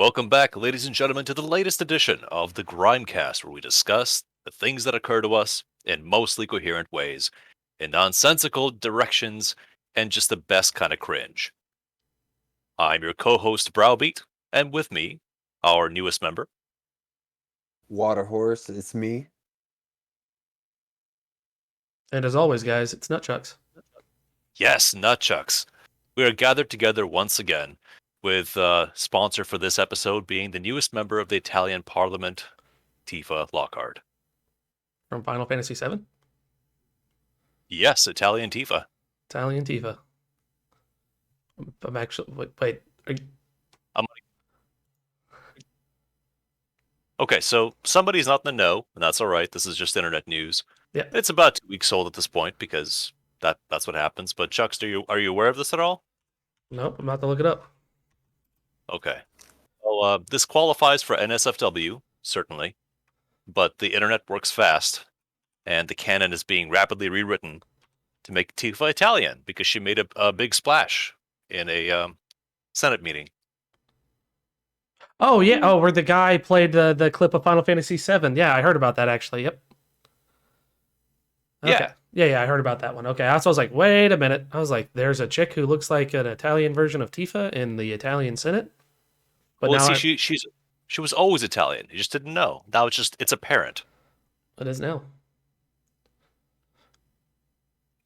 Welcome back, ladies and gentlemen, to the latest edition of the Grimecast, where we discuss the things that occur to us in mostly coherent ways, in nonsensical directions, and just the best kind of cringe. I'm your co-host Browbeat, and with me, our newest member. Water horse, it's me. And as always, guys, it's Nutchucks. Yes, Nutchucks. We are gathered together once again, with sponsor for this episode being the newest member of the Italian Parliament, Tifa Lockhart. From Final Fantasy VII. Yes, Italian Tifa. Italian Tifa. I'm actually wait. I'm Okay, so somebody's not in the know, and that's all right. This is just internet news. Yeah. It's about 2 weeks old at this point because that's what happens. But Chucks, are you aware of this at all? Nope, I'm about to look it up. Okay. Well, this qualifies for NSFW, certainly, but the internet works fast, and the canon is being rapidly rewritten to make Tifa Italian because she made a big splash in a Senate meeting. Oh yeah. Oh, where the guy played the clip of Final Fantasy VII. Yeah, I heard about that actually. Yep. Okay. Yeah, I heard about that one. Okay. I was like, wait a minute. I was like, there's a chick who looks like an Italian version of Tifa in the Italian Senate. But Well, now see, she was always Italian. You just didn't know. Now it's apparent. it is now.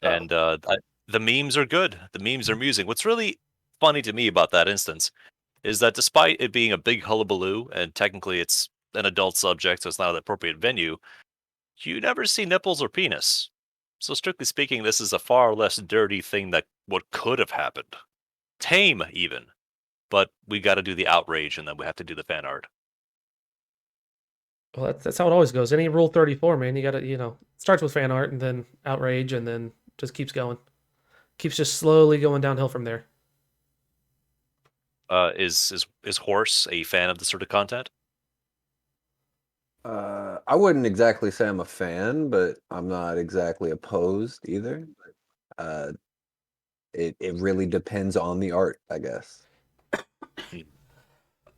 And the memes are good. The memes are amusing. What's really funny to me about that instance is that despite it being a big hullabaloo, and technically it's an adult subject, so it's not an appropriate venue, you never see nipples or penis. So strictly speaking, this is a far less dirty thing that what could have happened. Tame, even. But we got to do the outrage, and then we have to do the fan art. Well, that's how it always goes. Any Rule 34, man, you gotta, it starts with fan art and then outrage and then just keeps going. Keeps just slowly going downhill from there. Is Horse a fan of this sort of content? I wouldn't exactly say I'm a fan, but I'm not exactly opposed either. Uh, it really depends on the art, I guess.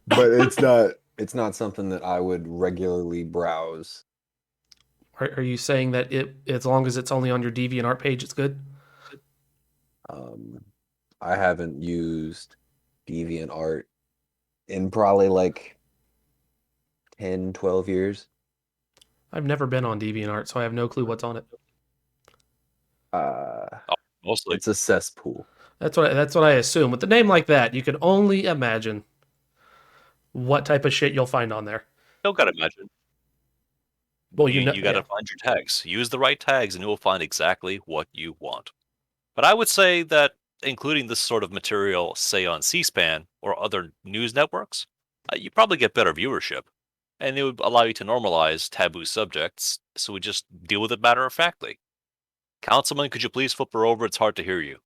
But it's not something that I would regularly browse. Are you saying that as long as it's only on your DeviantArt page, it's good? I haven't used DeviantArt in probably like 10, 12 years. I've never been on DeviantArt, so I have no clue what's on it. Uh, Mostly. it's a cesspool. That's what I assume. With a name like that, you can only imagine what type of shit you'll find on there. Don't gotta imagine. Well, You gotta find your tags. Use the right tags, and you will find exactly what you want. But I would say that including this sort of material, say on C-SPAN or other news networks, you probably get better viewership, and it would allow you to normalize taboo subjects, so we just deal with it matter-of-factly. Councilman, could you please flip her over? It's hard to hear you.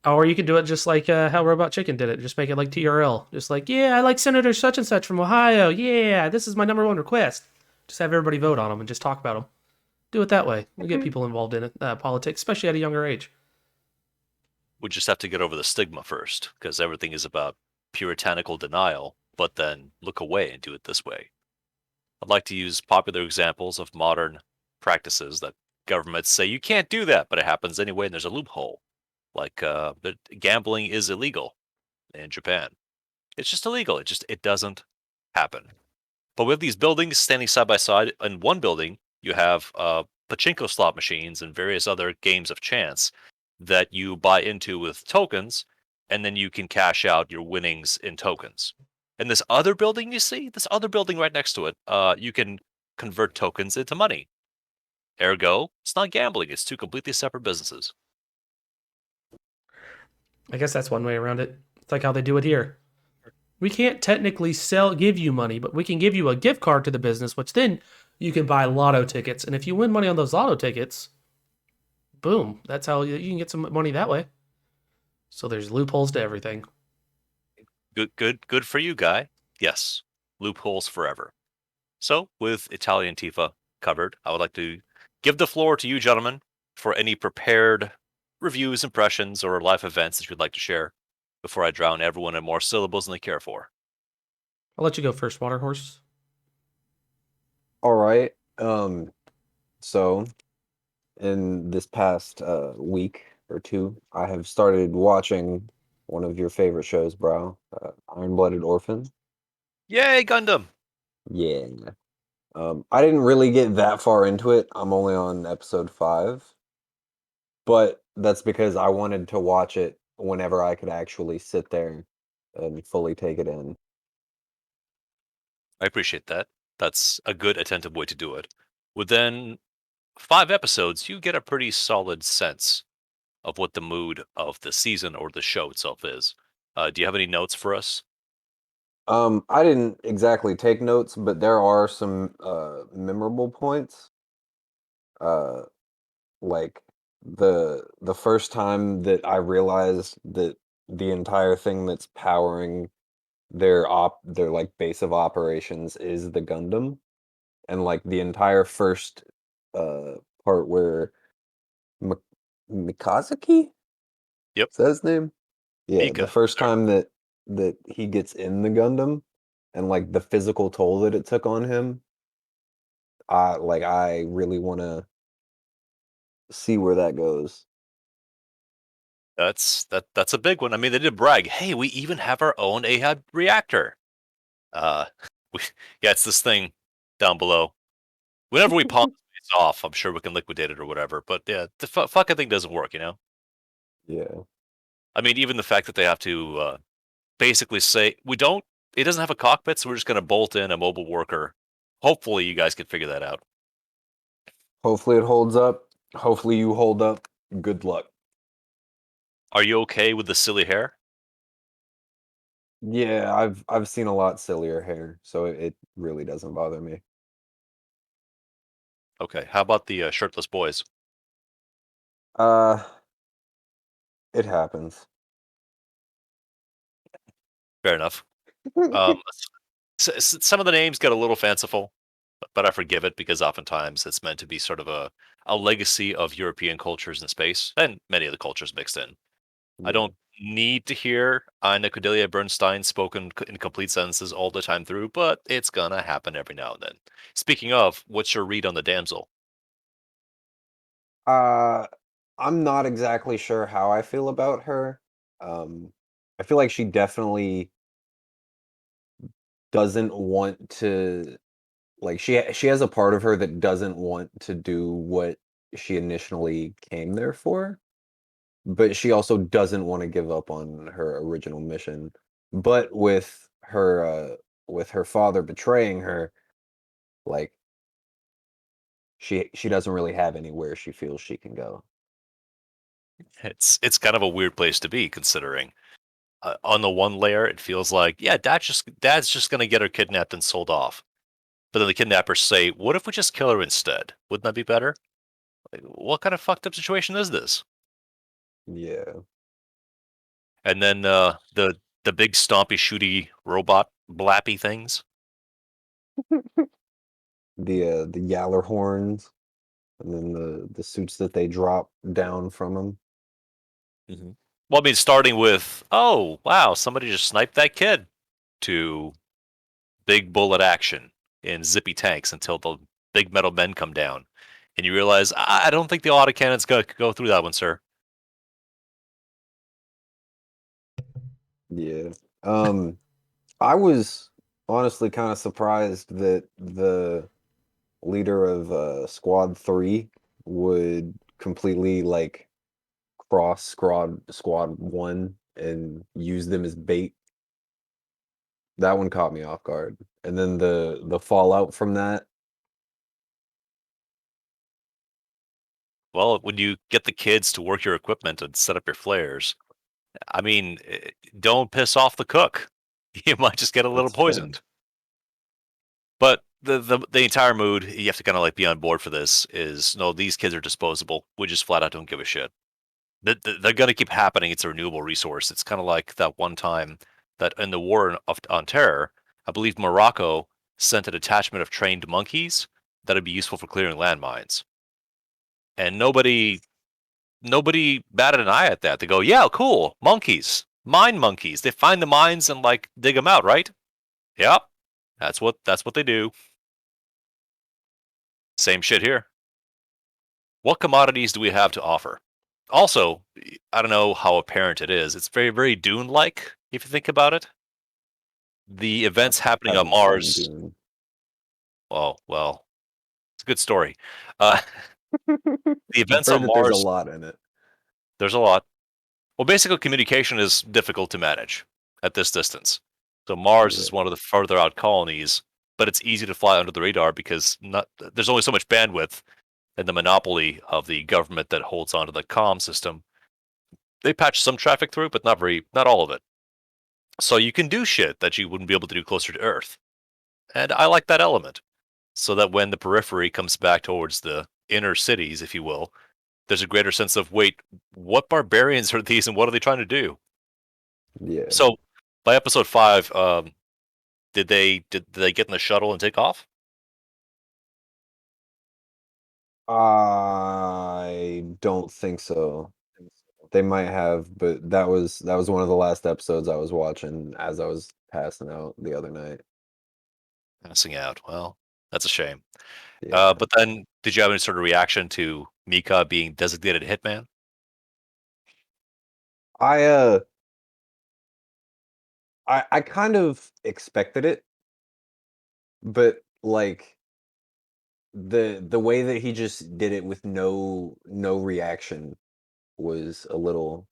Or you can do it just like how Robot Chicken did it. Just make it like TRL. Just like, yeah, I like Senator such and such from Ohio. Yeah, this is my number one request. Just have everybody vote on them and just talk about them. Do it that way. We get people involved in it, politics, especially at a younger age. We just have to get over the stigma first, because everything is about puritanical denial, but then look away and do it this way. I'd like to use popular examples of modern practices that governments say you can't do that, but it happens anyway, and there's a loophole. Like that gambling is illegal in Japan. It's just illegal. It doesn't happen. But with these buildings standing side by side, in one building you have pachinko slot machines and various other games of chance that you buy into with tokens, and then you can cash out your winnings in tokens. And this other building, you see, this other building right next to it, you can convert tokens into money. Ergo, it's not gambling. It's two completely separate businesses. I guess that's one way around it. It's like how they do it here. We can't technically give you money, but we can give you a gift card to the business, which then you can buy lotto tickets. And if you win money on those lotto tickets, boom, that's how you can get some money that way. So there's loopholes to everything. Good for you, guy. Yes, loopholes forever. So, with Italian Tifa covered, I would like to give the floor to you, gentlemen, for any prepared reviews, impressions, or life events that you'd like to share. before I drown everyone in more syllables than they care for. I'll let you go first, Water Horse. All right. So in this past week or two, I have started watching one of your favorite shows, bro. Iron-Blooded Orphan. Yay, Gundam! Yeah. I didn't really get that far into it. I'm only on episode 5. But that's because I wanted to watch it whenever I could actually sit there and fully take it in. I appreciate that. That's a good, attentive way to do it. Within 5 episodes, you get a pretty solid sense of what the mood of the season or the show itself is. Do you have any notes for us? I didn't exactly take notes, but there are some memorable points. Uh, like the first time that I realized that the entire thing that's powering their like base of operations is the Gundam, and like the entire first uh part where Mi- Mikazuki, Yep. is that his name? Yeah, the Mika. first time that he gets in the Gundam and like the physical toll that it took on him, I really want to see where that goes. That's a big one. I mean, they did brag. Hey, we even have our own AHAB reactor. Uh, we, yeah, it's this thing down below. Whenever we palm space off, I'm sure we can liquidate it or whatever. But yeah, the fucking thing doesn't work. Yeah. I mean, even the fact that they have to basically say we don't. It doesn't have a cockpit, so we're just going to bolt in a mobile worker. Hopefully, you guys can figure that out. Hopefully it holds up. Hopefully you hold up. Good luck. Are you okay with the silly hair? Yeah, I've seen a lot sillier hair, so it really doesn't bother me. Okay. How about the shirtless boys? Uh, it happens. Fair enough. Um, some of the names get a little fanciful, but I forgive it because oftentimes it's meant to be sort of a legacy of European cultures in space, and many of the cultures mixed in. I Yeah. don't need to hear Anna Cordelia Bernstein spoken in complete sentences all the time through, but it's gonna happen every now and then. Speaking of, what's your read on the damsel? Uh, I'm not exactly sure how I feel about her. Um, I feel like she definitely doesn't want to like she has a part of her that doesn't want to do what she initially came there for, but she also doesn't want to give up on her original mission. But with her father betraying her, like she doesn't really have anywhere she feels she can go. It's kind of a weird place to be, considering on the one layer it feels like yeah, dad's just gonna get her kidnapped and sold off. But then the kidnappers say, "What if we just kill her instead? Wouldn't that be better?" Like, what kind of fucked up situation is this? Yeah. And then the big stompy shooty robot blappy things. The Yaller horns and then the suits that they drop down from them. Well, I mean, starting with, oh wow, somebody just sniped that kid, to big bullet action in zippy tanks until the big metal men come down, and you realize I don't think the autocannon's gonna go through that one, sir. Yeah. Um, I was honestly kind of surprised that the leader of Squad 3 would completely like cross Squad 1 and use them as bait. That one caught me off guard. And then the fallout from that. Well, when you get the kids to work your equipment and set up your flares, I mean, don't piss off the cook. You might just get a little That's fair. poisoned. But the entire mood, you have to kind of like be on board for this. Is no, these kids are disposable. We just flat out don't give a shit. They're going to keep happening. It's a renewable resource. It's kind of like that one time that in the war on terror, I believe Morocco sent a detachment of trained monkeys that'd be useful for clearing landmines, and nobody batted an eye at that. They go, yeah, cool, monkeys. Mine monkeys. They find the mines and like dig them out, right? Yep. That's what they do. Same shit here. What commodities do we have to offer? Also, I don't know how apparent it is. It's very, very Dune-like, if you think about it. The events happening on Haven't seen Mars. Dune. Oh, well, it's a good story. Uh, the I've events heard on that there's a Mars, lot in it. there's a lot. Well, basically, communication is difficult to manage at this distance. So Mars Yeah. is one of the further out colonies, but it's easy to fly under the radar because there's only so much bandwidth, and the monopoly of the government that holds onto the comm system. They patch some traffic through, but not all of it. So you can do shit that you wouldn't be able to do closer to Earth. And I like that element. So that when the periphery comes back towards the inner cities, if you will, there's a greater sense of, wait, what barbarians are these and what are they trying to do? Yeah. So by episode 5, did they get in the shuttle and take off? I don't think so. They might have, but that was one of the last episodes I was watching as I was passing out the other night. Passing out. Well, that's a shame. Yeah. But then, did you have any sort of reaction to Mika being designated hitman? I uh I kind of expected it, but like the way that he just did it with no reaction was a little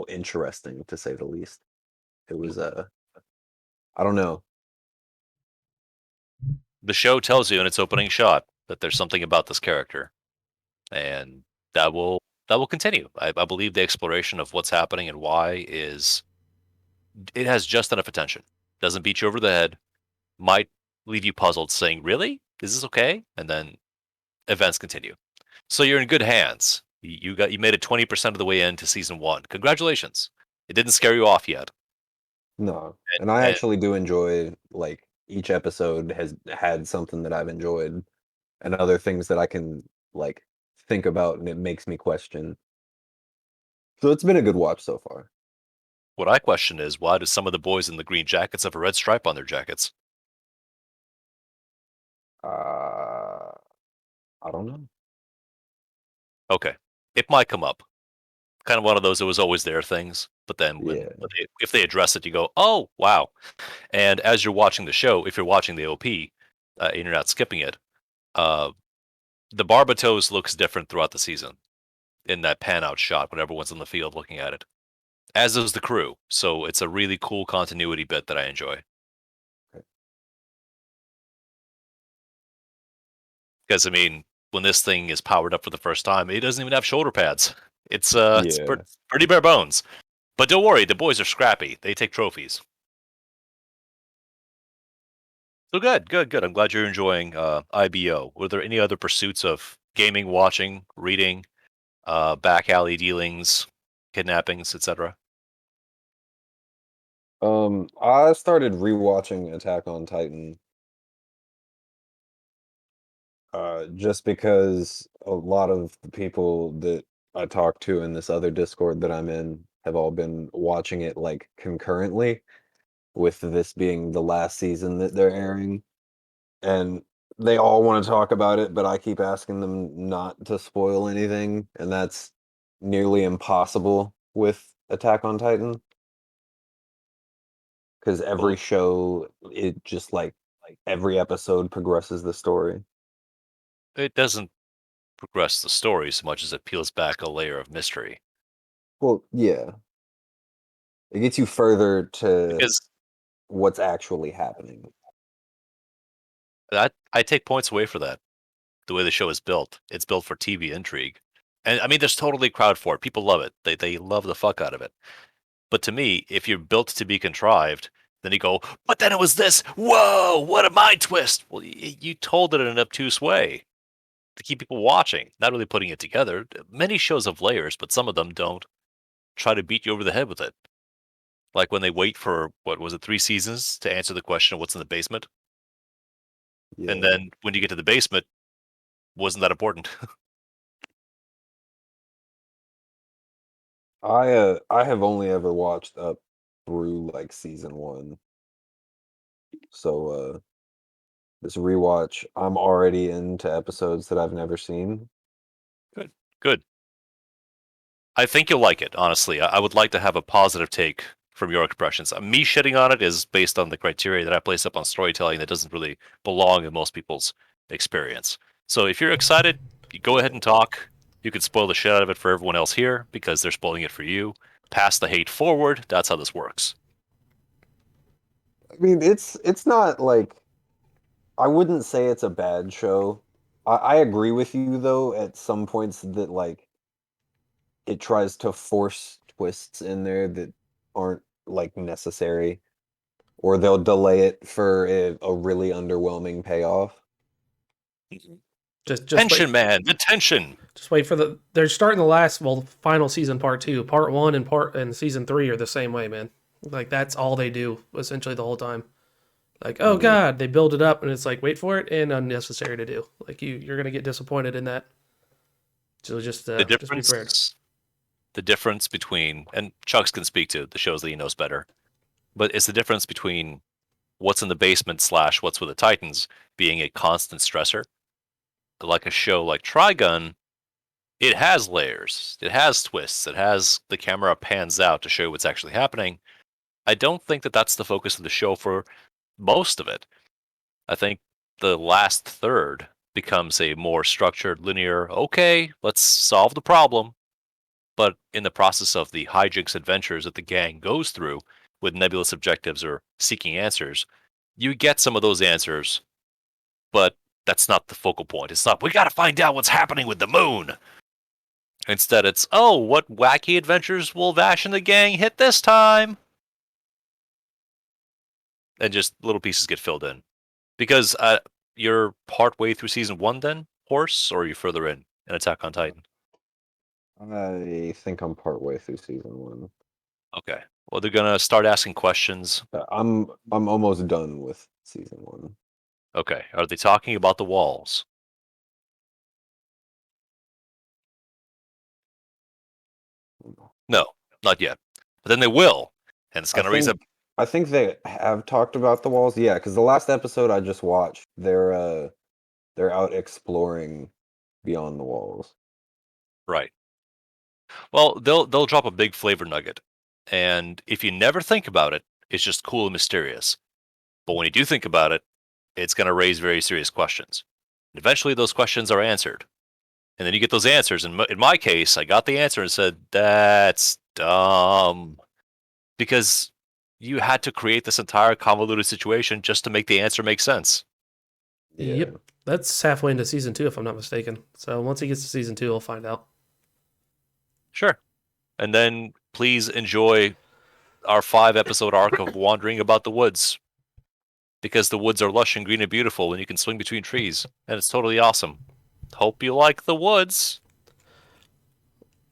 interesting to say the least. It was I don't know. The show tells you in its opening shot that there's something about this character, and that will that will continue. I believe the exploration of what's happening and why is it has just enough attention. Doesn't beat you over the head. Might leave you puzzled, saying, "Really? Is this okay?" And then events continue. So you're in good hands. You made it 20% of the way into season 1. Congratulations. It didn't scare you off yet. No. And, And I and actually do enjoy like each episode has had something that I've enjoyed and other things that I can like think about and it makes me question. So it's been a good watch so far. what I question is, why do some of the boys in the green jackets have a red stripe on their jackets? Uh I don't know. Okay, it might come up. Kind of one of those "it was always there" things. But then Yeah. if they address it, you go, "Oh, wow." And as you're watching the show, if you're watching the OP, and you're not skipping it, uh, the Barbatos looks different throughout the season in that pan out shot when everyone's in the field looking at it, as does the crew. So it's a really cool continuity bit that I enjoy. Okay. Because I mean, when this thing is powered up for the first time, it doesn't even have shoulder pads. It's Yeah. pretty bare bones. But don't worry, the boys are scrappy. They take trophies. So good, good, good. I'm glad you're enjoying IBO. Were there any other pursuits of gaming, watching, reading, back alley dealings, kidnappings, etc.? I started rewatching Attack on Titan just because a lot of the people that I talk to in this other Discord that I'm in have all been watching it like concurrently, with this being the last season that they're airing. And they all want to talk about it, but I keep asking them not to spoil anything, and that's nearly impossible with Attack on Titan because Well, every show it just like every episode progresses the story. it doesn't progress the story so much as it peels back a layer of mystery. Well, yeah, it gets you further to Because what's actually happening. I take points away for that. The way the show is built, it's built for TV intrigue, and I mean, there's totally a crowd for it. People love it. They love the fuck out of it. But to me, if you're built to be contrived, then you go, but then it was this. Whoa, what a mind twist. Well, you told it in an obtuse way to keep people watching, not really putting it together. Many shows have layers, but some of them don't try to beat you over the head with it. Like when they wait for, what was it, 3 seasons to answer the question of what's in the basement? And Yeah. then when you get to the basement, wasn't that important? I have only ever watched up through like season 1. So this rewatch, I'm already into episodes that I've never seen. Good. Good. I think you'll like it, honestly. I would like to have a positive take from your expressions. Me shitting on it is based on the criteria that I place up on storytelling that doesn't really belong in most people's experience. So if you're excited, you go ahead and talk. You can spoil the shit out of it for everyone else here because they're spoiling it for you. Pass the hate forward. That's how this works. I mean, it's not like I wouldn't say it's a bad show. I agree with you though at some points that like it tries to force twists in there that aren't like necessary, or they'll delay it for a really underwhelming payoff. Just Tension, wait, man. The tension. just wait for the. They're starting the final season, part 2, part 1, and season 3 are the same way, man. Like that's all they do essentially the whole time. Like, oh god, they build it up, and it's like, wait for it, and unnecessary to do. Like you're gonna get disappointed in that. So just The be prepared. difference between, and Chucks can speak to the shows that he knows better, but it's the difference between what's in the basement / what's with the Titans being a constant stressor. Like a show like Trigun, it has layers, it has twists, it has the camera pans out to show what's actually happening. I don't think that that's the focus of the show for most of it. I think the last third becomes a more structured, linear, okay, let's solve the problem. But in the process of the hijinks adventures that the gang goes through with nebulous objectives or seeking answers, you get some of those answers, but that's not the focal point. It's not, we gotta find out what's happening with the moon. Instead, it's, oh, what wacky adventures will Vash and the gang hit this time? And just little pieces get filled in. Because you're part way through season 1 then, Horse, or are you further in Attack on Titan? I think I'm partway through season 1. Okay. Well, they're gonna start asking questions. I'm almost done with season 1. Okay. Are they talking about the walls? No, not yet. But then they will, and it's gonna raise up. I think they have talked about the walls. Yeah, because the last episode I just watched, they're out exploring beyond the walls. Right. Well, they'll drop a big flavor nugget, and if you never think about it, it's just cool and mysterious. But when you do think about it, it's gonna raise very serious questions. And eventually, those questions are answered, and then you get those answers. And in my case, I got the answer and said, "That's dumb," because you had to create this entire convoluted situation just to make the answer make sense. Yeah. Yep, that's halfway into season 2, if I'm not mistaken. So once he gets to season 2, we'll find out. Sure. And then please enjoy our 5-episode arc of wandering about the woods. Because the woods are lush and green and beautiful and you can swing between trees. And it's totally awesome. Hope you like the woods.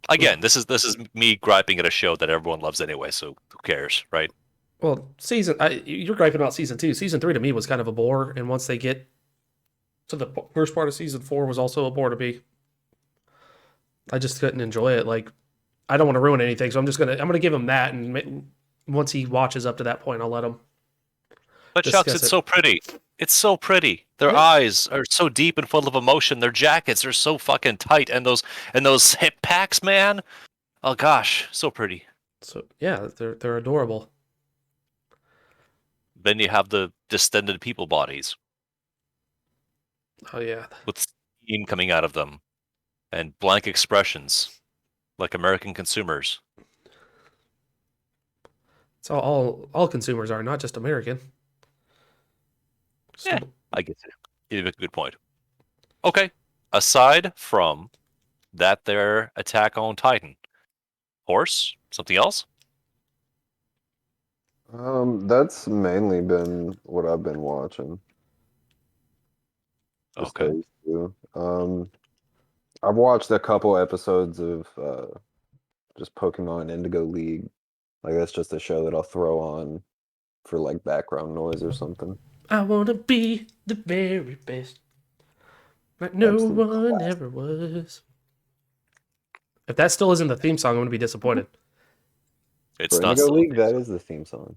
Again, this is me griping at a show that everyone loves anyway, so who cares, right? Well, you're griping about season 2. Season 3 to me was kind of a bore, and once they get to the first part of season 4 was also a bore to me. I just couldn't enjoy it. Like, I don't want to ruin anything, so I'm gonna give him that, and once he watches up to that point, I'll let him. But Chucks, it's so pretty. It's so pretty. Their eyes are so deep and full of emotion. Their jackets are so fucking tight, and those hip packs, man. Oh gosh, so pretty. So yeah, they're adorable. Then you have the distended people bodies Oh yeah, with steam coming out of them and blank expressions like American consumers. it's all consumers are, not just American. Yeah, I get it. You make a good point. Okay, aside from that, their Attack on Titan. Horse? Something else? That's mainly been what I've been watching. Just Okay. those two. I've watched a couple episodes of just Pokemon Indigo League. Like that's just a show that I'll throw on for like background noise or something. I wanna be the very best, like no Absolute one classic. ever was. If that still isn't the theme song, I'm gonna be disappointed. It's For not Indigo still. League, that is the theme song.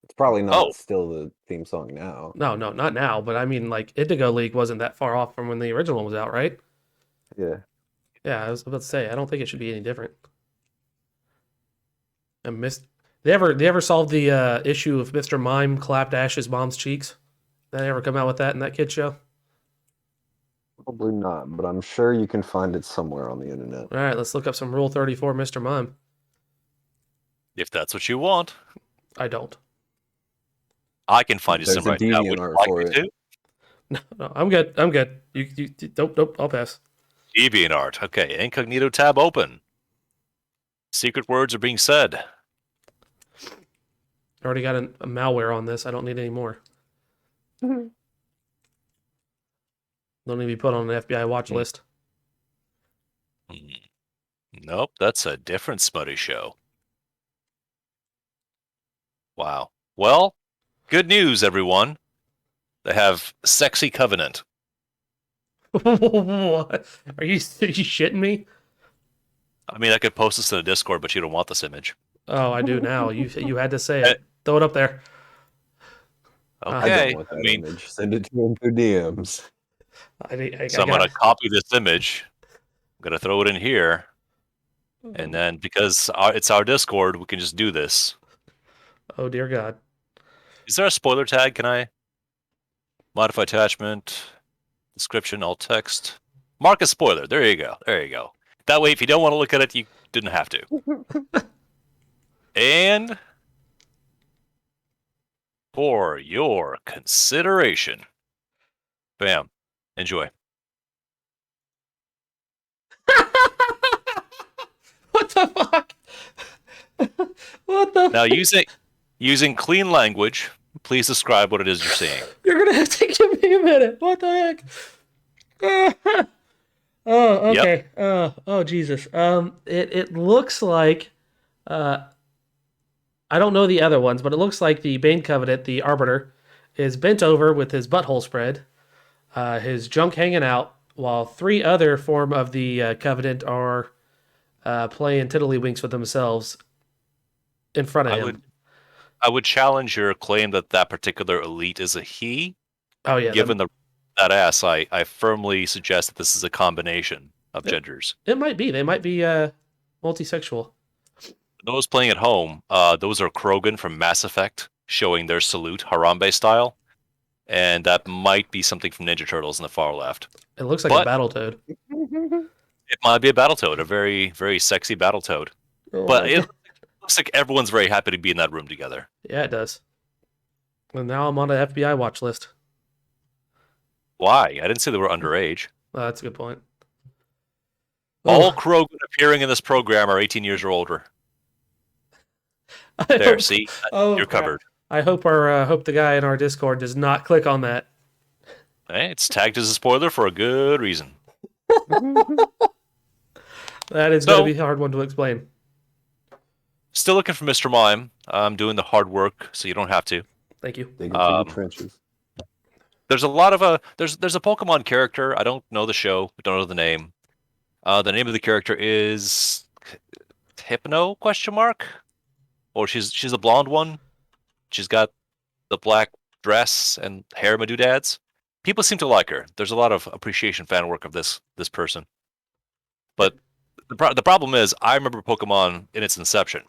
It's probably Oh, not still the theme song now. No, not now. But I mean, like Indigo League wasn't that far off from when the original was out, right? Yeah. Yeah, I was about to say I don't think it should be any different. And they ever solve the issue of Mr. Mime clapped Ash's mom's cheeks? Did they ever come out with that in that kid show? Probably not, but I'm sure you can find it somewhere on the internet. All right, let's look up some Rule 34 Mr. Mime. if that's what you want, I don't. I can find you There's some a right now. Would DeviantArt you like for me it. to? No, I'm good. I'm good. You nope, I'll pass. DeviantArt. Okay, incognito tab open. Secret words are being said. I already got a malware on this. I don't need any more. Don't need to be put on an FBI watch list. Nope, that's a different smutty show. Wow. Well, good news, everyone. They have Sexy Covenant. What? Are you shitting me? I mean, I could post this in a Discord, but you don't want this image. Oh, I do now. You had to say Eh. it. Throw it up there. I Okay. don't want that I mean, image. Send it to him through DMs. so I'm going to copy this image. I'm going to throw it in here. And then because it's our Discord, we can just do this. Oh dear God. Is there a spoiler tag? Can I modify attachment, description, alt text? Mark a spoiler. There you go. There you go. That way, if you don't want to look at it, you didn't have to. And for your consideration, bam, enjoy. What the fuck? What the? Now, using clean language, please describe what it is you're seeing. You're gonna have to give me a minute. What the heck? Oh, okay. Oh, Jesus. It looks like, I don't know the other ones, but it looks like the Bane Covenant, the Arbiter, is bent over with his butthole spread, his junk hanging out, while three other form of the Covenant are playing tiddlywinks with themselves in front of him. I would challenge your claim that that particular elite is a he. Oh yeah. Given that ass, I firmly suggest that this is a combination of genders. It might be. They might be multisexual. Those playing at home, those are Krogan from Mass Effect, showing their salute Harambe style, and that might be something from Ninja Turtles in the far left. It looks like a Battletoad. It might be a Battletoad, a very, very sexy Battletoad. But it looks like everyone's very happy to be in that room together. Yeah, it does. And now I'm on an FBI watch list. Why? I didn't say they were underage. Oh, that's a good point. All Krogan appearing in this program are 18 years or older. There, see? You're covered. I hope the guy in our Discord does not click on that. Hey, it's tagged as a spoiler for a good reason. That is going to be a hard one to explain. Still looking for Mr. Mime. I'm doing the hard work, so you don't have to. Thank you. Digging through the trenches. There's a lot of there's a Pokemon character. I don't know the show. I don't know the name. The name of the character is Hypno ? Or she's a blonde one. She's got the black dress and hair doodads. People seem to like her. There's a lot of appreciation fan work of this person. But the problem is, I remember Pokemon in its inception.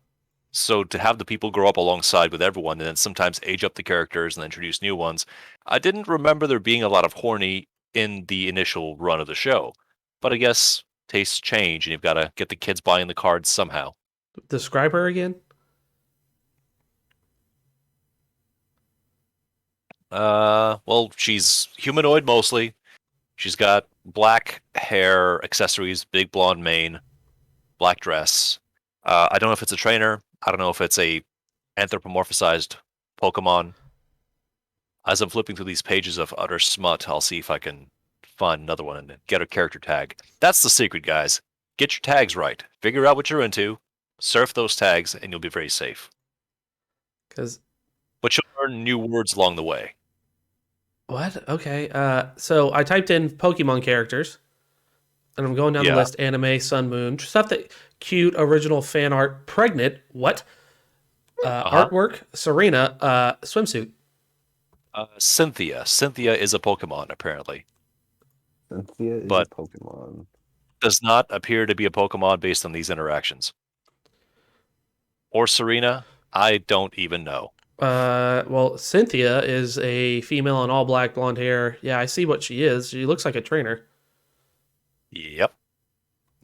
So to have the people grow up alongside with everyone and then sometimes age up the characters and introduce new ones, I didn't remember there being a lot of horny in the initial run of the show. But I guess tastes change and you've got to get the kids buying the cards somehow. Describe her again. Well, she's humanoid mostly. She's got black hair, accessories, big blonde mane, black dress. I don't know if it's a trainer. I don't know if it's a anthropomorphized Pokemon. As I'm flipping through these pages of utter smut, I'll see if I can find another one and get a character tag. That's the secret, guys. Get your tags right. Figure out what you're into. Surf those tags, and you'll be very safe. But you'll learn new words along the way. What? Okay. So I typed in Pokemon characters, and I'm going down the list: anime, Sun, Moon, stuff that cute, original fan art, pregnant. What? Artwork, Serena, swimsuit. Cynthia. Cynthia is a Pokemon, apparently. Cynthia is a But Pokemon. does not appear to be a Pokemon based on these interactions. Or Serena, I don't even know. Well, Cynthia is a female in all black blonde hair. Yeah, I see what she is. She looks like a trainer. Yep.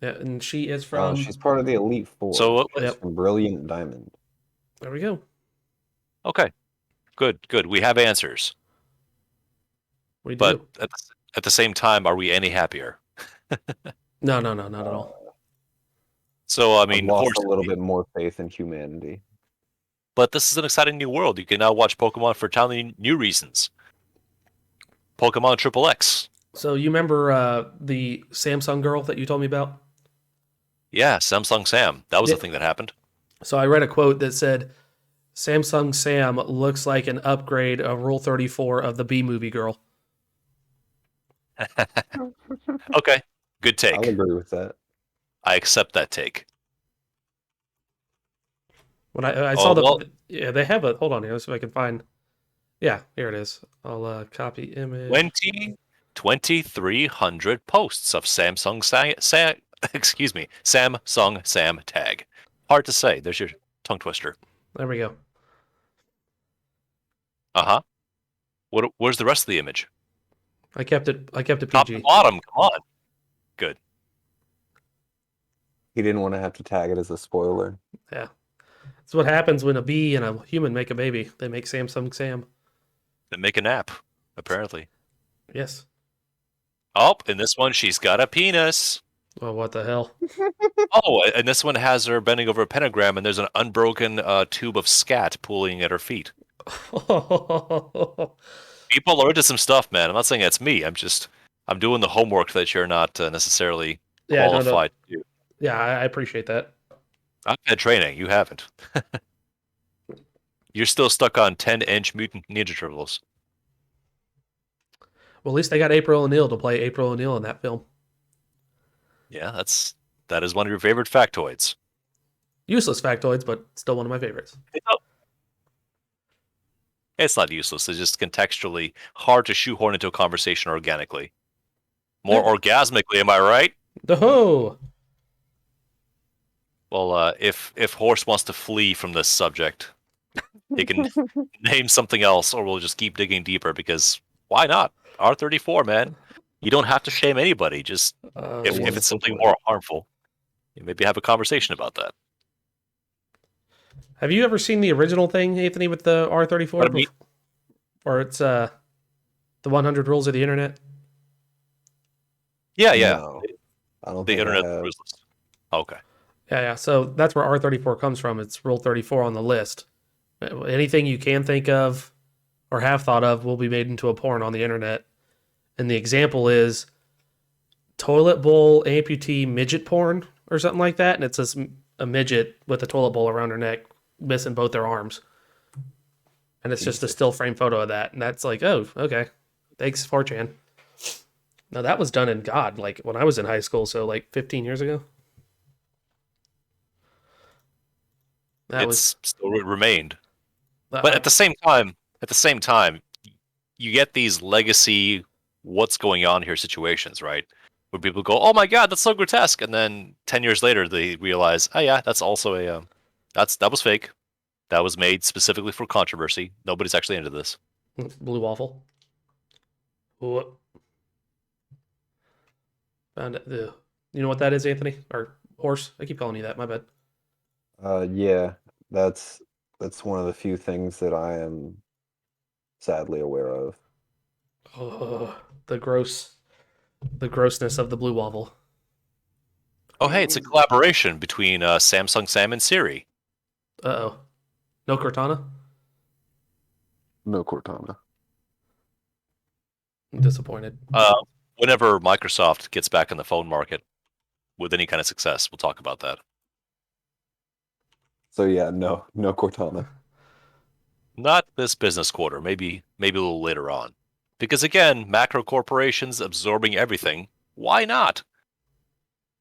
Yeah, and she is from. She's part of the Elite Four. So, She's Yep. from Brilliant Diamond. There we go. okay. Good. We have answers. We do. But at the same time, are we any happier? No, not at all. So, I I've mean, lost a little bit more faith in humanity. But this is an exciting new world. You can now watch Pokemon for entirely new reasons. Pokemon Triple X. So you remember the Samsung girl that you told me about? Yeah, Samsung Sam. That was Yeah. the thing that happened. So I read a quote that said, Samsung Sam looks like an upgrade of Rule 34 of the B-movie girl. Okay, good take. I'll agree with that. I accept that take. When I saw yeah, they have a, hold on here, let's see if I can find, yeah, here it is. I'll copy image. 2,300 posts of Samsung Samsung Sam tag. Hard to say. There's your tongue twister. There we go. Uh-huh. Where's the rest of the image? I kept it Top to PG. bottom, come on. Good. He didn't want to have to tag it as a spoiler. Yeah. That's what happens when a bee and a human make a baby. They make Samsung Sam. Then make a nap, apparently. Yes. Oh, in this one, she's got a penis. Well, what the hell? Oh, and this one has her bending over a pentagram, and there's an unbroken tube of scat pooling at her feet. People are into some stuff, man. I'm not saying that's me. I'm doing the homework that you're not necessarily qualified to do. Yeah, I appreciate that. I've had training. You haven't. You're still stuck on 10-inch Mutant Ninja Turtles. Well, at least they got April O'Neil to play April O'Neil in that film. Yeah, that is one of your favorite factoids. Useless factoids, but still one of my favorites. It's not useless. It's just contextually hard to shoehorn into a conversation organically. More orgasmically, am I right? Oh. Well, if Horse wants to flee from this subject, he can name something else, or we'll just keep digging deeper, because why not? R34, man. You don't have to shame anybody. Just if it's something more harmful, maybe have a conversation about that. Have you ever seen the original thing, Anthony, with the R34? Or it's the 100 Rules of the Internet? Yeah. No, I don't The think internet I have. rules. Okay. Yeah. So that's where R34 comes from. It's Rule 34 on the list. Anything you can think of or have thought of will be made into a porn on the internet. And the example is toilet bowl amputee midget porn or something like that. And it's just a midget with a toilet bowl around her neck, missing both their arms. And it's just a still frame photo of that. And that's like, oh, okay. Thanks, 4chan. Now, that was done in God, like when I was in high school, so like 15 years ago. It's still remained. But at the same time, you get these legacy what's going on here situations, right? Where people go, oh my God, that's so grotesque. And then 10 years later, they realize, oh yeah, that's also that was fake. That was made specifically for controversy. Nobody's actually into this. Blue waffle. Whoop. Found it. You know what that is, Anthony? Or Horse? I keep calling you that. My bad. Yeah, that's one of the few things that I am sadly aware of. Oh, the grossness of the blue waffle. Oh, hey, it's a collaboration between Samsung Sam and Siri. Uh-oh. No Cortana? No Cortana. I'm disappointed. Whenever Microsoft gets back in the phone market with any kind of success, we'll talk about that. So yeah, no Cortana. Not this business quarter, maybe a little later on. Because again, macro corporations absorbing everything. Why not?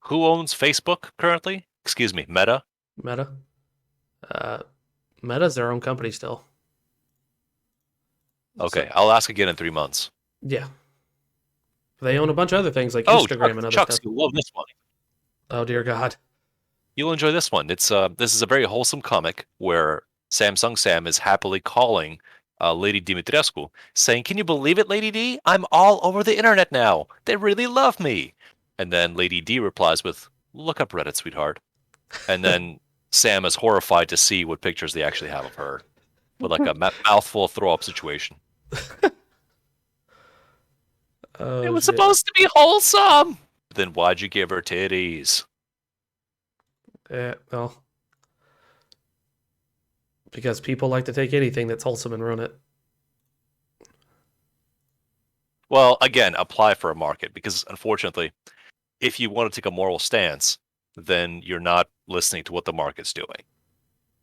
Who owns Facebook currently? Excuse me, Meta? Meta? Meta's their own company still. Okay, So, I'll ask again in 3 months. yeah. They own a bunch of other things like Oh, Instagram and other Chucks, stuff. you'll love this one. Oh dear God. You'll enjoy this one. It's this is a very wholesome comic where Samsung Sam is happily calling Lady Dimitrescu, saying, "Can you believe it, Lady D? I'm all over the internet now. They really love me." And then Lady D replies with, "Look up Reddit, sweetheart." And then Sam is horrified to see what pictures they actually have of her, with like a mouthful of throw up situation. Oh It was shit. supposed to be wholesome. Then why'd you give her titties? Yeah, well, because people like to take anything that's wholesome and ruin it. Well, again, apply for a market because unfortunately, if you want to take a moral stance, then you're not listening to what the market's doing.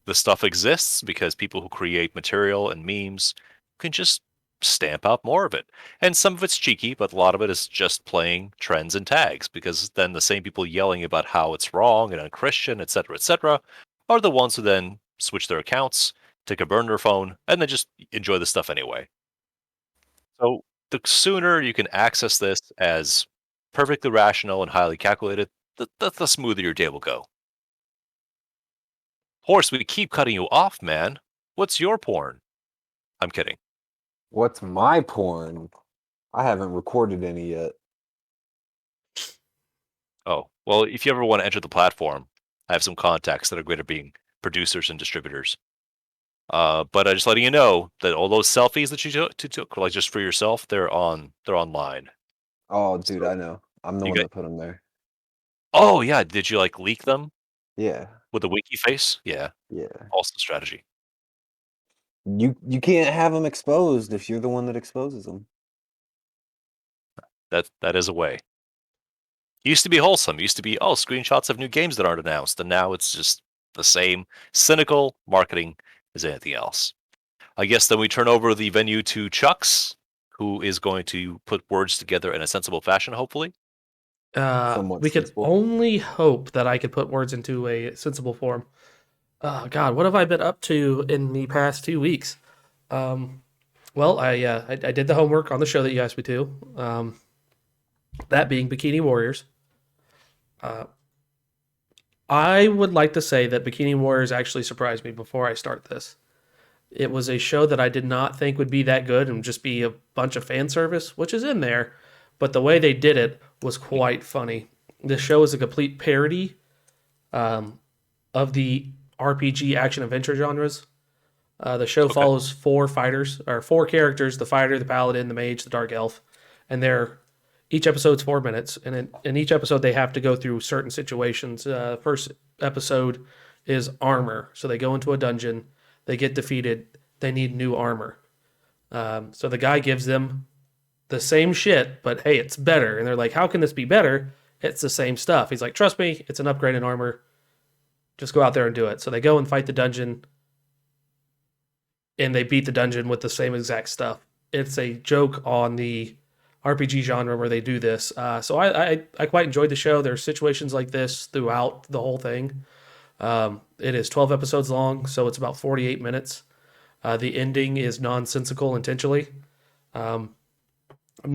The stuff exists because people who create material and memes can just stamp out more of it. And some of it's cheeky, but a lot of it is just playing trends and tags because then the same people yelling about how it's wrong and unchristian, etc., are the ones who then switch their accounts, take a burner phone, and then just enjoy the stuff anyway. So the sooner you can access this as perfectly rational and highly calculated, the smoother your day will go. Horse, we keep cutting you off, man. What's your porn? I'm kidding. What's my porn? I haven't recorded any yet. Oh, well, if you ever want to enter the platform, I have some contacts that are great at being producers and distributors. But I'm just letting you know that all those selfies that you took like just for yourself, they're online. Oh, dude, So I know. I'm the you one get. that put them there. Oh yeah, did you like leak them Yeah, with the winky face? Yeah, yeah. also strategy. You can't have them exposed if you're the one that exposes them. That is a way. Used to be wholesome. Used to be screenshots of new games that aren't announced, and now it's just the same cynical marketing as anything else. I guess then we turn over the venue to Chucks, who is going to put words together in a sensible fashion, hopefully. Somewhat We could sensible. only hope that I could put words into a sensible form. Oh God, what have I been up to in the past 2 weeks? Well, I did the homework on the show that you asked me to. That being Bikini Warriors. I would like to say that Bikini Warriors actually surprised me before I start this. It was a show that I did not think would be that good and just be a bunch of fan service, which is in there, but the way they did it was quite funny. The show is a complete parody of the RPG action adventure genres. The show Okay. follows four fighters or four characters: the fighter, the paladin, the mage, the dark elf, and each episode's 4 minutes. And in each episode, they have to go through certain situations. First episode is armor, so they go into a dungeon, they get defeated, they need new armor. So the guy gives them the same shit, but hey, it's better. And they're like, "How can this be better? It's the same stuff." He's like, "Trust me, it's an upgrade in armor. Just go out there and do it." So they go and fight the dungeon, and they beat the dungeon with the same exact stuff. It's a joke on the RPG genre where they do this. So I quite enjoyed the show. There's situations like this throughout the whole thing. It is 12 episodes long, so it's about 48 minutes. The ending is nonsensical intentionally. I'm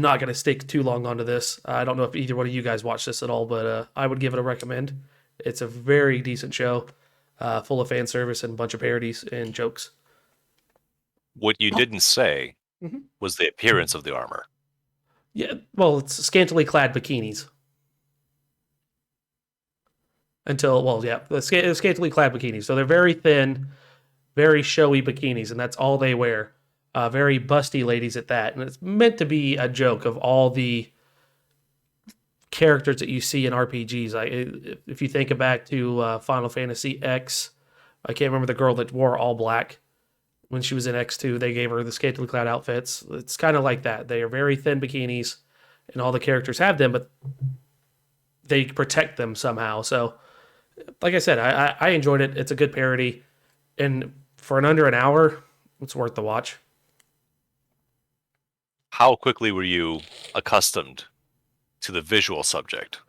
not going to stick too long onto this. I don't know if either one of you guys watched this at all, but I would give it a recommend. It's a very decent show, full of fan service and a bunch of parodies and jokes. What you didn't say Mhm. was the appearance of the armor. Yeah, well, it's scantily clad bikinis. The scantily clad bikinis. So they're very thin, very showy bikinis, and that's all they wear. Very busty ladies at that. And it's meant to be a joke of all the characters that you see in RPGs. If you think back to Final Fantasy X, I can't remember the girl that wore all black when she was in X2. They gave her the scantily clad outfits. It's kind of like that. They are very thin bikinis, and all the characters have them, but they protect them somehow. So, like I said, I enjoyed it. It's a good parody, and for under an hour, it's worth the watch. How quickly were you accustomed to the visual subject?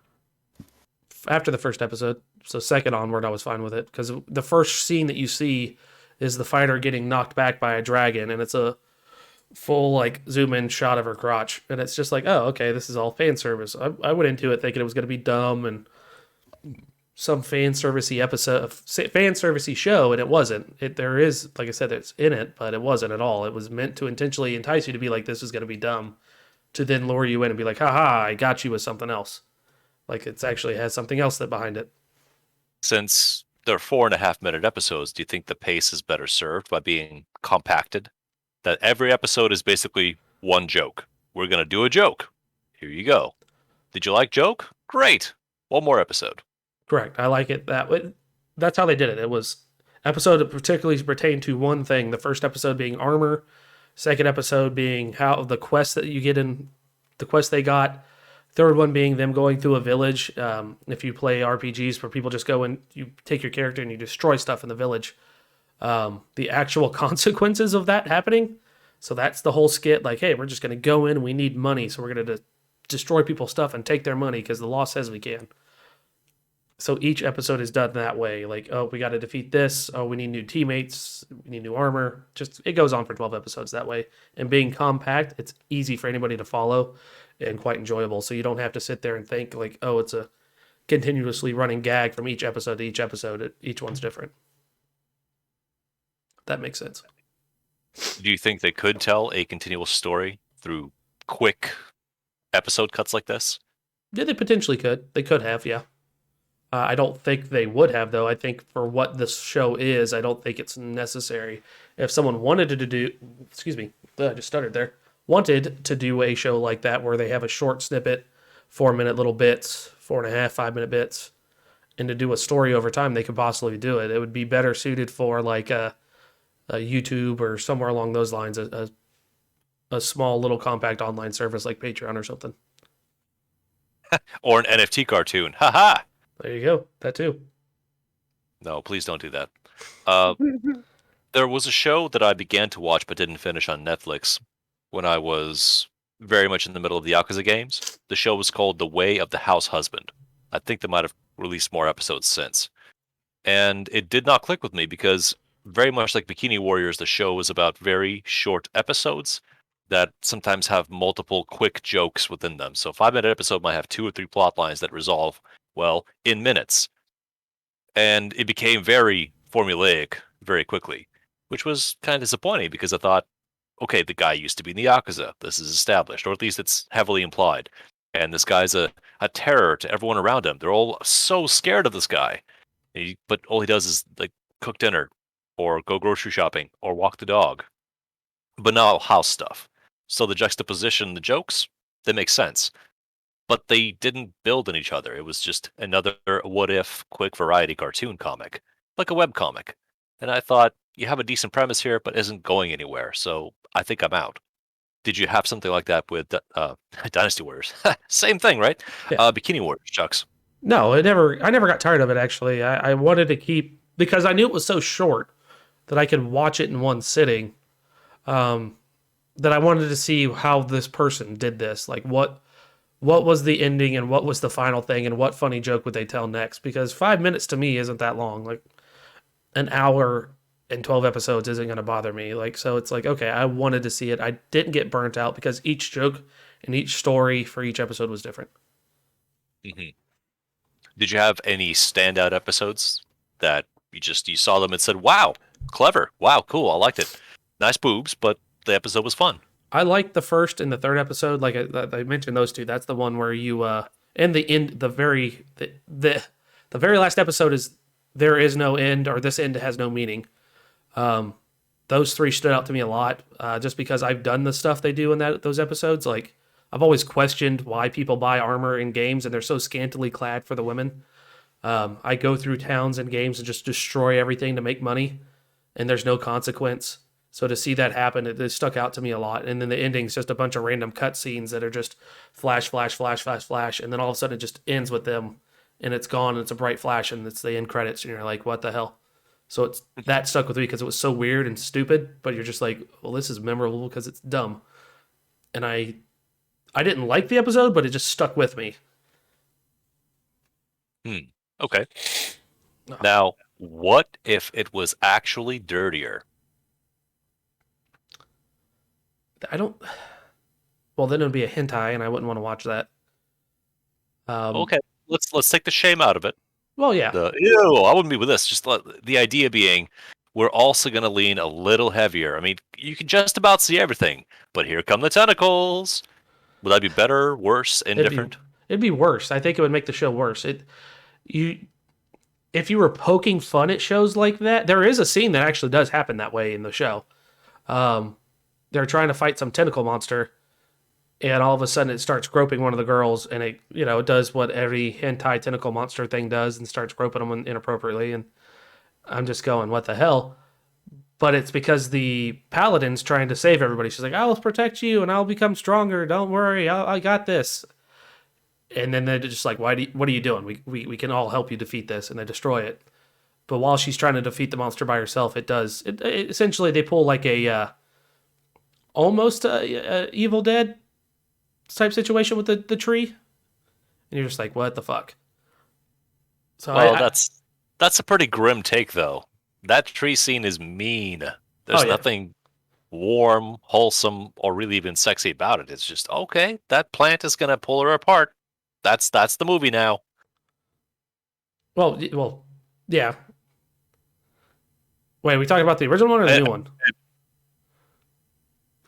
After the first episode, so second onward, I was fine with it because the first scene that you see is the fighter getting knocked back by a dragon, and it's a full like zoom in shot of her crotch, and it's just like, oh, okay, this is all fan service. I went into it thinking it was going to be dumb and some fan servicey episode, fan servicey show, and it wasn't. There is, like I said, it's in it, but it wasn't at all. It was meant to intentionally entice you to be like, this is going to be dumb, to then lure you in and be like, haha, I got you with something else. Like it's actually has something else that behind it. Since they're 4.5 minute episodes, do you think the pace is better served by being compacted? That every episode is basically one joke. We're going to do a joke. Here you go. Did you like joke? Great. One more episode. Correct. I like it that way. That's how they did it. It was episode that particularly pertained to one thing. The first episode being armor. Second episode being how the quest that you get in the quest they got. Third one being them going through a village. If you play RPGs where people just go and you take your character and you destroy stuff in the village. The actual consequences of that happening. So that's the whole skit. Like, hey, we're just going to go in. We need money. So we're going to destroy people's stuff and take their money because the law says we can. So each episode is done that way. Like, oh, we got to defeat this. Oh, we need new teammates. We need new armor. Just it goes on for 12 episodes that way. And being compact, it's easy for anybody to follow and quite enjoyable. So you don't have to sit there and think like, oh, it's a continuously running gag from each episode to each episode. Each one's different. That makes sense. Do you think they could tell a continual story through quick episode cuts like this? Yeah, they potentially could. They could have, yeah. I don't think they would have, though. I think for what this show is, I don't think it's necessary. If someone wanted to do, excuse me, I just stuttered there, wanted to do a show like that where they have a short snippet, 4-minute little bits, 4.5, 5-minute bits, and to do a story over time, they could possibly do it. It would be better suited for like a YouTube or somewhere along those lines, a small little compact online service like Patreon or something. Or an NFT cartoon. Haha! There you go. That too. No, please don't do that. There was a show that I began to watch but didn't finish on Netflix when I was very much in the middle of the Yakuza games. The show was called The Way of the House Husband. I think they might have released more episodes since. And it did not click with me because very much like Bikini Warriors, the show was about very short episodes that sometimes have multiple quick jokes within them. So a 5-minute episode might have 2 or 3 plot lines that resolve, well, in minutes. And it became very formulaic very quickly, which was kind of disappointing because I thought, okay, the guy used to be in the Yakuza. This is established, or at least it's heavily implied. And this guy's a terror to everyone around him. They're all so scared of this guy. But all he does is like cook dinner or go grocery shopping or walk the dog. But now house stuff. So the juxtaposition, the jokes, they make sense. But they didn't build on each other. It was just another what-if quick variety cartoon comic, like a webcomic. And I thought, you have a decent premise here, but isn't going anywhere, so I think I'm out. Did you have something like that with Dynasty Warriors? Same thing, right? Yeah. Bikini Warriors, Chucks. No, I never got tired of it, actually. I wanted to keep, because I knew it was so short that I could watch it in one sitting, that I wanted to see how this person did this. Like, what was the ending and what was the final thing and what funny joke would they tell next? Because 5 minutes to me isn't that long. Like, an hour and 12 episodes isn't going to bother me. Like, so it's like, okay, I wanted to see it. I didn't get burnt out because each joke and each story for each episode was different. Mm-hmm. Did you have any standout episodes that you saw them and said, wow, clever, wow, cool, I liked it. Nice boobs, but the episode was fun. I liked the first and the third episode. Like I mentioned those two. That's the one where you and the end, the very last episode is there is no end, or this end has no meaning. Those three stood out to me a lot, just because I've done the stuff they do in those episodes. Like, I've always questioned why people buy armor in games and they're so scantily clad for the women. I go through towns and games and just destroy everything to make money, and there's no consequence. So to see that happen, it stuck out to me a lot. And then the ending's just a bunch of random cutscenes that are just flash, flash, flash, flash, flash, and then all of a sudden it just ends with them, and it's gone, and it's a bright flash, and it's the end credits, and you're like, what the hell? So that stuck with me because it was so weird and stupid, but you're just like, well, this is memorable because it's dumb. And I didn't like the episode, but it just stuck with me. Okay. Now, What if it was actually dirtier? I don't. Well, then it would be a hentai, and I wouldn't want to watch that. Okay, let's take the shame out of it. Well, yeah. The ew, I wouldn't be with this. Just the idea being, we're also going to lean a little heavier. I mean, you can just about see everything, but here come the tentacles. Would that be better, worse, indifferent? It'd be worse. I think it would make the show worse. If you were poking fun at shows like that, there is a scene that actually does happen that way in the show. They're trying to fight some tentacle monster, and all of a sudden it starts groping one of the girls, and it does what every hentai tentacle monster thing does, and starts groping them inappropriately. And I'm just going, what the hell? But it's because the paladin's trying to save everybody. She's like, I will protect you, and I'll become stronger. Don't worry, I got this. And then they're just like, what are you doing? We can all help you defeat this, and they destroy it. But while she's trying to defeat the monster by herself, essentially they pull like almost a Evil Dead type situation with the tree, and you're just like, what the fuck? So Well, that's a pretty grim take, though. That tree scene is mean. There's yeah. nothing warm, wholesome, or really even sexy about it. It's just, okay, that plant is gonna pull her apart. That's the movie now. Well, yeah. Wait, are we talking about the original one or the new one?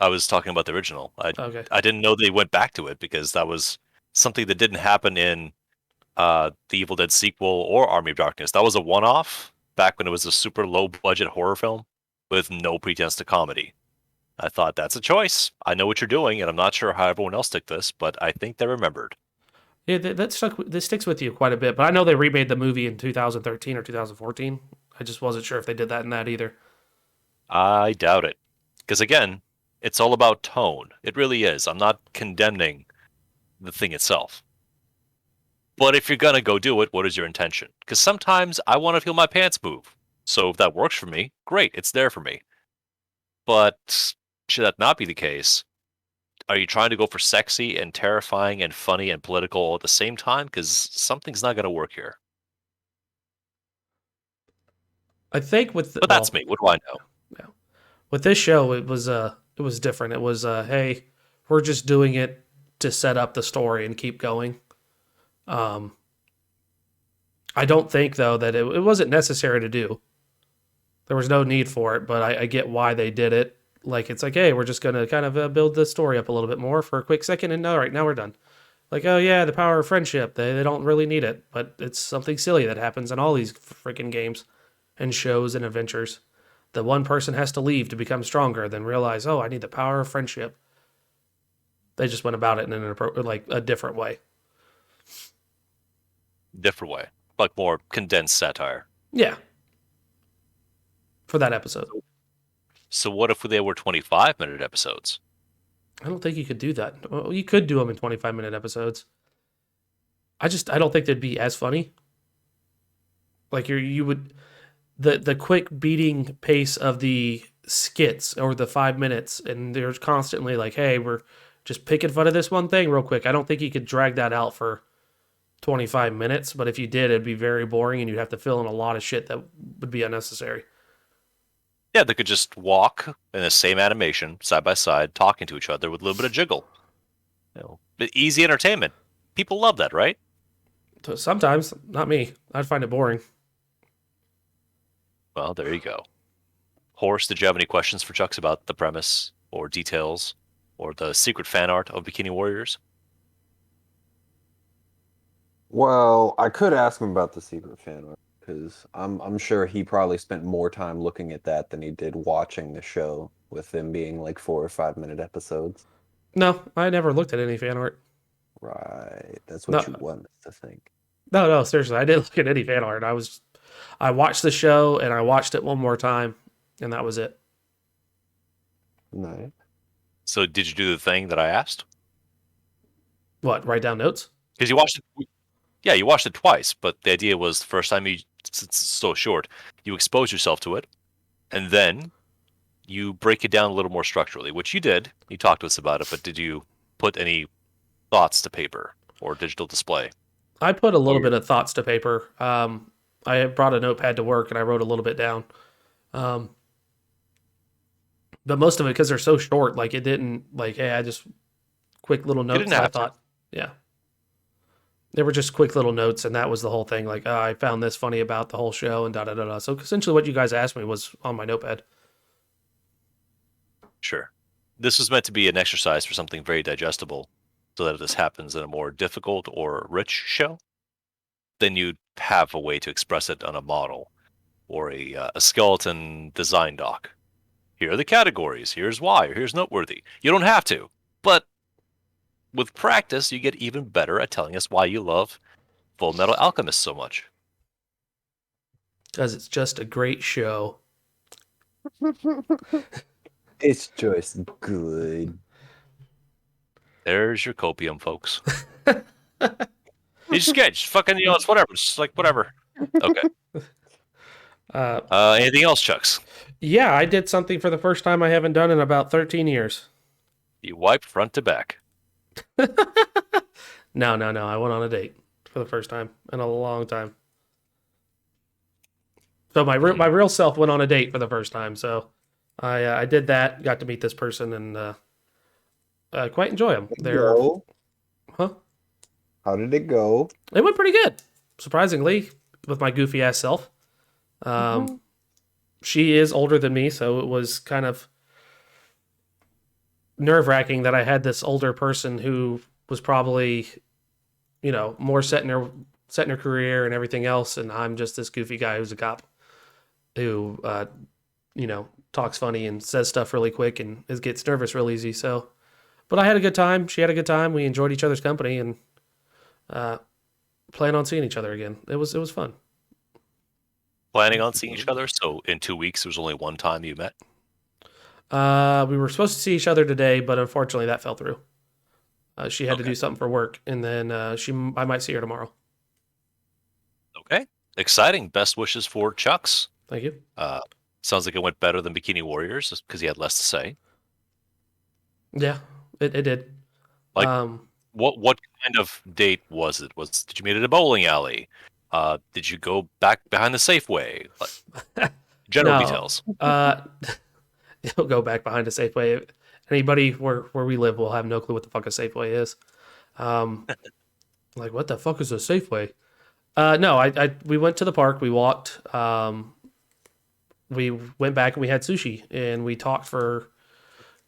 I was talking about the original. Okay. I didn't know they went back to it because that was something that didn't happen in the Evil Dead sequel or Army of Darkness. That was a one-off back when it was a super low-budget horror film with no pretense to comedy. I thought, that's a choice. I know what you're doing, and I'm not sure how everyone else took this, but I think they remembered. Yeah, this sticks with you quite a bit. But I know they remade the movie in 2013 or 2014. I just wasn't sure if they did that in that either. I doubt it. Because again, it's all about tone. It really is. I'm not condemning the thing itself. But if you're going to go do it, what is your intention? Because sometimes I want to feel my pants move. So if that works for me, great, it's there for me. But should that not be the case, are you trying to go for sexy and terrifying and funny and political all at the same time? Because something's not going to work here. I think But that's me. What do I know? Yeah. With this show, it was different. It was hey, we're just doing it to set up the story and keep going. I don't think though that it wasn't necessary to do. There was no need for it, but I get why they did it. Like it's like, hey, we're just gonna kind of build the story up a little bit more for a quick second, and all right, now we're done. Like, oh yeah, the power of friendship. They don't really need it, but it's something silly that happens in all these freaking games and shows and adventures. The one person has to leave to become stronger, then realize, oh, I need the power of friendship. They just went about it in a different way. Different way. Like more condensed satire. Yeah. For that episode. So what if they were 25-minute episodes? I don't think you could do that. Well, you could do them in 25-minute episodes. I don't think they'd be as funny. Like you would the quick beating pace of the skits or the 5 minutes, and they're constantly like, hey, we're just picking fun of this one thing real quick. I don't think you could drag that out for 25 minutes, but if you did, it'd be very boring and you'd have to fill in a lot of shit that would be unnecessary. Yeah, they could just walk in the same animation, side by side, talking to each other with a little bit of jiggle. Easy entertainment. People love that, right? Sometimes, not me. I'd find it boring. Well, there you go. Horse, did you have any questions for Chucks about the premise or details or the secret fan art of Bikini Warriors? Well, I could ask him about the secret fan art because I'm sure he probably spent more time looking at that than he did watching the show, with them being like 4 or 5 minute episodes. No, I never looked at any fan art. Right, that's what you want us to think. No, seriously, I didn't look at any fan art. I watched the show and I watched it one more time, and that was it. Nice. So did you do the thing that I asked? What, write down notes? Because you watched it. Yeah, you watched it twice, but the idea was the first time it's so short, you expose yourself to it, and then you break it down a little more structurally, which you did. You talked to us about it, but did you put any thoughts to paper or digital display? I put a little bit of thoughts to paper. I brought a notepad to work and I wrote a little bit down. But most of it, because they're so short, like it didn't, like, hey, I just quick little You notes didn't that I have to. thought, yeah. They were just quick little notes, and that was the whole thing. Like, oh, I found this funny about the whole show, and da da da da. So essentially, what you guys asked me was on my notepad. Sure. This was meant to be an exercise for something very digestible, so that if this happens in a more difficult or rich show, then you'd have a way to express it on a model or a skeleton design doc. Here are the categories. Here's why. Or here's noteworthy. You don't have to, but with practice, you get even better at telling us why you love Full Metal Alchemist so much. Because it's just a great show. It's just good. There's your copium, folks. You just get, just fucking, it's whatever. Just like whatever. Okay. Anything else, Chucks? Yeah, I did something for the first time I haven't done in about 13 years. You wipe front to back. No. I went on a date for the first time in a long time. So my real self went on a date for the first time. So I did that. Got to meet this person and I quite enjoy them. They're huh? How did it go? It went pretty good, surprisingly, with my goofy ass self. She is older than me, so it was kind of nerve-wracking that I had this older person who was probably, more set in her career and everything else, and I'm just this goofy guy who's a cop who, talks funny and says stuff really quick and gets nervous real easy. So, but I had a good time. She had a good time. We enjoyed each other's company and plan on seeing each other again. It was fun. Planning on seeing each other? So in 2 weeks, there was only one time you met? We were supposed to see each other today, but unfortunately that fell through. She had to do something for work, and then I might see her tomorrow. Okay. Exciting. Best wishes for Chucks. Thank you. Sounds like it went better than Bikini Warriors because he had less to say. Yeah, it did. Like, what kind of date was it? Did you meet at a bowling alley? Did you go back behind the Safeway? General details. He'll go back behind a Safeway. Anybody where we live will have no clue what the fuck a Safeway is. Like, what the fuck is a Safeway? No, we went to the park. We walked. We went back and we had sushi and we talked for,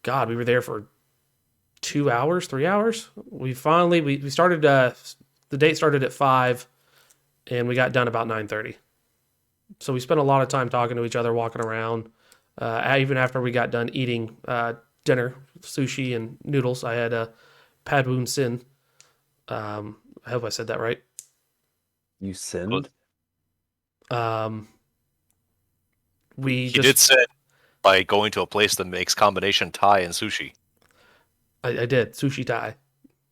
God, we were there for 2 hours, 3 hours. We finally we started. The date started at 5, and we got done about 9:30. So we spent a lot of time talking to each other, walking around. Even after we got done eating dinner, sushi and noodles, I had a pad woon sin. I hope I said that right. You sinned? You did sin by going to a place that makes combination Thai and sushi. I did. Sushi Thai.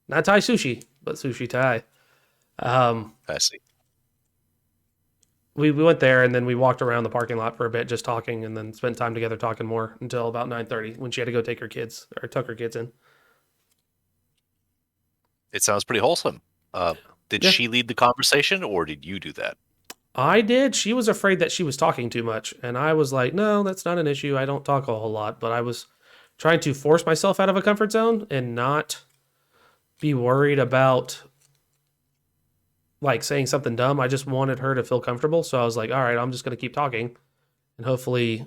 Not Thai sushi, but sushi Thai. I see. We went there and then we walked around the parking lot for a bit just talking and then spent time together talking more until about 9:30 when she had to go take her kids or tuck her kids in. It sounds pretty wholesome. Did she lead the conversation or did you do that? I did. She was afraid that she was talking too much. And I was like, no, that's not an issue. I don't talk a whole lot. But I was trying to force myself out of a comfort zone and not be worried about like saying something dumb. I just wanted her to feel comfortable. So I was like, all right, I'm just going to keep talking and hopefully,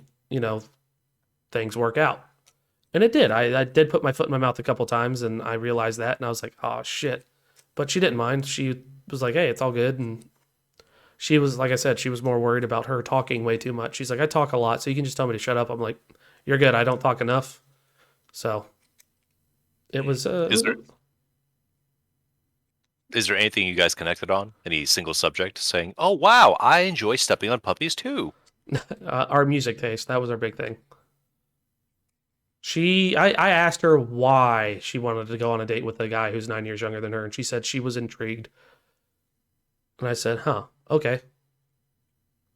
things work out. And it did. I did put my foot in my mouth a couple times and I realized that. And I was like, oh, shit. But she didn't mind. She was like, hey, it's all good. And she was, like I said, she was more worried about her talking way too much. She's like, I talk a lot, so you can just tell me to shut up. I'm like, you're good. I don't talk enough. So it was. Is there anything you guys connected on? Any single subject saying, oh, wow, I enjoy stepping on puppies too? Our music taste. That was our big thing. I asked her why she wanted to go on a date with a guy who's 9 years younger than her, and she said she was intrigued. And I said, huh, okay.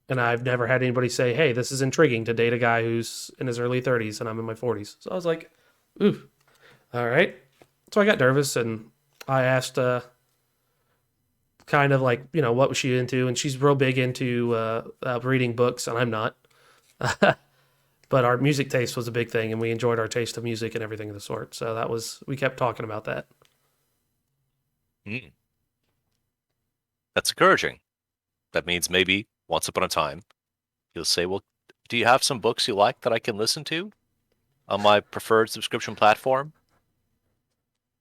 And I've never had anybody say, hey, this is intriguing to date a guy who's in his early 30s and I'm in my 40s. So I was like, ooh, all right. So I got nervous and I asked kind of like, what was she into? And she's real big into reading books, and I'm not. But our music taste was a big thing, and we enjoyed our taste of music and everything of the sort. So we kept talking about that. Mm. That's encouraging. That means maybe once upon a time, you'll say, well, do you have some books you like that I can listen to on my preferred subscription platform?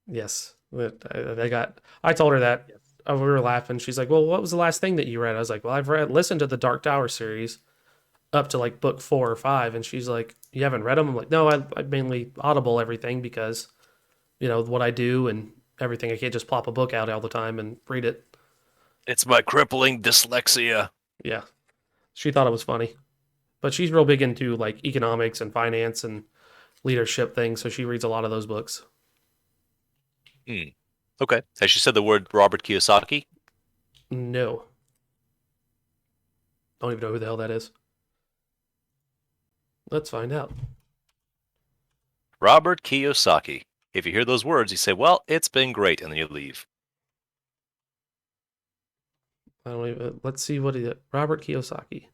Yes. I told her that. We were laughing. She's like, well, what was the last thing that you read? I was like, well, listened to the Dark Tower series up to like book 4 or 5. And she's like, you haven't read them? I'm like, no, I mainly Audible everything because, what I do and everything. I can't just plop a book out all the time and read it. It's my crippling dyslexia. Yeah. She thought it was funny. But she's real big into like economics and finance and leadership things. So she reads a lot of those books. Okay. Has she said the word Robert Kiyosaki? No. Don't even know who the hell that is. Let's find out. Robert Kiyosaki. If you hear those words, you say, well, it's been great, and then you leave. Let's see what is it. Robert Kiyosaki.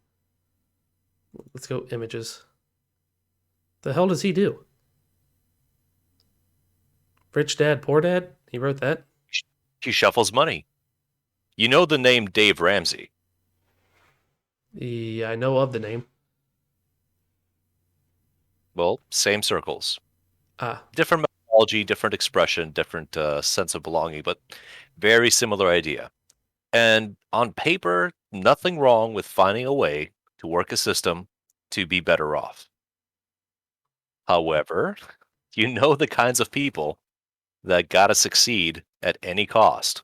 Let's go images. The hell does he do? Rich Dad, Poor Dad? He wrote that? He shuffles money. You know the name Dave Ramsey. Yeah, I know of the name. Well, same circles. Ah, Different methodology, different expression, different sense of belonging, but very similar idea. And on paper, nothing wrong with finding a way to work a system to be better off. However, you know the kinds of people that gotta succeed at any cost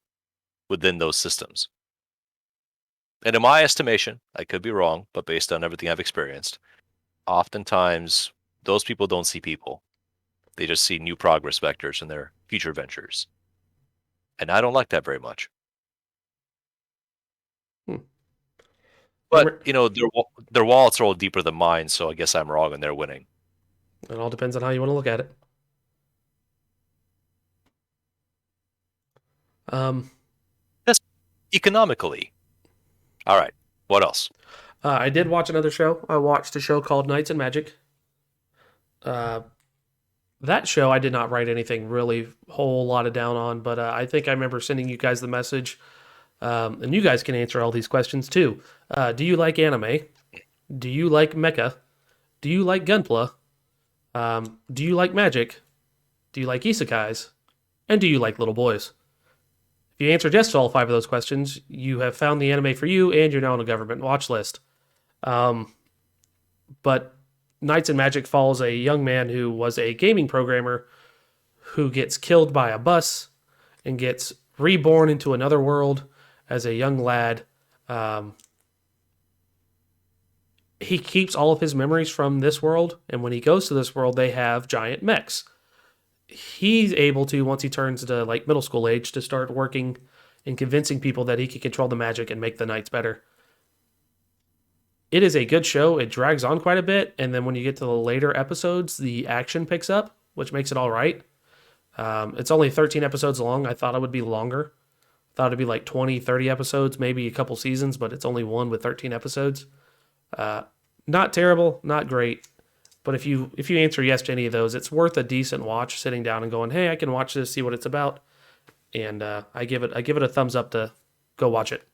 within those systems. And in my estimation, I could be wrong, but based on everything I've experienced, oftentimes those people don't see people. They just see new progress vectors in their future ventures. And I don't like that very much. But, their wallets are all deeper than mine, so I guess I'm wrong and they're winning. it all depends on how you want to look at it. Just economically. All right. What else? I did watch another show. I watched a show called Knights and Magic. That show I did not write anything really whole lot of down on, but I think I remember sending you guys the message, and you guys can answer all these questions too. Do you like anime? Do you like mecha? Do you like gunpla? Do you like magic? Do you like isekais? And do you like little boys? If you answered yes to all 5 of those questions, you have found the anime for you, and you're now on a government watch list. But Knights and Magic follows a young man who was a gaming programmer who gets killed by a bus and gets reborn into another world as a young lad. He keeps all of his memories from this world, and when he goes to this world, they have giant mechs. He's able to, once he turns to like middle school age, to start working and convincing people that he can control the magic and make the knights better. It is a good show. It drags on quite a bit, and then when you get to the later episodes, the action picks up, which makes it all right. It's only 13 episodes long. I thought it would be longer. I thought it'd be like 20, 30 episodes, maybe a couple seasons, but it's only one with 13 episodes. Not terrible, not great. But if you answer yes to any of those, it's worth a decent watch, sitting down and going, hey, I can watch this, see what it's about. And I give it a thumbs up to go watch it.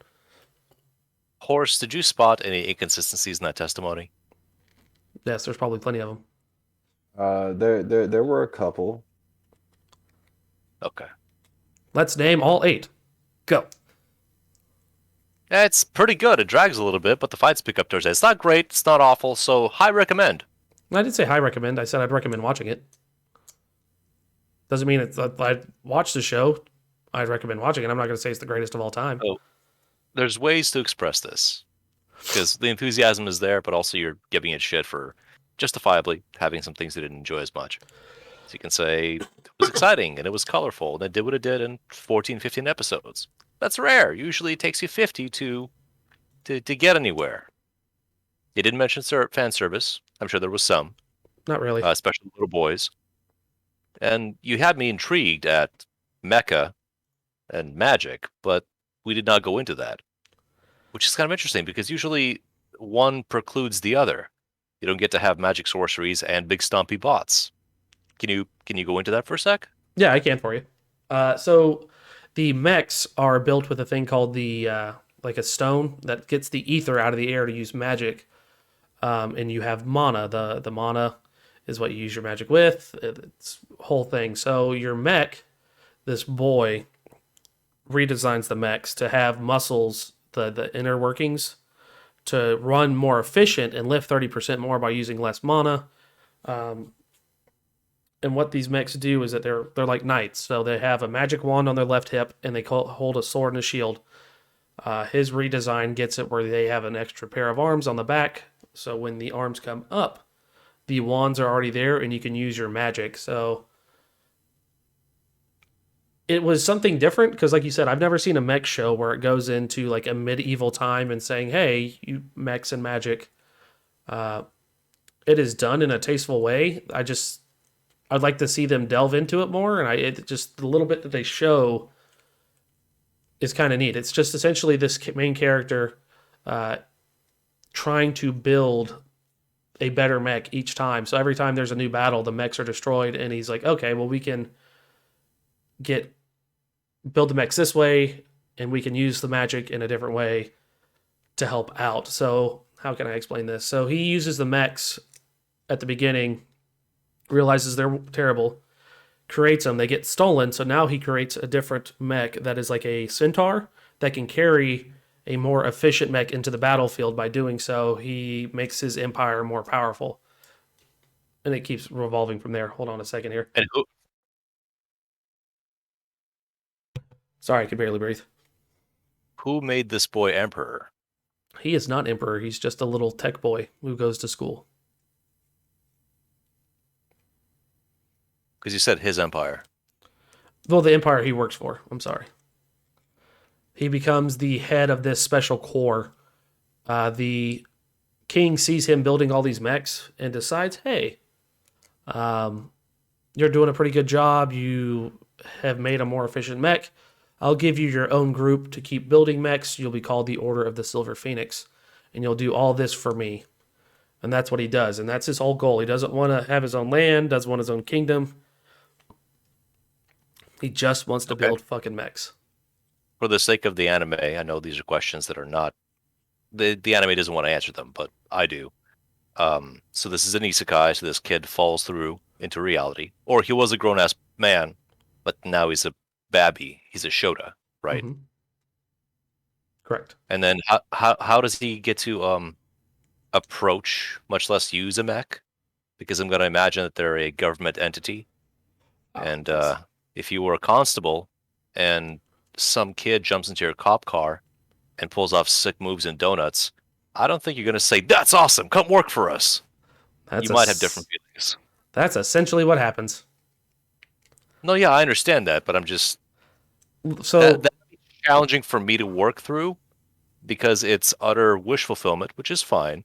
Horse, did you spot any inconsistencies in that testimony? Yes, there's probably plenty of them. There were a couple. Okay. Let's name all 8. Go. It's pretty good. It drags a little bit, but the fights pick up towards it. It's not great. It's not awful. So high recommend. I did say high recommend. I said I'd recommend watching it. Doesn't mean I'd watch the show. I'd recommend watching it. I'm not going to say it's the greatest of all time. Oh, there's ways to express this. Because the enthusiasm is there, but also you're giving it shit for justifiably having some things you didn't enjoy as much. So you can say it was exciting and it was colorful and it did what it did in 14, 15 episodes. That's rare. Usually it takes you 50 to get anywhere. You didn't mention fan service. I'm sure there was some. Not really. Especially little boys. And you had me intrigued at mecha and magic, but we did not go into that, which is kind of interesting because usually one precludes the other. You don't get to have magic sorceries and big stompy bots. Can you go into that for a sec? Yeah, I can for you. So the mechs are built with a thing called the like a stone that gets the ether out of the air to use magic. And you have mana. The mana is what you use your magic with. It's a whole thing. So your mech, this boy, redesigns the mechs to have muscles, the inner workings, to run more efficient and lift 30% more by using less mana. And what these mechs do is that they're like knights. So they have a magic wand on their left hip and they hold a sword and a shield. His redesign gets it where they have an extra pair of arms on the back. So when the arms come up, the wands are already there and you can use your magic. So it was something different because, like you said, I've never seen a mech show where it goes into like a medieval time and saying, hey, you mechs and magic. It is done in a tasteful way. I'd like to see them delve into it more. And it just the little bit that they show is kind of neat. It's just essentially this main character trying to build a better mech each time. So every time there's a new battle, the mechs are destroyed, and he's like, okay, well, we can build the mechs this way, and we can use the magic in a different way to help out. So how can I explain this? So he uses the mechs at the beginning, realizes they're terrible, creates them, they get stolen, so now he creates a different mech that is like a centaur that can carry a more efficient mech into the battlefield. By doing so, he makes his empire more powerful. And it keeps revolving from there. Hold on a second here. And Sorry, I could barely breathe. who made this boy emperor? He is not emperor. He's just a little tech boy who goes to school. Because you said his empire. Well, the empire he works for. I'm sorry. He becomes the head of this special corps. The king sees him building all these mechs and decides, hey, you're doing a pretty good job. You have made a more efficient mech. I'll give you your own group to keep building mechs. You'll be called the Order of the Silver Phoenix. And you'll do all this for me. And that's what he does. And that's his whole goal. He doesn't want to have his own land, doesn't want his own kingdom. He just wants to build fucking mechs. For the sake of the anime, I know these are questions that are not... The anime doesn't want to answer them, but I do. So this is an isekai, so this kid falls through into reality. Or he was a grown-ass man, but now he's a babby. He's a shota, right? Mm-hmm. Correct. And then how does he get to approach, much less use a mech? Because I'm going to imagine that they're a government entity. And if you were a constable and some kid jumps into your cop car and pulls off sick moves and donuts, I don't think you're going to say, that's awesome, come work for us. You might have different feelings. That's essentially what happens. No, yeah, I understand that, but I'm just... So that's challenging for me to work through because it's utter wish fulfillment, which is fine.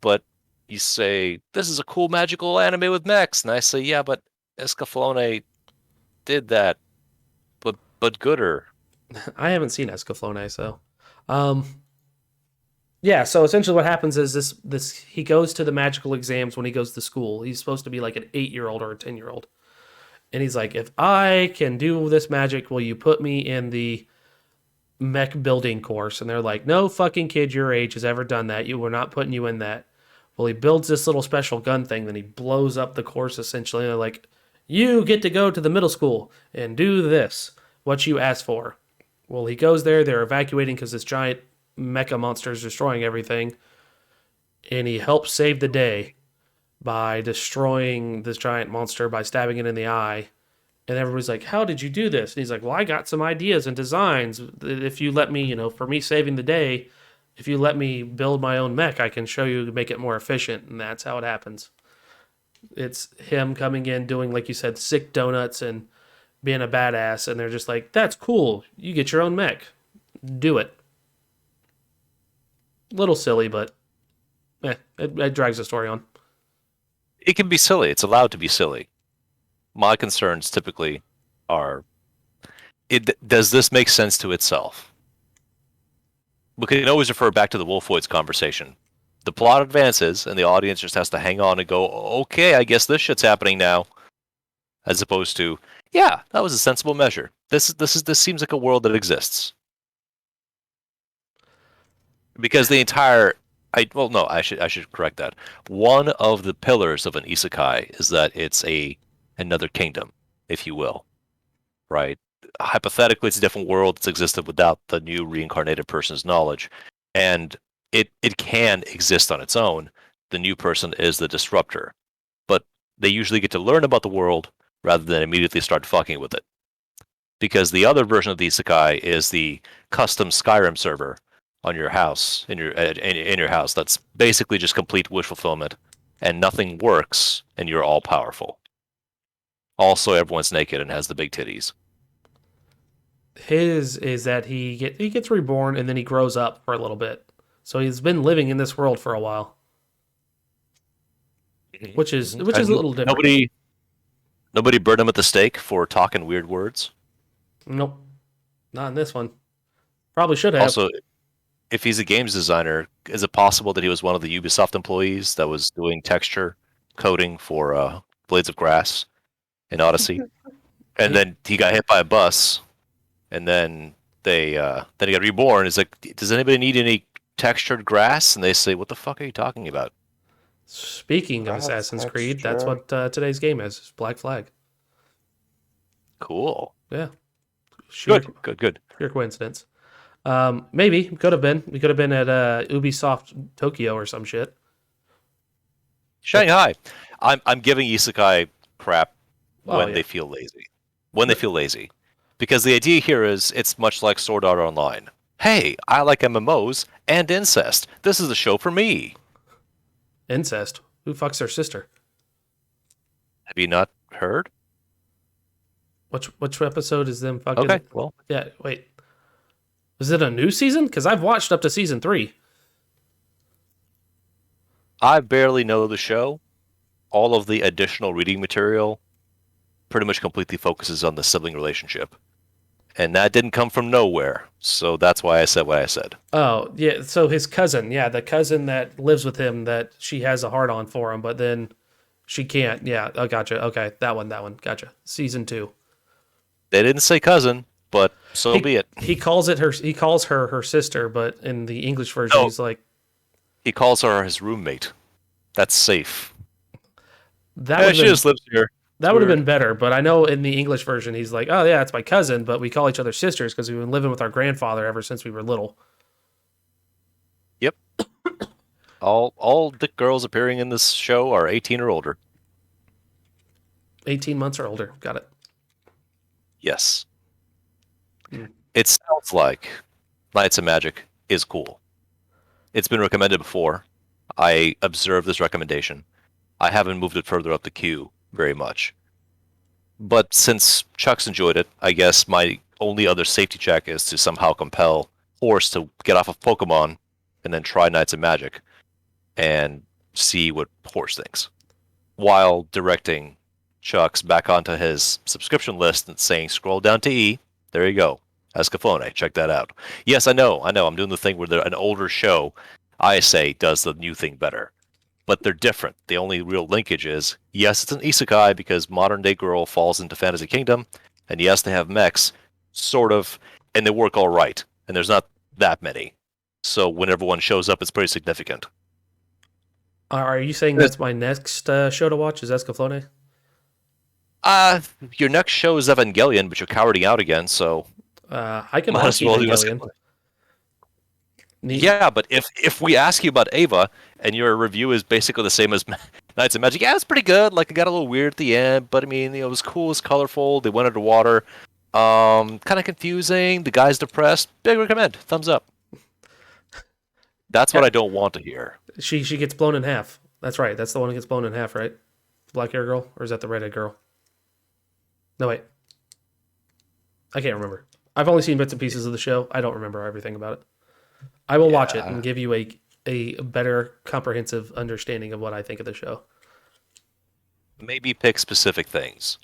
But you say, this is a cool magical anime with mechs. And I say, yeah, but Escaflowne did that, but gooder. I haven't seen Escaflowne, so... yeah, so essentially what happens is this he goes to the magical exams when he goes to school. He's supposed to be like an 8-year-old or a 10-year-old. And he's like, if I can do this magic, will you put me in the mech building course? And they're like, no fucking kid your age has ever done that. We're not putting you in that. Well, he builds this little special gun thing, then he blows up the course essentially. And they're like, you get to go to the middle school and do this, what you asked for. Well, he goes there, they're evacuating because this giant mecha monster is destroying everything. And he helps save the day by destroying this giant monster by stabbing it in the eye. And everybody's like, how did you do this? And he's like, well, I got some ideas and designs. If you let me, for me saving the day, if you let me build my own mech, I can show you to make it more efficient. And that's how it happens. It's him coming in, doing, like you said, sick donuts and being a badass. And they're just like, that's cool. You get your own mech. Do it. Little silly, but it drags the story on. It can be silly. It's allowed to be silly. My concerns typically are, does this make sense to itself? we can always refer back to the Wolfoids conversation. The plot advances, and the audience just has to hang on and go, okay, I guess this shit's happening now. As opposed to, yeah, that was a sensible measure. This seems like a world that exists. Because the entire, I should correct that. One of the pillars of an isekai is that it's another kingdom, if you will, right? Hypothetically, it's a different world that's existed without the new reincarnated person's knowledge, and it can exist on its own. The new person is the disruptor, but they usually get to learn about the world rather than immediately start fucking with it. Because the other version of the isekai is the custom Skyrim server on your house, in your house. That's basically just complete wish fulfillment, and nothing works, and you're all powerful. Also, everyone's naked and has the big titties. His is that he gets reborn and then he grows up for a little bit. So he's been living in this world for a while, which is a little different. Nobody burned him at the stake for talking weird words. Nope, not in this one. Probably should have. Also, if he's a games designer, is it possible that he was one of the Ubisoft employees that was doing texture coding for Blades of Grass in Odyssey, and then he got hit by a bus, and then he got reborn? It's like, does anybody need any textured grass? And they say, what the fuck are you talking about? Speaking of Assassin's Creed, that's what today's game is Black Flag. Cool. Yeah. Good. Pure coincidence. Maybe could have been. We could have been at Ubisoft Tokyo or some shit. Shanghai. I'm giving isekai crap when they feel lazy. They feel lazy. Because the idea here is it's much like Sword Art Online. Hey, I like MMOs and incest. This is the show for me. Incest? Who fucks their sister? Have you not heard? Which episode is them fucking? Okay, well. Yeah, wait. Is it a new season? Because I've watched up to season 3. I barely know the show. All of the additional reading material pretty much completely focuses on the sibling relationship. And that didn't come from nowhere. So that's why I said what I said. Oh, yeah. So his cousin, the cousin that lives with him, that she has a hard on for him, but then she can't. Yeah, oh, gotcha. Okay, that one. Gotcha. Season 2. They didn't say cousin, but be it. He calls her her sister, but in the English version, he's like... He calls her his roommate. That's safe. She just lives here. That would have been better, but I know in the English version, he's like, oh yeah, it's my cousin, but we call each other sisters because we've been living with our grandfather ever since we were little. Yep. All dick girls appearing in this show are 18 or older. 18 months or older. Got it. Yes. It sounds like Knights of Magic is cool. It's been recommended before. I observed this recommendation. I haven't moved it further up the queue very much. But since Chuck's enjoyed it, I guess my only other safety check is to somehow compel Horse to get off of Pokemon and then try Knights of Magic and see what Horse thinks, while directing Chuck's back onto his subscription list and saying, scroll down to E. There you go. Escaflowne. Check that out. Yes, I know. I'm doing the thing where an older show, I say, does the new thing better. But they're different. The only real linkage is, yes, it's an isekai because modern-day girl falls into Fantasy Kingdom, and yes, they have mechs, sort of, and they work all right. And there's not that many. So whenever one shows up, it's pretty significant. Are you saying that's my next show to watch, is Escaflowne? Your next show is Evangelion, but you're cowarding out again, so... I can watch Evangelion. Yeah, but if we ask you about Ava, and your review is basically the same as Knights of Magic, yeah, it's pretty good. Like, it got a little weird at the end, but I mean, it was cool, it's colorful, they went underwater. Kind of confusing, the guy's depressed. Big recommend, thumbs up. That's what I don't want to hear. She gets blown in half. That's right, that's the one that gets blown in half, right? The black hair girl? Or is that the redhead girl? No, wait. I can't remember. I've only seen bits and pieces of the show. I don't remember everything about it. I will watch it and give you a better comprehensive understanding of what I think of the show. Maybe pick specific things.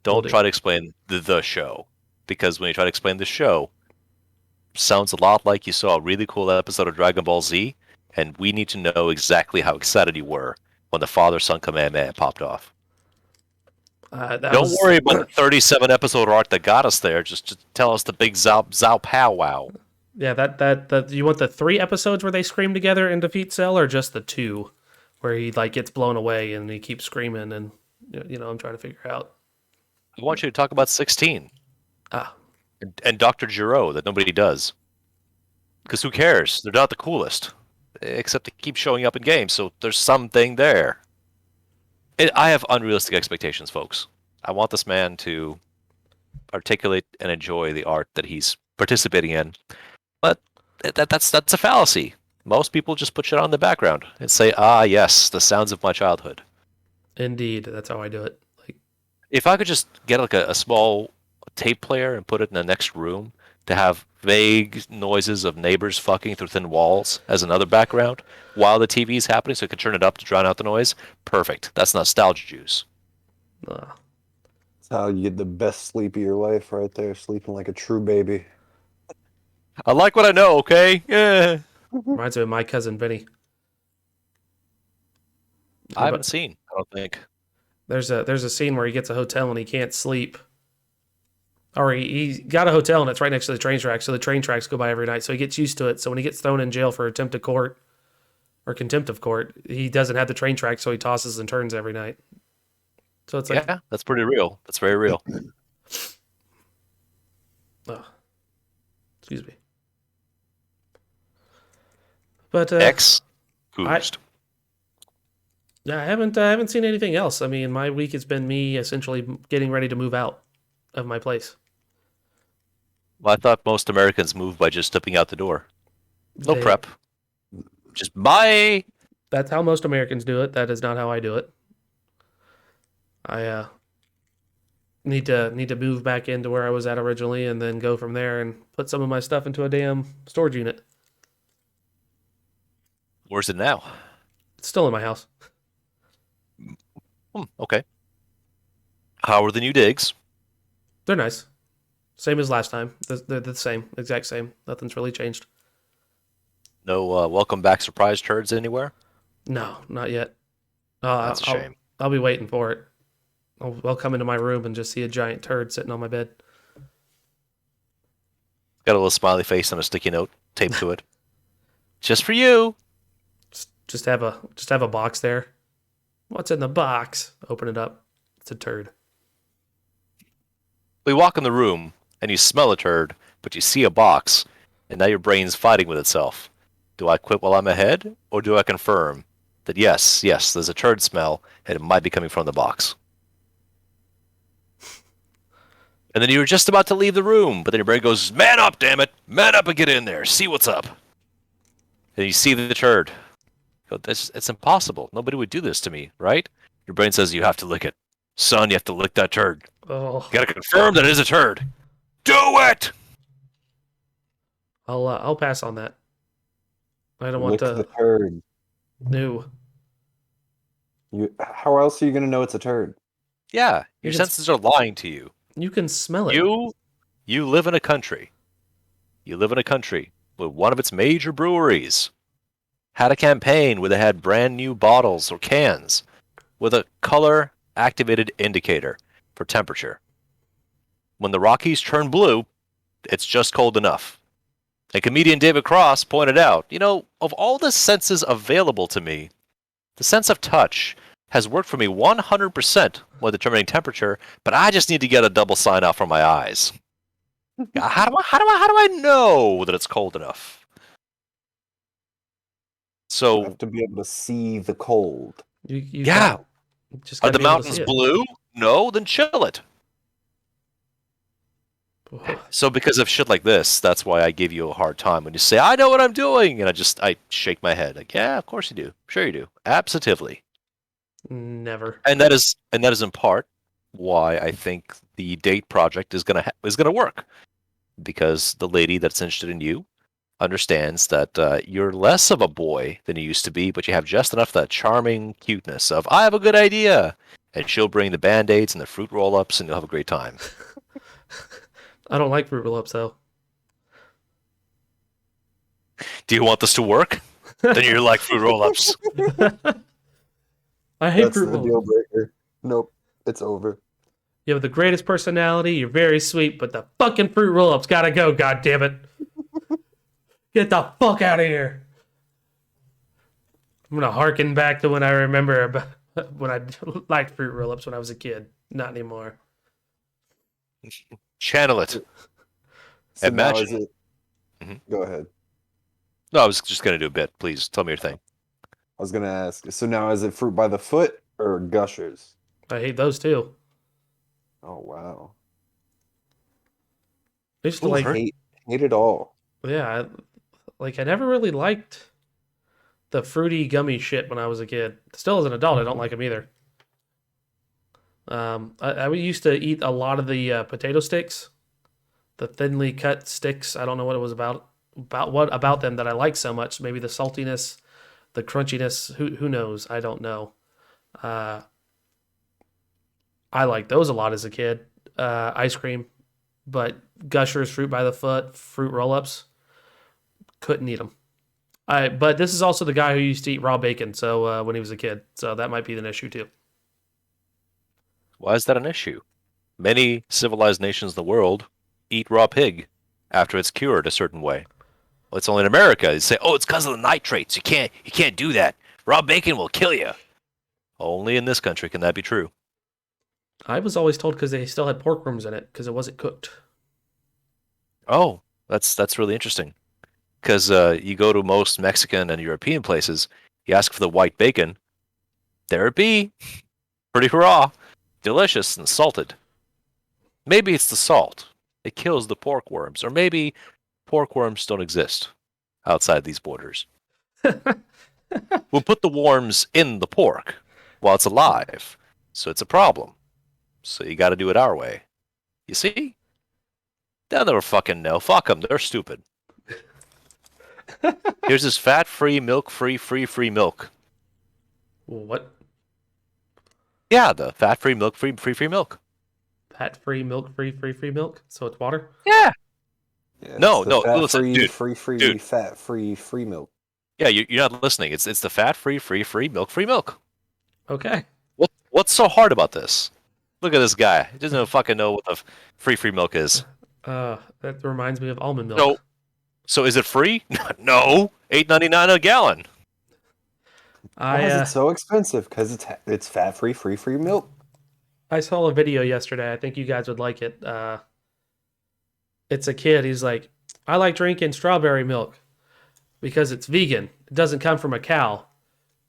Don't try to explain the show. Because when you try to explain the show, sounds a lot like you saw a really cool episode of Dragon Ball Z, and we need to know exactly how excited you were when the father-son Kamehameha popped off. That Don't was worry about the 37 episode arc that got us there. Just tell us the big Zao Pow Wow. yeah. That you want the 3 episodes where they scream together and defeat Cell, or just the 2 where he like gets blown away and he keeps screaming and I'm trying to figure out. I want you to talk about 16 Ah, and Dr. Giro that nobody does. Because who cares? They're not the coolest. Except they keep showing up in games, so there's something there. I have unrealistic expectations, folks. I want this man to articulate and enjoy the art that he's participating in. But that's a fallacy. Most people just put shit on in the background and say, ah, yes, the sounds of my childhood. indeed, that's how I do it. Like, If I could just get like a small tape player and put it in the next room to have vague noises of neighbors fucking through thin walls as another background while the TV is happening so I could turn it up to drown out the noise, perfect. That's nostalgia juice. uh, That's how you get the best sleep of your life right there, sleeping like a true baby. I like what I know, okay? Yeah. reminds me of my cousin Vinny. I haven't seen, I don't think. There's a scene where he gets a hotel and he can't sleep. Or he got a hotel and it's right next to the train tracks, so the train tracks go by every night. So he gets used to it. So when he gets thrown in jail for contempt of court, he doesn't have the train tracks, so he tosses and turns every night. So it's like, Yeah, that's pretty real. That's very real. excuse me. But Excused. yeah, I haven't seen anything else. I mean, my week has been me essentially getting ready to move out of my place. Well, I thought most Americans move by just stepping out the door. No They- prep. Just bye. That's how most Americans do it. That is not how I do it. I need to move back into where I was at originally, and then go from there and put some of my stuff into a damn storage unit. Where's it now? It's still in my house. Okay. How are the new digs? They're nice, same as last time. They're the same, exact same. Nothing's really changed. No welcome back surprise turds anywhere? No, not yet. That's a shame. I'll be waiting for it. I'll come into my room and just see a giant turd sitting on my bed. Got a little smiley face and a sticky note taped to it. Just for you. Just have a box there. What's in the box? Open it up. It's a turd. We walk in the room and you smell a turd, but you see a box, and now your brain's fighting with itself. Do I quit while I'm ahead, or do I confirm that yes, there's a turd smell, and it might be coming from the box? And then you're just about to leave the room, but then your brain goes, man up, damn it! Man up and get in there, see what's up. And you see the turd. You go, it's impossible. Nobody would do this to me, right? Your brain says you have to lick it. Son, you have to lick that turd. Oh, You gotta confirm that it is a turd. Do it! I'll pass on that. I don't want Lick the to. turd. No. How else are you gonna know it's a turd? Yeah, your You can senses are lying to you. You can smell it. You live in a country. You live in a country where one of its major breweries had a campaign where they had brand new bottles or cans with a color activated indicator for temperature. When the Rockies turn blue, it's just cold enough. And comedian David Cross pointed out, of all the senses available to me, the sense of touch has worked for me 100% when determining temperature, but I just need to get a double sign off from my eyes. How do I know that it's cold enough? You So, have to be able to see the cold. You yeah. just Are gotta the be able to mountains see it. blue? No, then chill it. So because of shit like this, that's why I give you a hard time when you say, I know what I'm doing. And I shake my head. Like, yeah, of course you do. Sure you do. Absolutely. Never. And that is in part why I think the date project is gonna work, because the lady that's interested in you understands that you're less of a boy than you used to be, but you have just enough of that charming cuteness of I have a good idea, and she'll bring the band-aids and the fruit roll-ups, and you'll have a great time. I don't like fruit roll-ups though. Do you want this to work? Then you're like fruit roll-ups. I hate That's fruit the roll-ups. deal breaker. Nope, it's over. You have the greatest personality. You're very sweet, but the fucking fruit roll-ups gotta go. God damn it! Get the fuck out of here! I'm gonna harken back to when I remember about when I liked fruit roll-ups when I was a kid. Not anymore. Channel it. So now Imagine. is it? Mhm. Go ahead. No, I was just gonna do a bit. Please tell me your thing. I was gonna ask. So now is it fruit by the foot or gushers? I hate those too. Oh wow. I used to Ooh, like, Hate it all. yeah, I never really liked the fruity gummy shit when I was a kid. Still, as an adult, I don't like them either. I used to eat a lot of the potato sticks, the thinly cut sticks. I don't know what it was about what about them that I like so much. Maybe the saltiness, the crunchiness. Who knows? I don't know. Uh, I liked those a lot as a kid. Ice cream, but Gushers, fruit by the foot, fruit roll-ups, couldn't eat them. But this is also the guy who used to eat raw bacon. So when he was a kid, so that might be an issue too. Why is that an issue? Many civilized nations in the world eat raw pig after it's cured a certain way. Well, it's only in America. They say, "Oh, it's because of the nitrates. You can't do that. Raw bacon will kill you." Only in this country can that be true. I was always told because they still had pork rinds in it because it wasn't cooked. Oh, that's really interesting. Because you go to most Mexican and European places, you ask for the white bacon, there it be, pretty raw, delicious and salted. Maybe it's the salt. It kills the pork worms, or maybe pork worms don't exist outside these borders. We'll put the worms in the pork while it's alive, so it's a problem. So you got to do it our way. You see? They'll never fucking know. Fuck them. They're stupid. Here's this fat-free, milk-free, free milk. What? Yeah, the fat-free, milk-free, free milk. Fat-free, milk-free milk. So it's water. Yeah. Yeah, No, it's the no, listen, fat-free, dude, free, dude. fat-free, free milk. Yeah, you're not listening. It's the fat-free, free milk. Okay. What's so hard about this? Look at this guy. He doesn't even fucking know what the free milk is. That reminds me of almond milk. No. So is it free? No. $8.99 a gallon. Why is it so expensive? Because it's fat-free, free milk. I saw a video yesterday. I think you guys would like it. It's a kid. He's like, I like drinking strawberry milk because it's vegan. It doesn't come from a cow.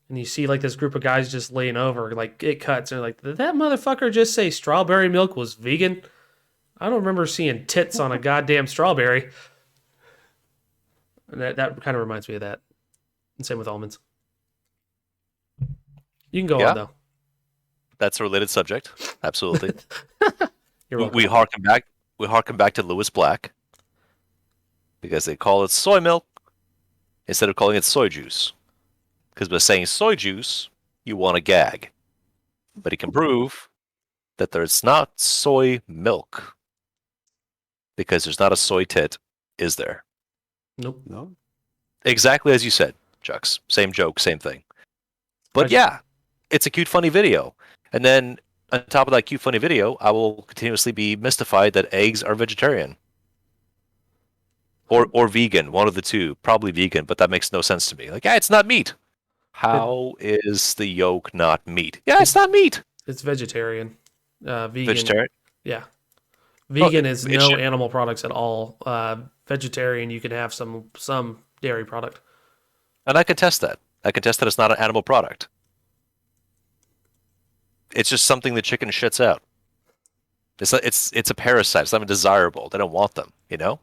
And you see like this group of guys just laying over, like it cuts. And they're like, did that motherfucker just say strawberry milk was vegan? I don't remember seeing tits on a goddamn strawberry. And that kind of reminds me of that. And same with almonds. You can go Yeah. on though. That's a related subject. Absolutely. You're welcome. We harken back to Lewis Black because they call it soy milk instead of calling it soy juice. Because by saying soy juice, you want to gag. But he can prove that there's not soy milk because there's not a soy tit, is there? Nope. No. Exactly as you said, Chucks. Same joke, same thing. But yeah, it's a cute, funny video. And then on top of that cute, funny video, I will continuously be mystified that eggs are vegetarian. Or vegan, one of the two. Probably vegan, but that makes no sense to me. Like, yeah, it's not meat. How is the yolk not meat? Yeah, it's not meat. It's vegetarian. Vegan. Vegetarian? Yeah. Vegan is no should- animal products at all. Vegetarian, you can have some dairy product. And I can test that. I can test that it's not an animal product. It's just something the chicken shits out. It's a parasite. It's not even desirable. They don't want them, you know?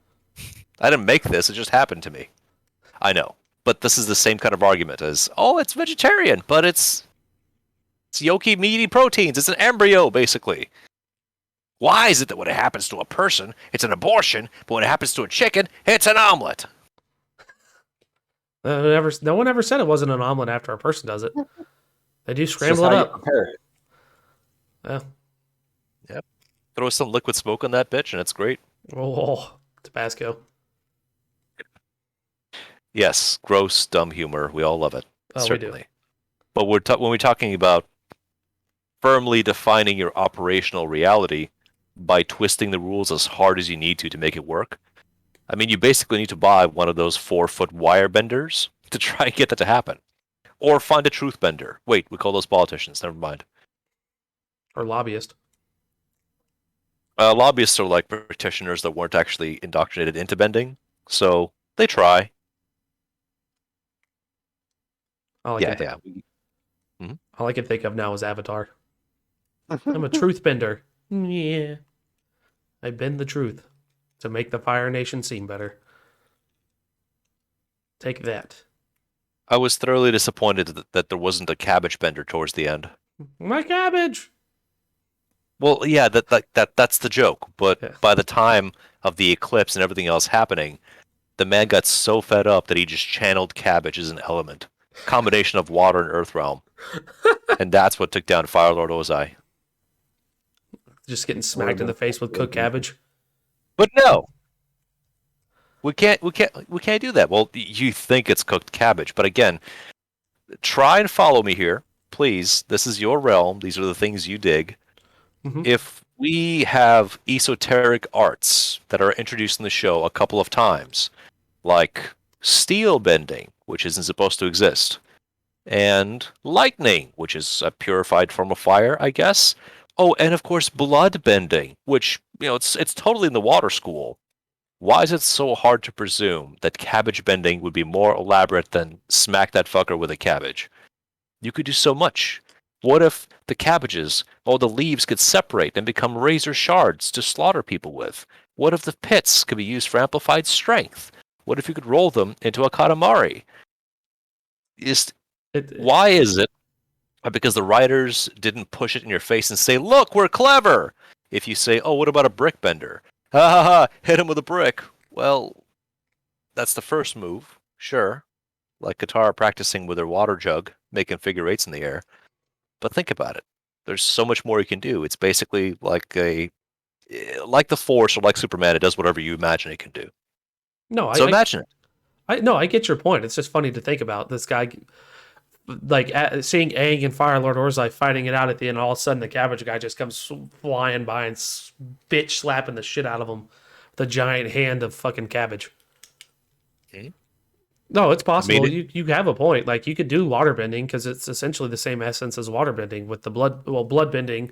I didn't make this. It just happened to me. I know. But this is the same kind of argument as, oh, it's vegetarian, but it's yolky, meaty proteins. It's an embryo, basically. Why is it that when it happens to a person, it's an abortion, but when it happens to a chicken, it's an omelet? No one ever said it wasn't an omelet after a person does it. They do scramble it how you up. prepare it. Yeah. Yep. Throw some liquid smoke on that bitch, and it's great. Oh, Tabasco. Yes, gross, dumb humor. We all love it. Oh, we do. Certainly. But when we're talking about firmly defining your operational reality by twisting the rules as hard as you need to make it work, I mean, you basically need to buy one of those 4-foot wire benders to try and get that to happen. Or find a truth bender. Wait, we call those politicians. Never mind. Or lobbyist. Lobbyists are like practitioners that weren't actually indoctrinated into bending, so they try. All I Yeah, can yeah. all I can think of now is Avatar. I'm a truth bender. Yeah. I bend the truth to make the Fire Nation seem better. Take that. I was thoroughly disappointed that there wasn't a cabbage bender towards the end. My cabbage! Well, yeah, that's the joke. But Yeah. by the time of the eclipse and everything else happening, the man got so fed up that he just channeled cabbage as an element, combination of water and earth realm, and that's what took down Fire Lord Ozai. Just getting smacked in the face with cooked cabbage. But no, we can't do that. Well, you think it's cooked cabbage, but again, try and follow me here, please. This is your realm. These are the things you dig. Mhm. If we have esoteric arts that are introduced in the show a couple of times, like steel bending, which isn't supposed to exist, and lightning, which is a purified form of fire, I guess. Oh, and of course blood bending, which it's totally in the water school. Why is it so hard to presume that cabbage bending would be more elaborate than smack that fucker with a cabbage? You could do so much. What if the cabbages, all the leaves could separate and become razor shards to slaughter people with? What if the pits could be used for amplified strength? What if you could roll them into a katamari? Why is it? Because the writers didn't push it in your face and say, look, we're clever! If you say, oh, what about a brick bender? Ha ha ha, hit him with a brick. Well, that's the first move, sure. Like Katara practicing with her water jug, making figure eights in the air. But think about it. There's so much more you can do. It's basically like like the Force or like Superman. It does whatever you imagine it can do. No, So imagine it. I get your point. It's just funny to think about this guy, like seeing Aang and Fire Lord Ozai fighting it out at the end. All of a sudden, the cabbage guy just comes flying by and bitch slapping the shit out of him with a giant hand of fucking cabbage. Okay. No, it's possible. I mean, You have a point. Like you could do water bending because it's essentially the same essence as water bending with the blood. Well, blood bending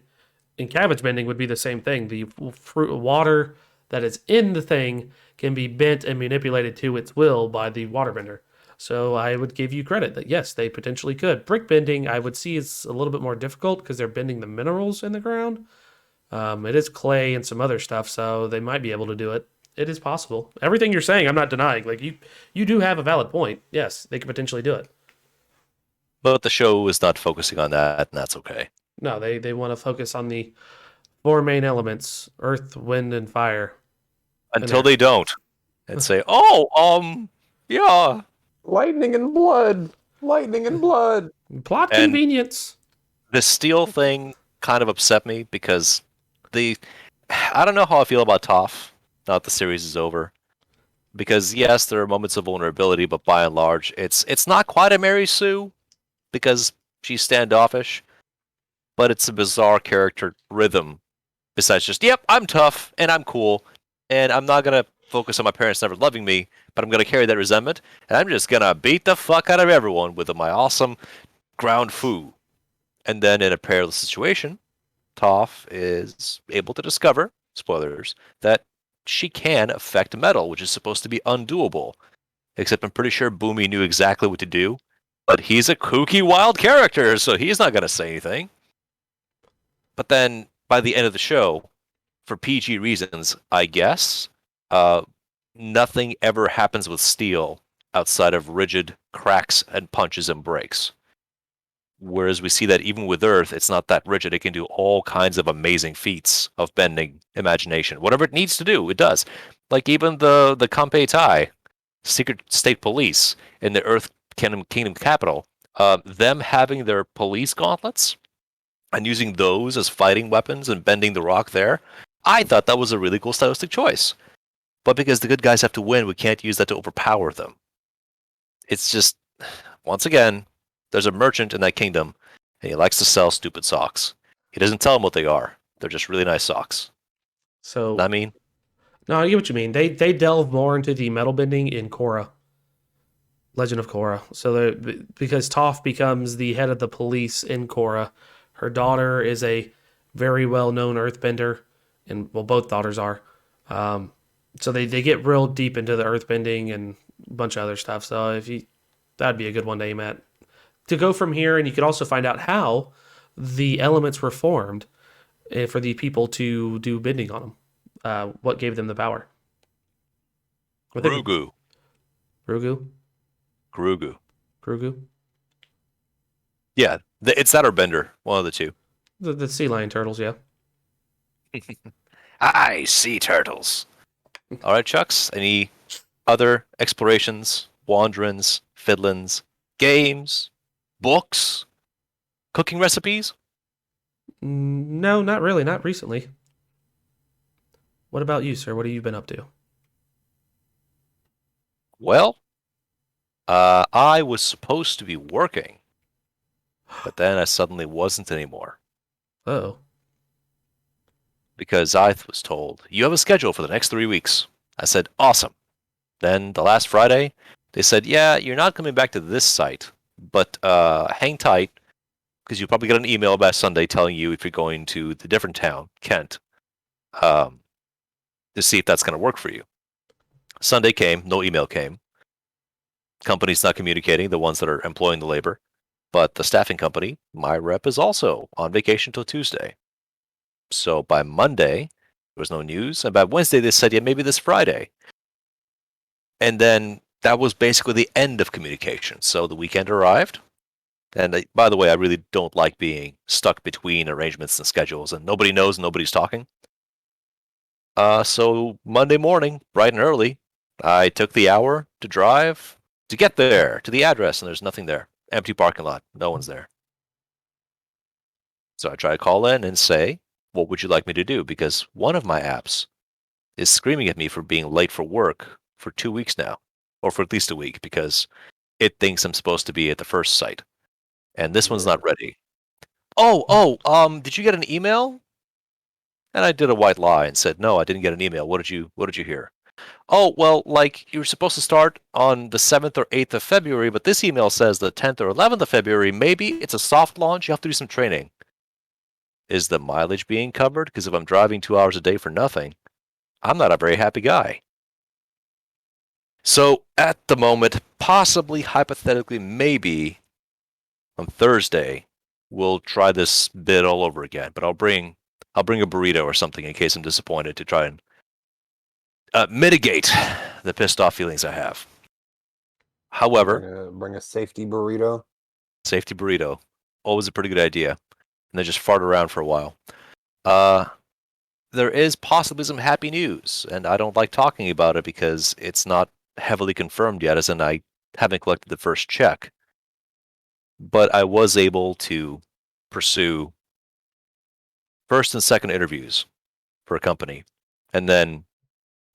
and cabbage bending would be the same thing. The fruit water that is in the thing can be bent and manipulated to its will by the waterbender. So I would give you credit that yes, they potentially could. Brick bending, I would see is a little bit more difficult because they're bending the minerals in the ground. It is clay and some other stuff, so they might be able to do it. It is possible. Everything you're saying, I'm not denying. Like you do have a valid point. Yes, they could potentially do it. but the show is not focusing on that, and that's okay. No, they want to focus on the four main elements: earth, wind, and fire. Until they don't, and say, "Oh, yeah." Lightning and blood. Lightning and blood. Plot And convenience. the steel thing kind of upset me because I don't know how I feel about Toph now that the series is over. Because yes, there are moments of vulnerability, but by and large, it's not quite a Mary Sue because she's standoffish, but it's a bizarre character rhythm. Besides just, yep, I'm tough and I'm cool, and I'm not gonna focus on my parents never loving me, but I'm gonna carry that resentment, and I'm just gonna beat the fuck out of everyone with my awesome ground fu. And then in a perilous situation, Toph is able to discover, spoilers, that she can affect metal, which is supposed to be undoable. Except I'm pretty sure Boomy knew exactly what to do, but he's a kooky wild character, so he's not going to say anything. But then by the end of the show, for PG reasons, I guess, nothing ever happens with steel outside of rigid cracks and punches and breaks. Whereas we see that even with Earth, it's not that rigid. It can do all kinds of amazing feats of bending imagination. Whatever it needs to do, it does. Like even the Kanpei Tai, secret state police in the Earth Kingdom capital, them having their police gauntlets and using those as fighting weapons and bending the rock there, I thought that was a really cool stylistic choice. But because the good guys have to win, we can't use that to overpower them. It's just, once again, there's a merchant in that kingdom, and he likes to sell stupid socks. He doesn't tell them what they are. They're just really nice socks. So I mean, no, I get what you mean. They delve more into the metal bending in Korra, Legend of Korra. So because Toph becomes the head of the police in Korra, her daughter is a very well known earthbender, and well, both daughters are. Um, so they get real deep into the earthbending and a bunch of other stuff. So if you that'd be a good one to aim at. To go from here, and you could also find out how the elements were formed for the people to do bending on them. What gave them the power? I think Grugu. Rugu, Grugu. Grugu, Yeah, it's that or Bender. One of the two. the sea lion turtles. Yeah. I see turtles. All right, Chucks. Any other explorations, wanderings, fiddlings, games, books, cooking recipes? No, not really. Not recently. What about you, sir? What have you been up to? Well, I was supposed to be working, but then I suddenly wasn't anymore Oh, because I was told, you have a schedule for the next 3 weeks. I said, awesome. Then the last Friday, they said, yeah, you're not coming back to this site, but hang tight because you'll probably get an email by Sunday telling you if you're going to the different town, Kent, to see if that's going to work for you. Sunday came, no email came. Company's not communicating, the ones that are employing the labor. But the staffing company, my rep, is also on vacation till Tuesday. So by Monday, there was no news. And by Wednesday, they said, yeah, maybe this Friday. And then that was basically the end of communication. So the weekend arrived. And by the way, I really don't like being stuck between arrangements and schedules, and nobody knows, nobody's talking. So Monday morning, bright and early, I took the hour to drive to get there to the address, and there's nothing there. Empty parking lot. No one's there. So I try to call in and say, what would you like me to do? Because one of my apps is screaming at me for being late for work for 2 weeks now, or for at least a week, because it thinks I'm supposed to be at the first site. And this one's not ready. Did you get an email? And I did a white lie and said, no, I didn't get an email. What did you hear? Oh, well, like, you were supposed to start on the 7th or 8th of February, but this email says the 10th or 11th of February. Maybe it's a soft launch. You have to do some training. Is the mileage being covered? Because if I'm driving 2 hours a day for nothing, I'm not a very happy guy. So at the moment, possibly, hypothetically, maybe on Thursday, we'll try this bit all over again. But I'll bring a burrito or something in case I'm disappointed to try and mitigate the pissed off feelings I have. However, bring a safety burrito. safety burrito, always a pretty good idea. And then just fart around for a while. There is possibly some happy news, and I don't like talking about it because it's not heavily confirmed yet, as in I haven't collected the first check. But I was able to pursue first and second interviews for a company. And then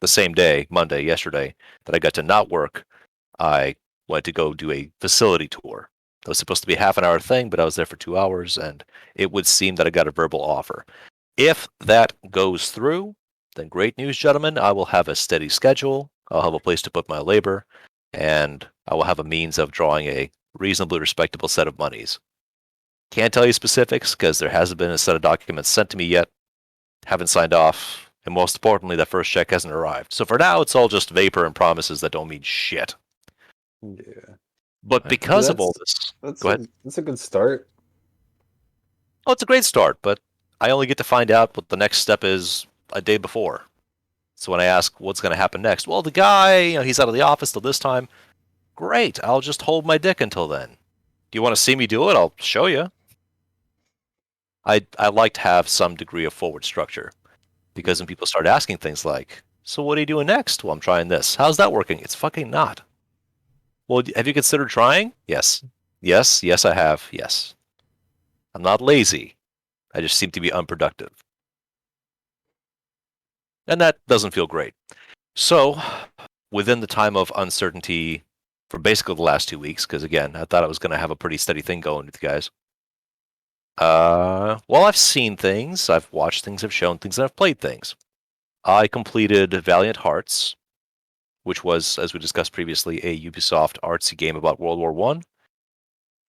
the same day, Monday, yesterday, that I got to not work, I went to go do a facility tour. It was supposed to be a half an hour thing, but I was there for 2 hours, and it would seem that I got a verbal offer. If that goes through, then great news, gentlemen. I will have a steady schedule. I'll have a place to put my labor, and I will have a means of drawing a reasonably respectable set of monies. Can't tell you specifics because there hasn't been a set of documents sent to me yet. Haven't signed off. And most importantly, that first check hasn't arrived. So for now, it's all just vapor and promises that don't mean shit. Yeah. But because of all this... Go ahead. That's a good start. Oh, it's a great start, but I only get to find out what the next step is a day before. So when I ask what's going to happen next, well, the guy, he's out of the office till this time. Great, I'll just hold my dick until then. Do you want to see me do it? I'll show you. I like to have some degree of forward structure. Because when people start asking things like, so what are you doing next? Well, I'm trying this. How's that working? It's fucking not. Well, have you considered trying? Yes. Yes, I have. Yes. I'm not lazy. I just seem to be unproductive. And that doesn't feel great. So, within the time of uncertainty, for basically the last 2 weeks, because again, I thought I was going to have a pretty steady thing going with you guys. Well, I've seen things, I've watched things, I've shown things, and I've played things. I completed Valiant Hearts, which was, as we discussed previously, a Ubisoft artsy game about World War One.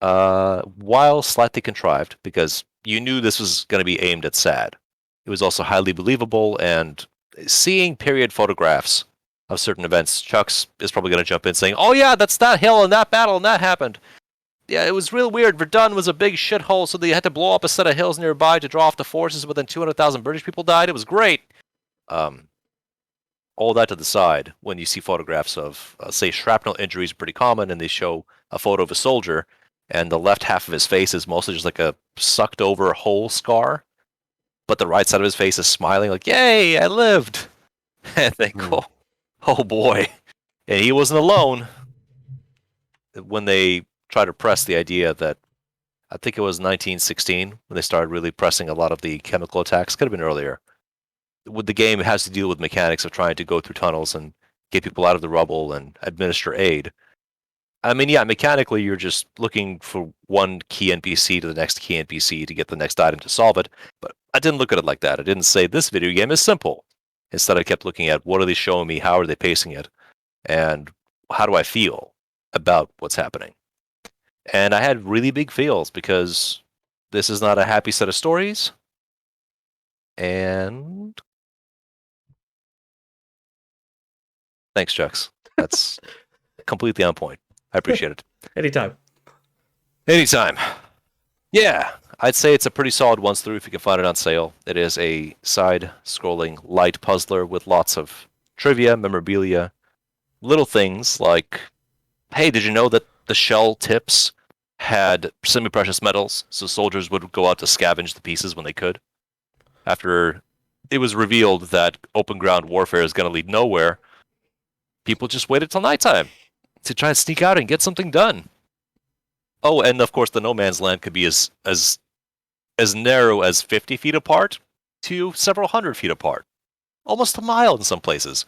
While slightly contrived, because you knew this was going to be aimed at sad. It was also highly believable, and seeing period photographs of certain events, Chucks is probably going to jump in saying, "Oh yeah, that's that hill and that battle and that happened." Yeah, it was real weird. Verdun was a big shithole, so they had to blow up a set of hills nearby to draw off the forces, but then 200,000 British people died. It was great. All that to the side, when you see photographs of, say, shrapnel injuries are pretty common, and they show a photo of a soldier, and the left half of his face is mostly just like a sucked over hole scar, but the right side of his face is smiling like, "Yay, I lived!" And they go, "Oh boy." And he wasn't alone. When they try to press the idea that, I think it was 1916 when they started really pressing a lot of the chemical attacks, could have been earlier. The game has to deal with mechanics of trying to go through tunnels and get people out of the rubble and administer aid. I mean, yeah, mechanically you're just looking for one key NPC to the next key NPC to get the next item to solve it, but I didn't look at it like that. I didn't say this video game is simple. Instead, I kept looking at what are they showing me, how are they pacing it, and how do I feel about what's happening. And I had really big feels because this is not a happy set of stories, and thanks, Chucks. That's completely on point. I appreciate it. Anytime. Anytime. Yeah, I'd say it's a pretty solid once through if you can find it on sale. It is a side-scrolling light puzzler with lots of trivia, memorabilia, little things like, hey, did you know that the shell tips had semi-precious metals, so soldiers would go out to scavenge the pieces when they could? After it was revealed that open ground warfare is going to lead nowhere, people just waited till nighttime to try and sneak out and get something done. Oh, and of course the no man's land could be as narrow as 50 feet apart to several hundred feet apart. Almost a mile in some places.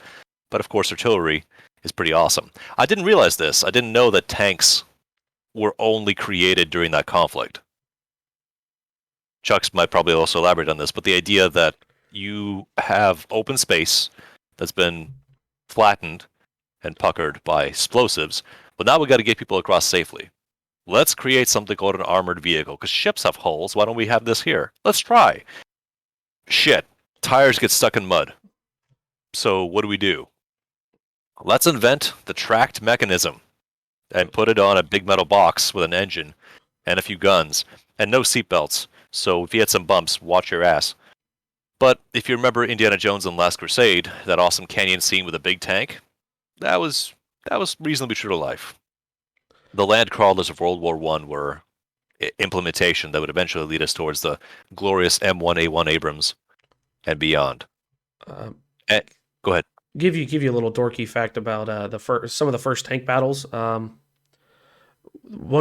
But of course artillery is pretty awesome. I didn't realize this. I didn't know that tanks were only created during that conflict. Chucks might probably also elaborate on this, but the idea that you have open space that's been flattened and puckered by explosives, but now we got to get people across safely. Let's create something called an armored vehicle, because ships have hulls. Why don't we have this here? Let's try. Shit. Tires get stuck in mud. So what do? Let's invent the tracked mechanism and put it on a big metal box with an engine and a few guns and no seatbelts. So if you hit some bumps, watch your ass. But if you remember Indiana Jones and Last Crusade, that awesome canyon scene with a big tank, that was reasonably true to life. The land crawlers of World War I were implementation that would eventually lead us towards the glorious M1A1 Abrams and beyond. Go ahead. Give you a little dorky fact about some of the first tank battles. One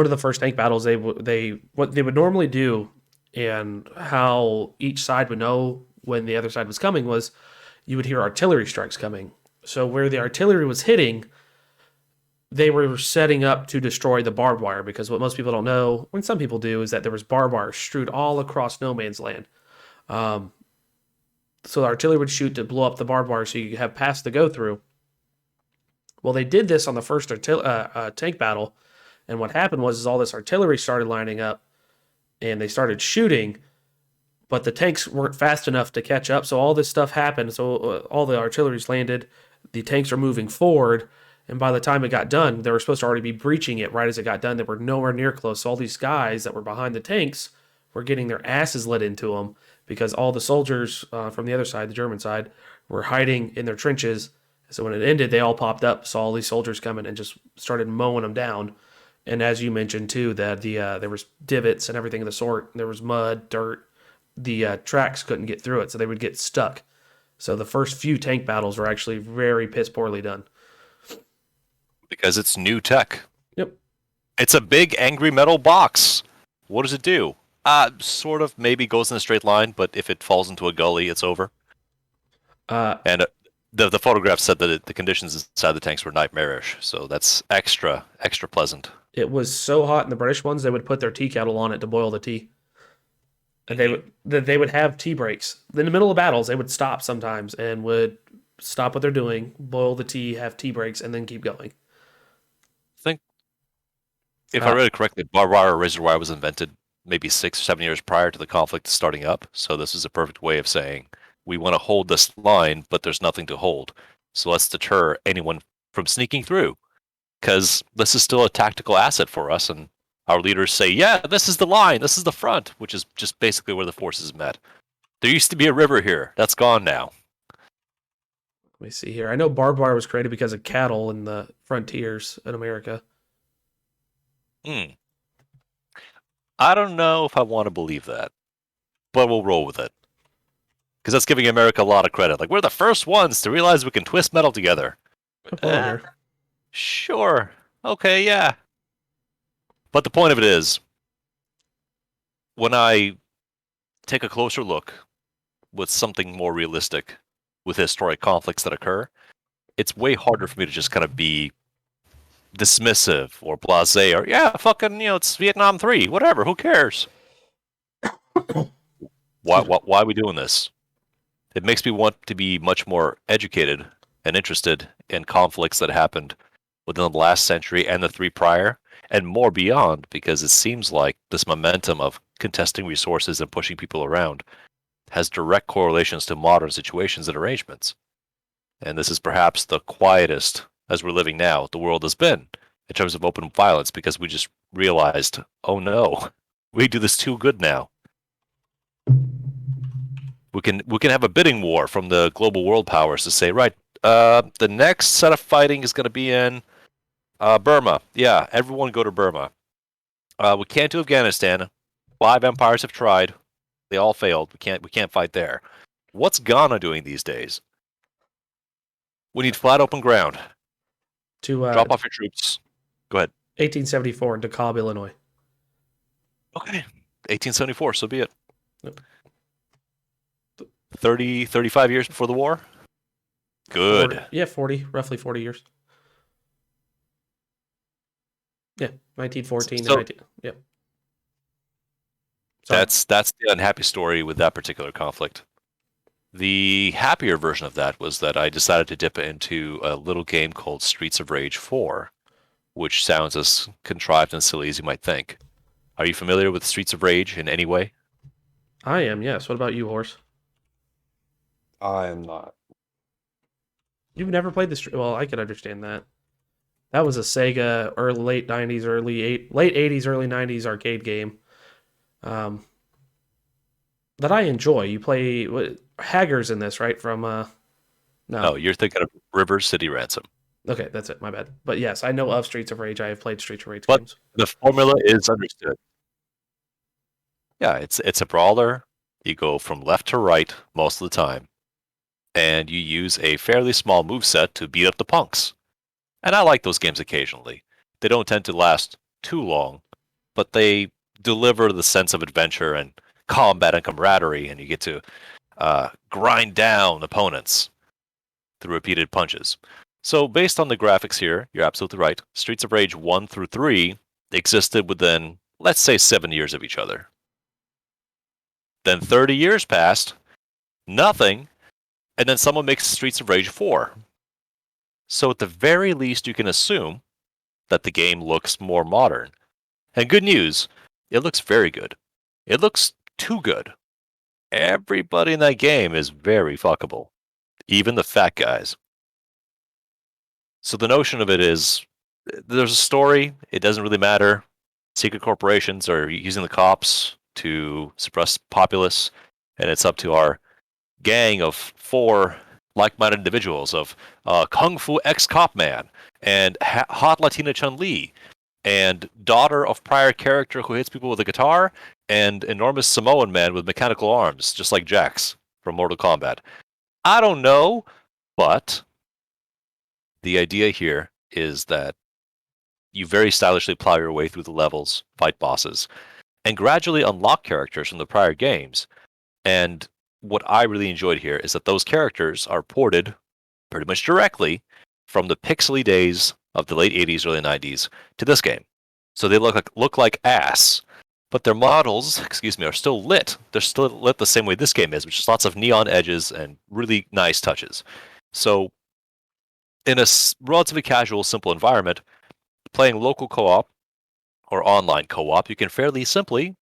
of the first tank battles, what they would normally do, and how each side would know when the other side was coming, was you would hear artillery strikes coming. So where the artillery was hitting, they were setting up to destroy the barbed wire, because what most people don't know, and some people do, is that there was barbed wire strewed all across no man's land. So the artillery would shoot to blow up the barbed wire so you could have paths to go through. Well, they did this on the first tank battle, and what happened was all this artillery started lining up, and they started shooting, but the tanks weren't fast enough to catch up, so all this stuff happened. So all the artillery's landed, the tanks are moving forward, and by the time it got done, they were supposed to already be breaching it right as it got done. They were nowhere near close, so all these guys that were behind the tanks were getting their asses lit into them, because all the soldiers from the other side, the German side, were hiding in their trenches. So when it ended, they all popped up, saw all these soldiers coming, and just started mowing them down. And as you mentioned too, that there was divots and everything of the sort. There was mud, dirt. The tracks couldn't get through it, so they would get stuck. So the first few tank battles were actually very piss poorly done. Because it's new tech. Yep. It's a big angry metal box. What does it do? Sort of maybe goes in a straight line, but if it falls into a gully, it's over. And The photograph said that the conditions inside the tanks were nightmarish, so that's extra pleasant. It was so hot in the British ones, they would put their tea kettle on it to boil the tea. And they would have tea breaks. In the middle of battles, they would stop sometimes and would stop what they're doing, boil the tea, have tea breaks, and then keep going. I think, if I read it correctly, barbed wire or razor wire was invented maybe 6 or 7 years prior to the conflict starting up. So this is a perfect way of saying, we want to hold this line, but there's nothing to hold. So let's deter anyone from sneaking through, because this is still a tactical asset for us. And our leaders say, yeah, this is the line, this is the front, which is just basically where the forces met. There used to be a river here. That's gone now. Let me see here. I know barbed wire was created because of cattle in the frontiers in America. I don't know if I want to believe that, but we'll roll with it. Because that's giving America a lot of credit. Like, we're the first ones to realize we can twist metal together. Sure. Okay, yeah. But the point of it is, when I take a closer look with something more realistic with historic conflicts that occur, it's way harder for me to just kind of be dismissive or blasé or, yeah, fucking, it's Vietnam 3, whatever, who cares? Why are we doing this? It makes me want to be much more educated and interested in conflicts that happened within the last century and the 3 prior, and more beyond, because it seems like this momentum of contesting resources and pushing people around has direct correlations to modern situations and arrangements. And this is perhaps the quietest, as we're living now, the world has been in terms of open violence, because we just realized, oh no, we do this too good now. We can have a bidding war from the global world powers to say, right, the next set of fighting is going to be in Burma. Yeah, everyone go to Burma. We can't do Afghanistan. 5 empires have tried. They all failed. We can't fight there. What's Ghana doing these days? We need flat open ground. To drop off your troops. Go ahead. 1874 in DeKalb, Illinois. Okay. 1874, so be it. Yep. 35 years before the war? Good. 40, roughly 40 years. Yeah, 1914 So, 19. Yep. Sorry. That's the unhappy story with that particular conflict. The happier version of that was that I decided to dip into a little game called Streets of Rage 4, which sounds as contrived and silly as you might think. Are you familiar with Streets of Rage in any way? I am, yes. What about you, Horse? I am not. You've never played this? Well, I could understand that. That was a Sega late 90s, late 80s, early 90s arcade game that I enjoy. You play Haggers in this, right? From No, you're thinking of River City Ransom. Okay, that's it. My bad. But yes, I know of Streets of Rage. I have played Streets of Rage But games. the formula is understood. Yeah, it's a brawler. You go from left to right most of the time, and you use a fairly small moveset to beat up the punks. And I like those games occasionally. They don't tend to last too long, but they deliver the sense of adventure and combat and camaraderie, and you get to grind down opponents through repeated punches. So based on the graphics here, you're absolutely right. Streets of Rage 1 through 3 existed within, let's say, 7 years of each other. Then 30 years passed, nothing, and then someone makes Streets of Rage 4. So at the very least, you can assume that the game looks more modern. And good news, it looks very good. It looks too good. Everybody in that game is very fuckable. Even the fat guys. So the notion of it is, there's a story, it doesn't really matter. Secret corporations are using the cops to suppress populace, and it's up to our gang of 4 like-minded individuals of Kung Fu ex-cop man, and hot Latina Chun-Li, and daughter of prior character who hits people with a guitar, and enormous Samoan man with mechanical arms, just like Jax from Mortal Kombat. I don't know, but the idea here is that you very stylishly plow your way through the levels, fight bosses, and gradually unlock characters from the prior games. And what I really enjoyed here is that those characters are ported pretty much directly from the pixely days of the late 80s, early 90s to this game. So they look like ass, but their models, are still lit. They're still lit the same way this game is, which is lots of neon edges and really nice touches. So in a relatively casual, simple environment, playing local co-op or online co-op, you can fairly simply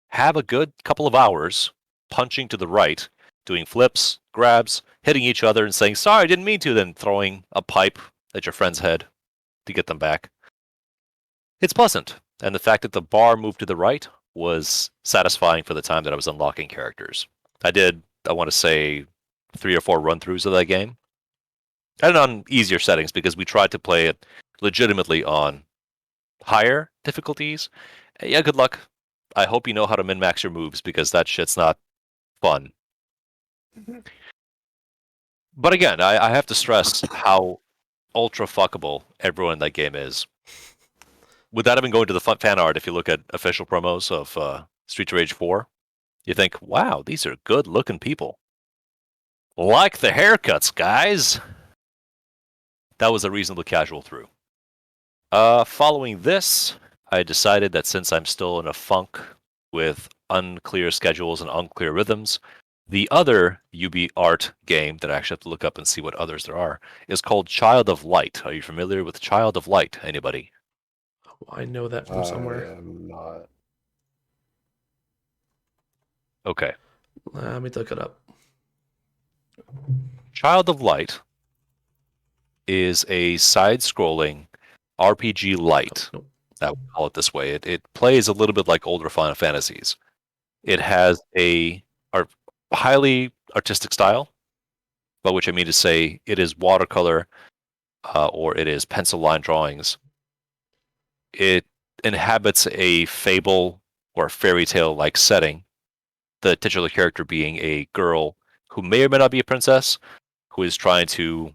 have a good couple of hours punching to the right, doing flips, grabs, hitting each other and saying, sorry, I didn't mean to, then throwing a pipe at your friend's head to get them back. It's pleasant, and the fact that the bar moved to the right was satisfying for the time that I was unlocking characters. I want to say, 3 or 4 run-throughs of that game, and on easier settings because we tried to play it legitimately on higher difficulties. Yeah, good luck. I hope you know how to min-max your moves because that shit's not fun. But again, I have to stress how ultra fuckable everyone in that game is. Without even going to the fan art, if you look at official promos of Streets of Rage 4, you think, wow, these are good-looking people. Like the haircuts, guys! That was a reasonably casual through. Following this, I decided that since I'm still in a funk with unclear schedules and unclear rhythms, the other UbiArt game that I actually have to look up and see what others there are is called Child of Light. Are you familiar with Child of Light? Anybody? I know that from somewhere. I'm not. Okay. Let me look it up. Child of Light is a side-scrolling RPG light. Nope. I would call it this way. It plays a little bit like older Final Fantasies. It has a highly artistic style, by which I mean to say it is watercolor or it is pencil line drawings. It inhabits a fable or fairy tale like setting, the titular character being a girl who may or may not be a princess who is trying to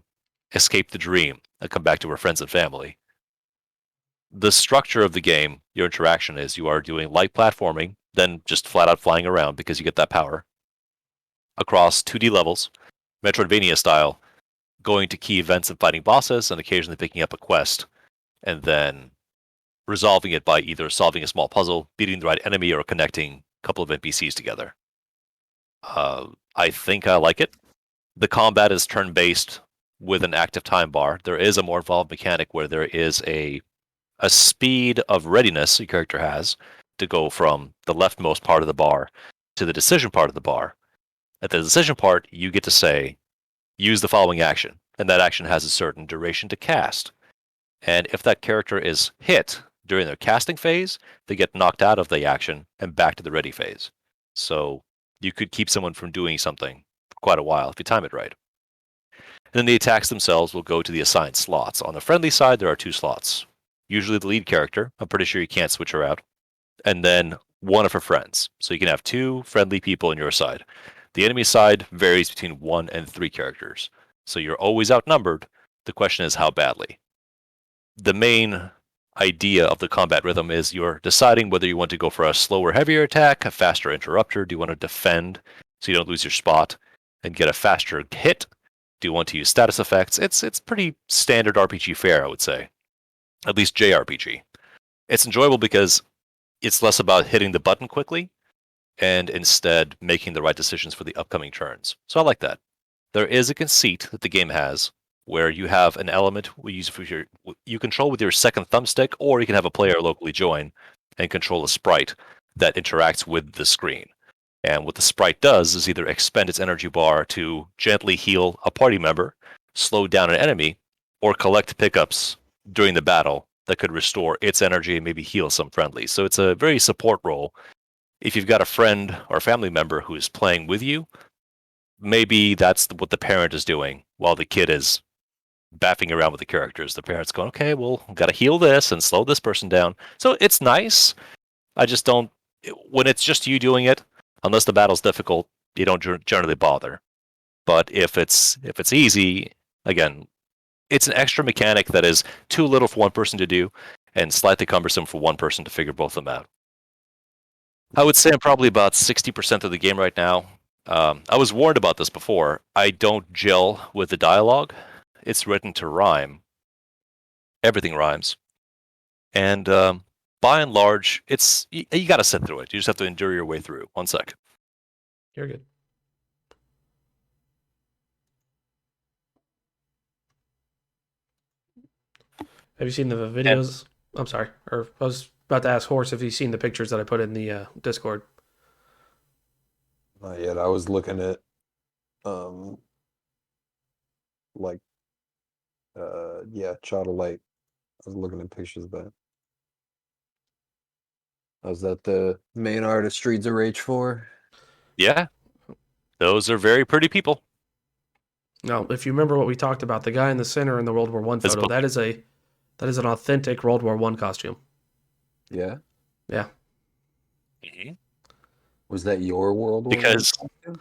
escape the dream and come back to her friends and family. The structure of the game, your interaction is you are doing light platforming, then just flat out flying around because you get that power, across 2D levels, Metroidvania style, going to key events and fighting bosses and occasionally picking up a quest, and then resolving it by either solving a small puzzle, beating the right enemy, or connecting a couple of NPCs together. I think I like it. The combat is turn-based with an active time bar. There is a more involved mechanic where there is a speed of readiness your character has to go from the leftmost part of the bar to the decision part of the bar. At the decision part, you get to say, use the following action, and that action has a certain duration to cast. And if that character is hit during their casting phase, they get knocked out of the action and back to the ready phase. So you could keep someone from doing something for quite a while if you time it right. And then the attacks themselves will go to the assigned slots. On the friendly side, there are 2 slots. Usually the lead character, I'm pretty sure you can't switch her out, and then one of her friends. So you can have 2 friendly people on your side. The enemy side varies between 1 and 3 characters. So you're always outnumbered. The question is how badly. The main idea of the combat rhythm is you're deciding whether you want to go for a slower, heavier attack, a faster interrupter. Do you want to defend so you don't lose your spot and get a faster hit? Do you want to use status effects? It's pretty standard RPG fare, I would say. At least JRPG. It's enjoyable because it's less about hitting the button quickly and instead making the right decisions for the upcoming turns. So I like that. There is a conceit that the game has where you have an element you control with your second thumbstick, or you can have a player locally join and control a sprite that interacts with the screen. And what the sprite does is either expend its energy bar to gently heal a party member, slow down an enemy, or collect pickups during the battle that could restore its energy and maybe heal some friendlies. So it's a very support role. If you've got a friend or family member who is playing with you, maybe that's what the parent is doing while the kid is baffing around with the characters. The parent's going, okay, well, got to heal this and slow this person down. So it's nice. I just don't, when it's just you doing it, unless the battle's difficult, you don't generally bother. But if it's easy, again, it's an extra mechanic that is too little for one person to do and slightly cumbersome for one person to figure both of them out. I would say I'm probably about 60% of the game right now. I was warned about this before. I don't gel with the dialogue. It's written to rhyme. Everything rhymes. And by and large, you got to sit through it. You just have to endure your way through. 1 sec. You're good. Have you seen the videos? I'm sorry. Or I was about to ask Horse if he's seen the pictures that I put in the Discord. Not yet. I was looking at, like, Child of Light. I was looking at pictures of that. Was that the main artist Streets of Rage 4? Yeah. Those are very pretty people. Now, if you remember what we talked about, the guy in the center in the World War One photo, that is an authentic World War One costume. Yeah. Yeah. Mm-hmm. Was that your World War Because costume?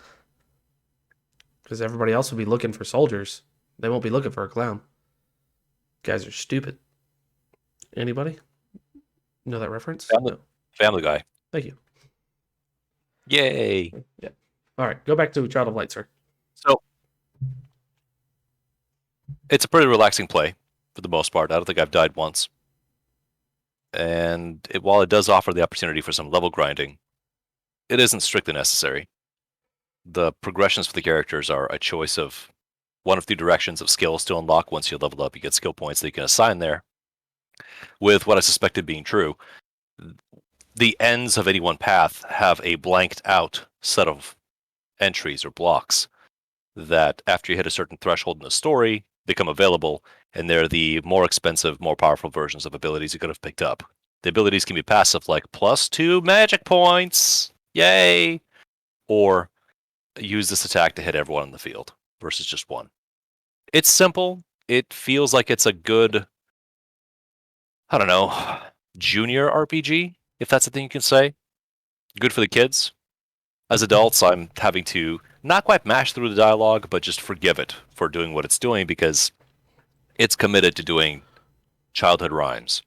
Because everybody else would be looking for soldiers. They won't be looking for a clown. Guys are stupid. Anybody? Know that reference? No. Family Guy. Thank you. Yay. Yeah. All right. Go back to Child of Light, sir. So it's a pretty relaxing play for the most part. I don't think I've died once. And while it does offer the opportunity for some level grinding, it isn't strictly necessary. The progressions for the characters are a choice of one of two directions of skills to unlock. Once you level up, you get skill points that you can assign there. With what I suspected being true, the ends of any one path have a blanked out set of entries or blocks that, after you hit a certain threshold in the story, become available, and they're the more expensive, more powerful versions of abilities you could have picked up. The abilities can be passive, like +2 magic points, yay, or use this attack to hit everyone in the field versus just one. It's simple. It feels like it's a good, I don't know, junior RPG, if that's a thing you can say. Good for the kids. As adults, I'm having to not quite mash through the dialogue, but just forgive it for doing what it's doing, because it's committed to doing childhood rhymes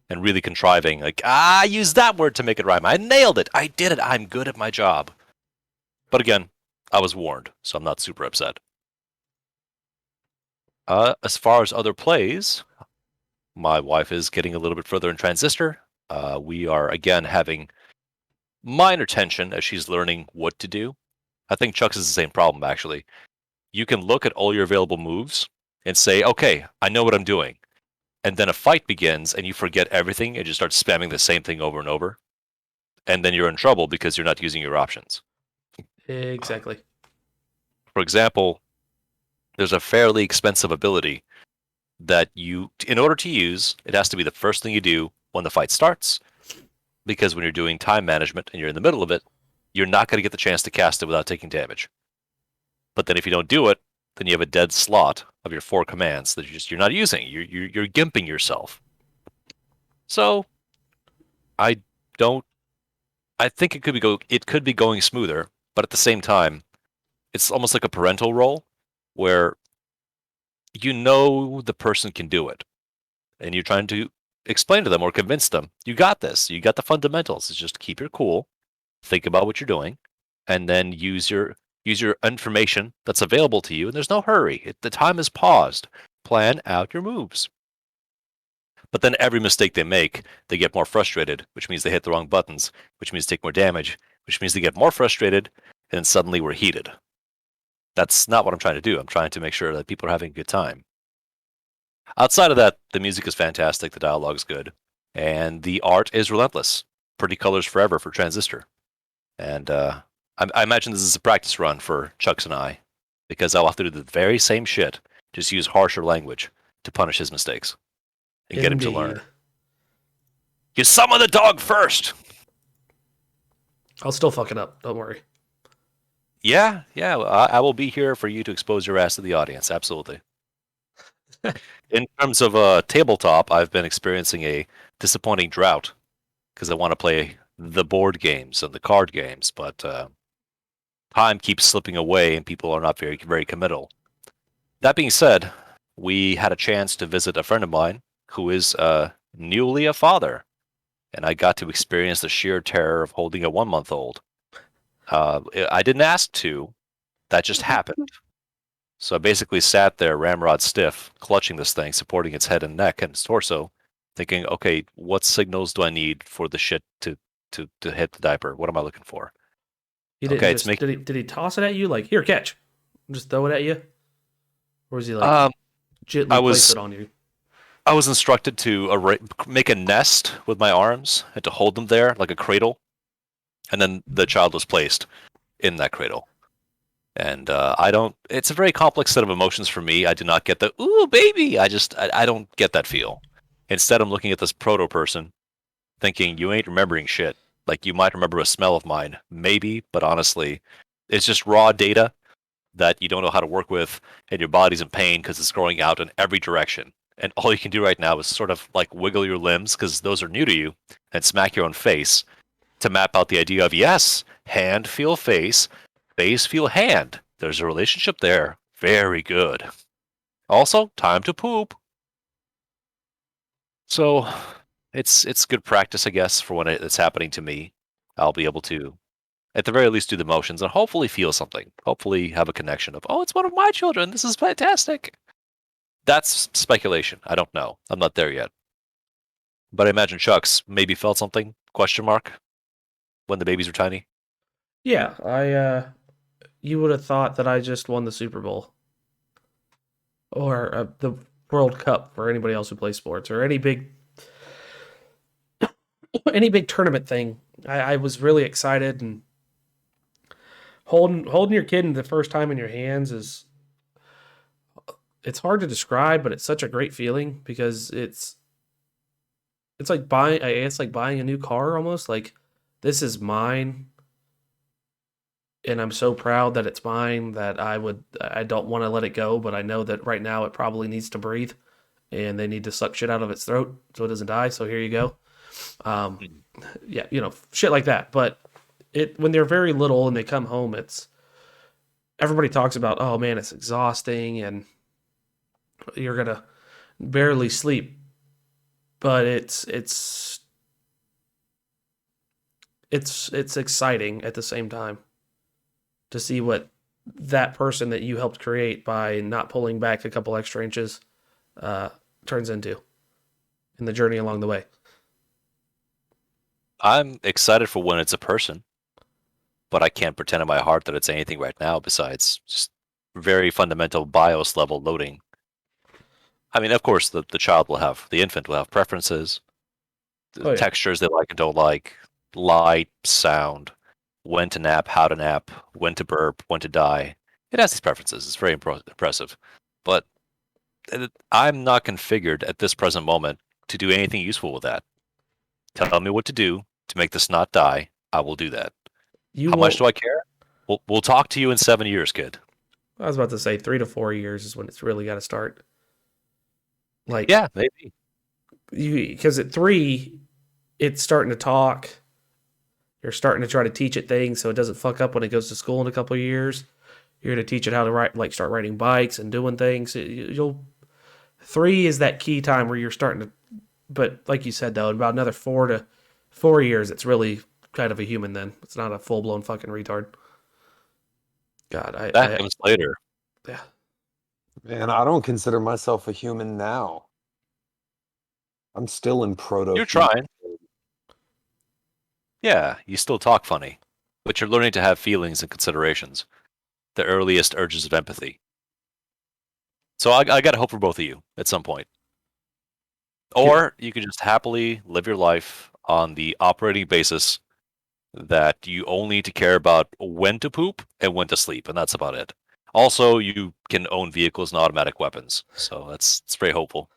and really contriving, like, I used that word to make it rhyme. I nailed it. I did it. I'm good at my job. But again, I was warned, so I'm not super upset. As far as other plays, my wife is getting a little bit further in Transistor. We are, again, having minor tension as she's learning what to do. I think Chuck's is the same problem, actually. You can look at all your available moves and say, okay, I know what I'm doing. And then a fight begins and you forget everything and just start spamming the same thing over and over. And then you're in trouble because you're not using your options. Exactly. For example, there's a fairly expensive ability that in order to use, it has to be the first thing you do when the fight starts. Because when you're doing time management and you're in the middle of it, you're not going to get the chance to cast it without taking damage. But then if you don't do it, then you have a dead slot of your 4 commands that you're not using. You're gimping yourself. So I think it could be going smoother, but at the same time, it's almost like a parental role where you know the person can do it, and you're trying to explain to them or convince them, you got this. You got the fundamentals. It's just keep your cool, think about what you're doing, and then use your information that's available to you. And there's no hurry. The time is paused. Plan out your moves. But then every mistake they make, they get more frustrated, which means they hit the wrong buttons, which means they take more damage, which means they get more frustrated, and then suddenly we're heated. That's not what I'm trying to do. I'm trying to make sure that people are having a good time. Outside of that, the music is fantastic, the dialogue is good, and the art is relentless. Pretty colors forever for Transistor. And I imagine this is a practice run for Chucks and I, because I'll have to do the very same shit, just use harsher language to punish his mistakes and get him to learn. You summon the dog first! I'll still fuck it up. Don't worry. Yeah, I will be here for you to expose your ass to the audience, absolutely. In terms of tabletop, I've been experiencing a disappointing drought because I want to play the board games and the card games, but time keeps slipping away and people are not very, very committal. That being said, we had a chance to visit a friend of mine who is newly a father, and I got to experience the sheer terror of holding a 1-month-old. I didn't ask to. That just happened. So I basically sat there, ramrod stiff, clutching this thing, supporting its head and neck and its torso, thinking, okay, what signals do I need for the shit to hit the diaper? What am I looking for? He didn't Okay, it's just making. did he toss it at you like here catch, just throw it at you, or was he like I gently place was it on you? I was instructed to make a nest with my arms and to hold them there like a cradle, and then the child was placed in that cradle. And I don't. It's a very complex set of emotions for me. I do not get the "ooh baby." I don't get that feel. Instead, I'm looking at this proto person, thinking you ain't remembering shit. Like you might remember a smell of mine, maybe, but honestly, it's just raw data that you don't know how to work with, and your body's in pain because it's growing out in every direction. And all you can do right now is sort of like wiggle your limbs because those are new to you, and smack your own face to map out the idea of yes, hand feel face, face feel hand. There's a relationship there. Very good. Also, time to poop. So, it's good practice, I guess, for when it's happening to me. I'll be able to, at the very least, do the motions and hopefully feel something. Hopefully, have a connection of, oh, it's one of my children. This is fantastic. That's speculation. I don't know. I'm not there yet. But I imagine Chuck's maybe felt something? Question mark. When the babies were tiny. Yeah, you would have thought that I just won the Super Bowl or the World Cup for anybody else who plays sports or any big tournament thing. I was really excited, and holding your kid in the first time in your hands it's hard to describe, but it's such a great feeling because it's like buying a new car almost. Like this is mine, and I'm so proud that it's mine that I don't want to let it go, but I know that right now it probably needs to breathe, and they need to suck shit out of its throat so it doesn't die. So here you go. Yeah, shit like that. But when they're very little and they come home, everybody talks about, oh man, it's exhausting and you're gonna barely sleep. But it's exciting at the same time to see what that person that you helped create by not pulling back a couple extra inches turns into in the journey along the way. I'm excited for when it's a person, but I can't pretend in my heart that it's anything right now besides just very fundamental BIOS level loading. I mean, of course, the infant will have preferences, Oh, yeah. textures they like and don't like, light, sound, when to nap, how to nap, when to burp, when to die. It has these preferences. It's very impressive. But I'm not configured at this present moment to do anything useful with that. Tell me what to do to make this not die. I will do that. How much do I care? We'll talk to you in 7 years, kid. I was about to say 3 to 4 years is when it's really got to start. Like, yeah, maybe. Because at 3, it's starting to talk. You're starting to try to teach it things so it doesn't fuck up when it goes to school in a couple of years. You're going to teach it how to start riding bikes and doing things. 3 is that key time where you're starting to, but like you said though, in about another 4 to 4 years, it's really kind of a human then. It's not a full-blown fucking retard. God, that comes later. Yeah. Man, I don't consider myself a human now. I'm still in proto. You're trying. Yeah, you still talk funny, but you're learning to have feelings and considerations, the earliest urges of empathy. So I got to hope for both of you at some point. Or you can just happily live your life on the operating basis that you only need to care about when to poop and when to sleep, and that's about it. Also, you can own vehicles and automatic weapons, so it's very hopeful.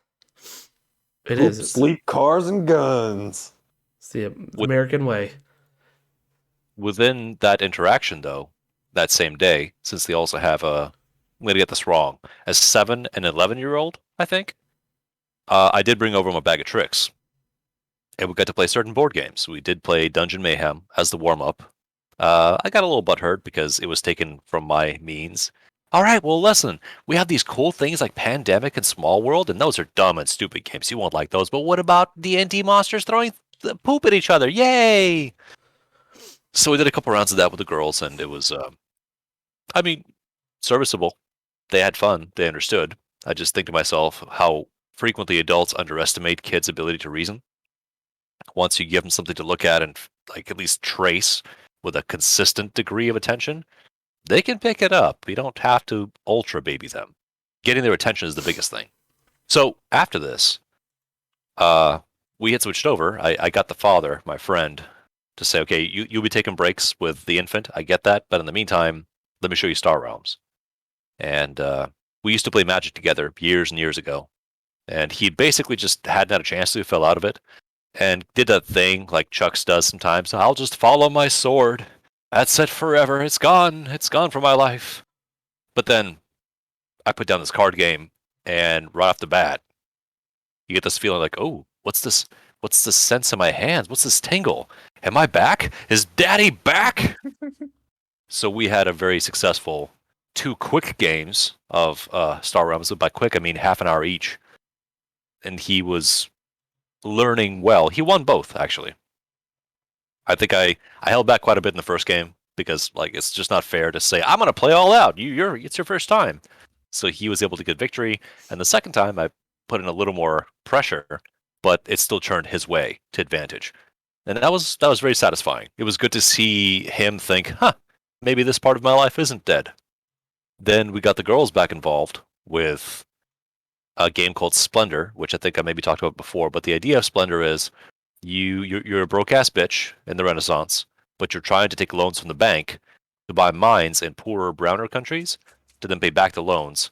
It is. Sleep, cars, and guns. It's the American way. Within that interaction, though, that same day, since they also have I'm going to get this wrong, a 7 and 11-year-old, I think, I did bring over them a bag of tricks. And we got to play certain board games. We did play Dungeon Mayhem as the warm-up. I got a little butthurt because it was taken from my means. All right, well, listen, we have these cool things like Pandemic and Small World, and those are dumb and stupid games. You won't like those. But what about D&D monsters throwing the poop at each other? Yay! So we did a couple rounds of that with the girls, and it was, I mean, serviceable. They had fun. They understood. I just think to myself how frequently adults underestimate kids' ability to reason. Once you give them something to look at and like at least trace with a consistent degree of attention, they can pick it up. You don't have to ultra baby them. Getting their attention is the biggest thing. So after this, we had switched over. I got the father, my friend, to say, okay, you'll be taking breaks with the infant. I get that. But in the meantime, let me show you Star Realms. And we used to play Magic together years and years ago. And he basically just hadn't had a chance to, fell out of it, and did that thing like Chuck's does sometimes. I'll just follow my sword. That's it forever. It's gone. It's gone from my life. But then I put down this card game, and right off the bat, you get this feeling like, oh, what's this? What's this sense in my hands? What's this tingle? Am I back? Is Daddy back? So we had a very successful 2 quick games of Star Realms. By quick, I mean half an hour each. And he was learning well. He won both, actually. I think I held back quite a bit in the first game because like it's just not fair to say I'm going to play all out. It's your first time. So he was able to get victory, and the second time I put in a little more pressure, but it still turned his way to advantage. And that was very satisfying. It was good to see him think, maybe this part of my life isn't dead. Then we got the girls back involved with a game called Splendor, which I think I maybe talked about before. But the idea of Splendor is you're a broke ass bitch in the Renaissance, but you're trying to take loans from the bank to buy mines in poorer, browner countries, to then pay back the loans,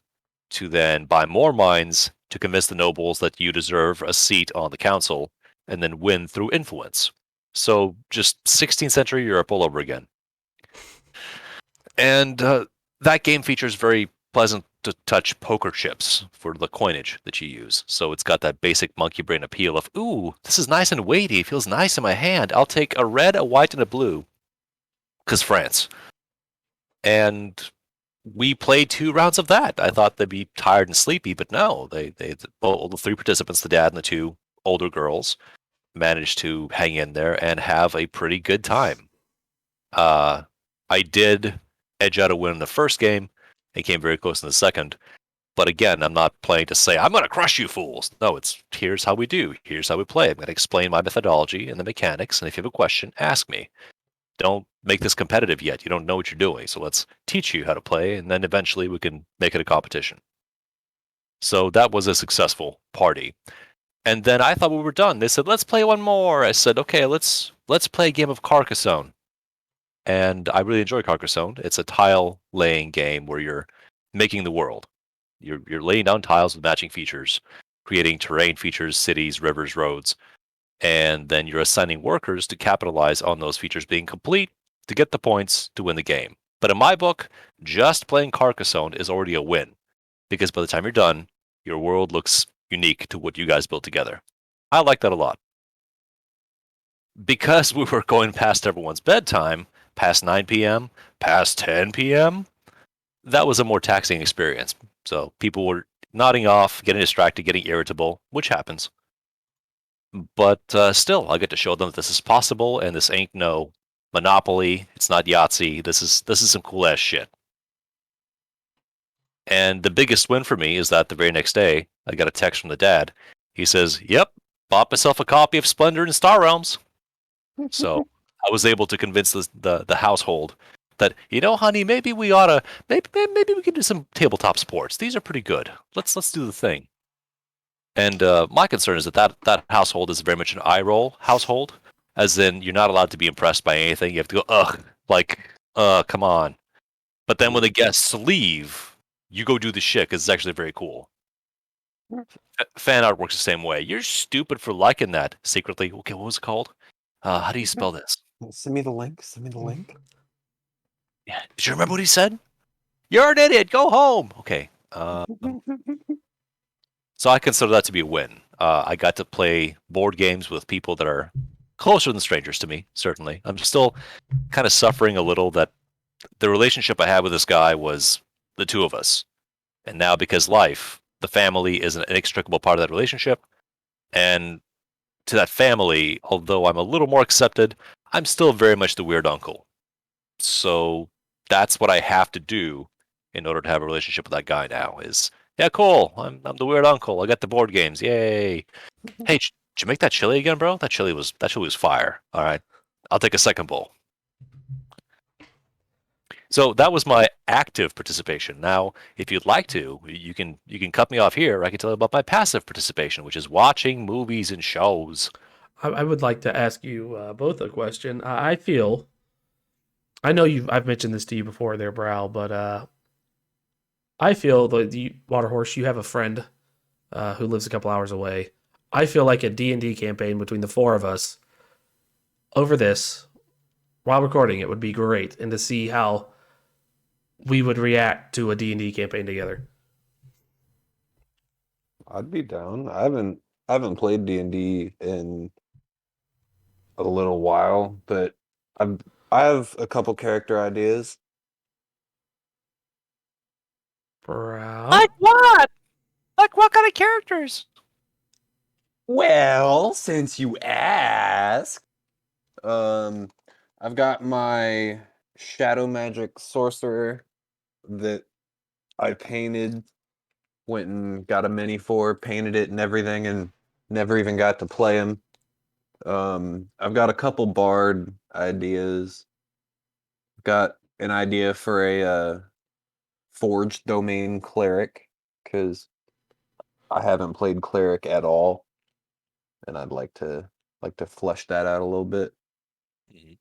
to then buy more mines to convince the nobles that you deserve a seat on the council, and then win through influence. So just 16th century Europe all over again. And that game features very pleasant to touch poker chips for the coinage that you use. So it's got that basic monkey brain appeal of, ooh, this is nice and weighty. It feels nice in my hand. I'll take a red, a white, and a blue. Because France. And we played 2 rounds of that. I thought they'd be tired and sleepy, but no. All the 3 participants, the dad and the 2 older girls, managed to hang in there and have a pretty good time. I did edge out a win in the first game. It came very close in the second. But again, I'm not playing to say, I'm going to crush you fools. No, here's how we do. Here's how we play. I'm going to explain my methodology and the mechanics. And if you have a question, ask me. Don't make this competitive yet. You don't know what you're doing. So let's teach you how to play. And then eventually we can make it a competition. So that was a successful party. And then I thought we were done. They said, let's play one more. I said, okay, let's play a game of Carcassonne. And I really enjoy Carcassonne. It's a tile-laying game where you're making the world. You're laying down tiles with matching features, creating terrain features, cities, rivers, roads, and then you're assigning workers to capitalize on those features being complete to get the points to win the game. But in my book, just playing Carcassonne is already a win, because by the time you're done, your world looks unique to what you guys built together. I like that a lot. Because we were going past everyone's bedtime, past 9 p.m., past 10 p.m., that was a more taxing experience. So people were nodding off, getting distracted, getting irritable, which happens. But still, I get to show them that this is possible, and this ain't no Monopoly. It's not Yahtzee. This is some cool ass shit. And the biggest win for me is that the very next day, I got a text from the dad. He says, "Yep, bought myself a copy of Splendor and Star Realms." So I was able to convince the household that, honey, maybe we ought to, maybe we can do some tabletop sports. These are pretty good. Let's do the thing. And my concern is that household is very much an eye roll household, as in you're not allowed to be impressed by anything. You have to go, come on. But then when the guests leave, you go do the shit because it's actually very cool. Fan art works the same way. You're stupid for liking that secretly. Okay, what was it called? How do you spell this? Send me the link. Send me the link. Yeah. Did you remember what he said? You're an idiot. Go home. Okay. So I consider that to be a win. I got to play board games with people that are closer than strangers to me, certainly. I'm still kind of suffering a little that the relationship I had with this guy was the 2 of us. And now because the family is an inextricable part of that relationship. And to that family, although I'm a little more accepted, I'm still very much the weird uncle. So that's what I have to do in order to have a relationship with that guy now is, yeah, cool. I'm the weird uncle. I got the board games. Yay. Hey, did you make that chili again, bro? That chili was fire. All right. I'll take a second bowl. So that was my active participation. Now, if you'd like to, you can cut me off here. I can tell you about my passive participation, which is watching movies and shows. I would like to ask you both a question. I feel, I know I've mentioned this to you before, there, Brow, but I feel that Waterhorse, you have a friend who lives a couple hours away. I feel like a D&D campaign between the four of us over this while recording it would be great, and to see how we would react to a D&D campaign together. I'd be down. I haven't played D&D in a little while, but I'm I have a couple character ideas. Brow? Like what? Like what kind of characters? Well, since you ask, I've got my shadow magic sorcerer that I painted, went and got a mini for, painted it and everything, and never even got to play him. I've got a couple bard ideas. Got an idea for a forged domain cleric because I haven't played cleric at all, and I'd like to flesh that out a little bit. Mhm.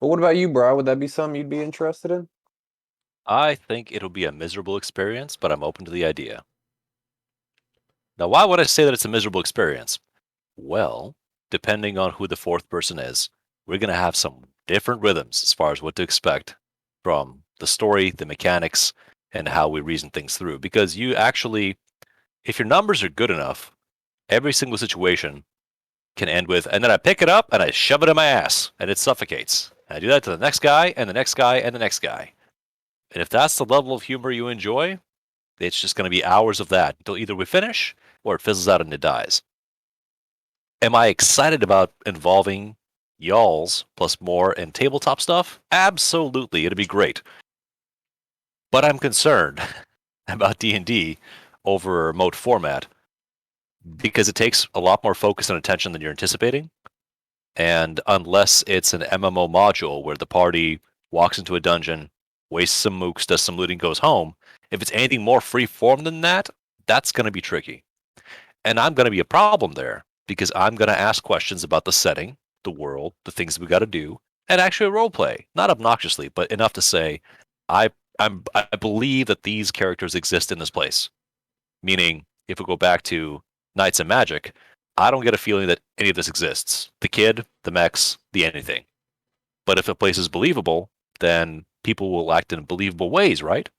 But what about you, bro? Would that be something you'd be interested in? I think it'll be a miserable experience, but I'm open to the idea. Now, why would I say that it's a miserable experience? Well, depending on who the fourth person is, we're going to have some different rhythms as far as what to expect from the story, the mechanics, and how we reason things through. Because you actually, if your numbers are good enough, every single situation can end with, and then I pick it up and I shove it in my ass and it suffocates. And I do that to the next guy and the next guy and the next guy. And if that's the level of humor you enjoy, it's just going to be hours of that until either we finish or it fizzles out and it dies. Am I excited about involving y'alls plus more and tabletop stuff? Absolutely, it'd be great. But I'm concerned about D&D over a remote format because it takes a lot more focus and attention than you're anticipating. And unless it's an MMO module where the party walks into a dungeon, wastes some mooks, does some looting, goes home, if it's anything more free form than that, that's going to be tricky. And I'm going to be a problem there because I'm going to ask questions about the setting, the world, the things we got to do, and actually role play. Not obnoxiously, but enough to say, I I believe that these characters exist in this place. Meaning, if we go back to Knights and Magic, I don't get a feeling that any of this exists. The kid, the mechs, the anything. But if a place is believable, then people will act in believable ways, right?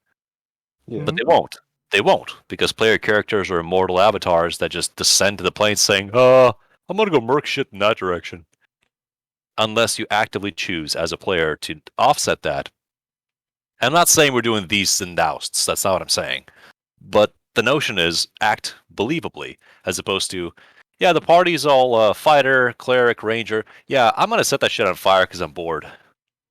Yeah. But they won't. They won't, because player characters are immortal avatars that just descend to the plane saying, I'm gonna go merc shit in that direction. Unless you actively choose as a player to offset that. I'm not saying we're doing these and thousts, that's not what I'm saying. But the notion is act believably, as opposed to, yeah, the party's all fighter, cleric, ranger. Yeah, I'm gonna set that shit on fire because I'm bored.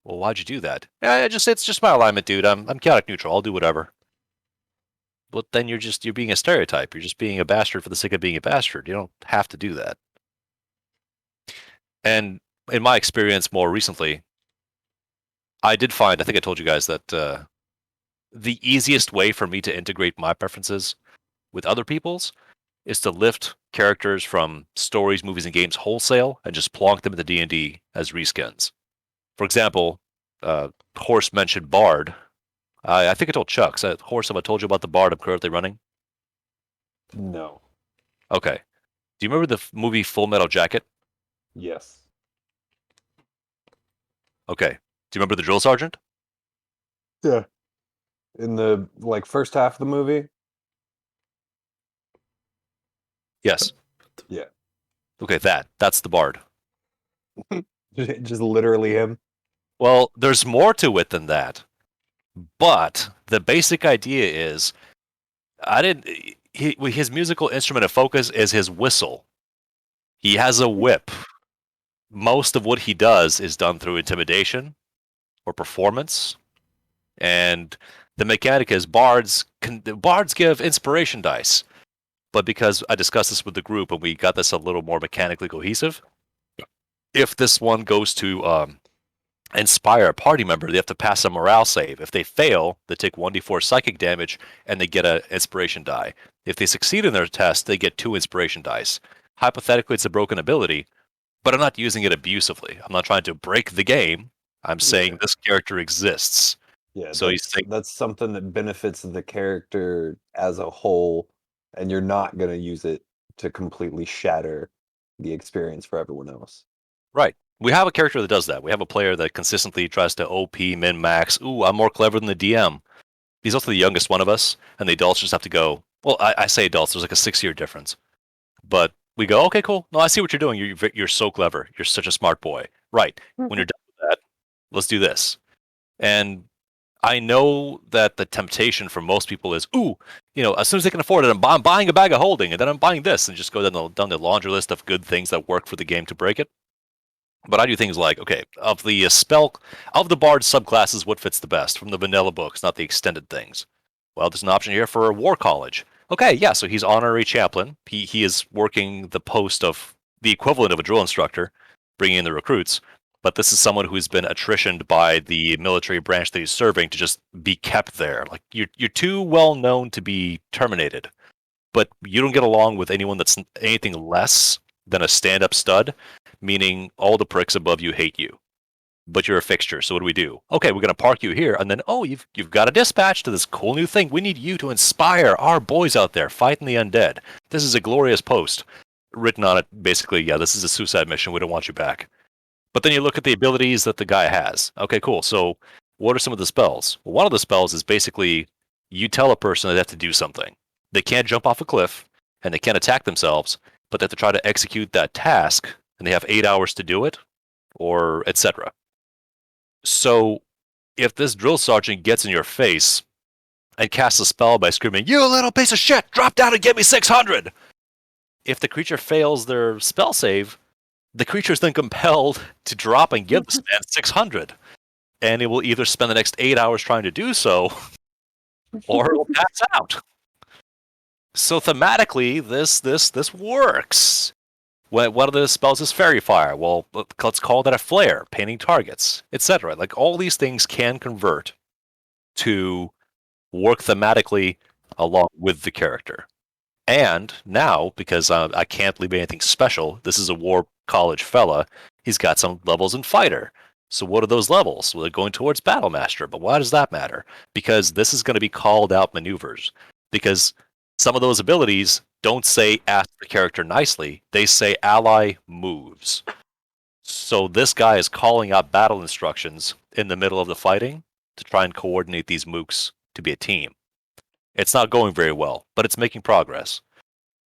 Well, why'd you do that? Yeah, it's just my alignment, dude. I'm chaotic neutral. I'll do whatever. Well, then you're being a stereotype. You're just being a bastard for the sake of being a bastard. You don't have to do that. And in my experience more recently, I did find, I think I told you guys that the easiest way for me to integrate my preferences with other people's is to lift characters from stories, movies, and games wholesale and just plonk them into D&D as reskins. For example, Horse mentioned Bard. I think I told Chuck. Horse, have I told you about the Bard I'm currently running? No. Okay. Do you remember the movie Full Metal Jacket? Yes. Okay. Do you remember the drill sergeant? Yeah. In the first half of the movie? Yes. Yeah. Okay, that's the Bard. Just literally him. Well, there's more to it than that. But the basic idea is his musical instrument of focus is his whistle. He has a whip. most of what he does is done through intimidation or performance. And the mechanic is bards give inspiration dice. But because I discussed this with the group and we got this a little more mechanically cohesive, if this one goes to inspire a party member, they have to pass a morale save. If they fail, they take 1d4 psychic damage and they get an inspiration die. If they succeed in their test, they get 2 inspiration dice. Hypothetically, it's a broken ability, but I'm not using it abusively. I'm not trying to break the game. I'm saying this character exists. Yeah, So that's something that benefits the character as a whole, and you're not going to use it to completely shatter the experience for everyone else. Right. We have a character that does that. We have a player that consistently tries to OP, min-max. Ooh, I'm more clever than the DM. He's also the youngest one of us, and the adults just have to go. Well, I say adults. There's like a 6-year difference. But we go, okay, cool. No, I see what you're doing. You're so clever. You're such a smart boy. Right. When you're done with that, let's do this. And I know that the temptation for most people is, ooh, as soon as they can afford it, I'm buying a bag of holding, and then I'm buying this, and just go down the laundry list of good things that work for the game to break it. But I do things like, okay, of the bard subclasses, what fits the best from the vanilla books, not the extended things? Well, there's an option here for a war college. Okay, yeah, so he's honorary chaplain. He is working the post of the equivalent of a drill instructor, bringing in the recruits. But this is someone who's been attritioned by the military branch that he's serving to just be kept there. Like you're too well known to be terminated, but you don't get along with anyone that's anything less than a stand-up stud, meaning all the pricks above you hate you. But you're a fixture, so what do we do? Okay, we're going to park you here, and then, you've got a dispatch to this cool new thing. We need you to inspire our boys out there fighting the undead. This is a glorious post. Written on it, basically, yeah, this is a suicide mission. We don't want you back. But then you look at the abilities that the guy has. Okay, cool. So what are some of the spells? Well, one of the spells is basically you tell a person they have to do something. They can't jump off a cliff, and they can't attack themselves, but they have to try to execute that task, and they have 8 hours to do it, or etc. So if this drill sergeant gets in your face and casts a spell by screaming, "You little piece of shit, drop down and give me 600!" If the creature fails their spell save, the creature is then compelled to drop and give this man 600. And it will either spend the next 8 hours trying to do so, or it will pass out. So thematically, this works. One of the spells is Fairy Fire. Well, let's call that a flare, painting targets, etc. Like all these things can convert to work thematically along with the character. And now, because I can't leave anything special, this is a war college fella, he's got some levels in fighter. So what are those levels? Well, they're going towards Battle Master, but why does that matter? Because this is going to be called out maneuvers. Because some of those abilities don't say ask the character nicely, they say ally moves. So this guy is calling out battle instructions in the middle of the fighting to try and coordinate these mooks to be a team. It's not going very well, but it's making progress.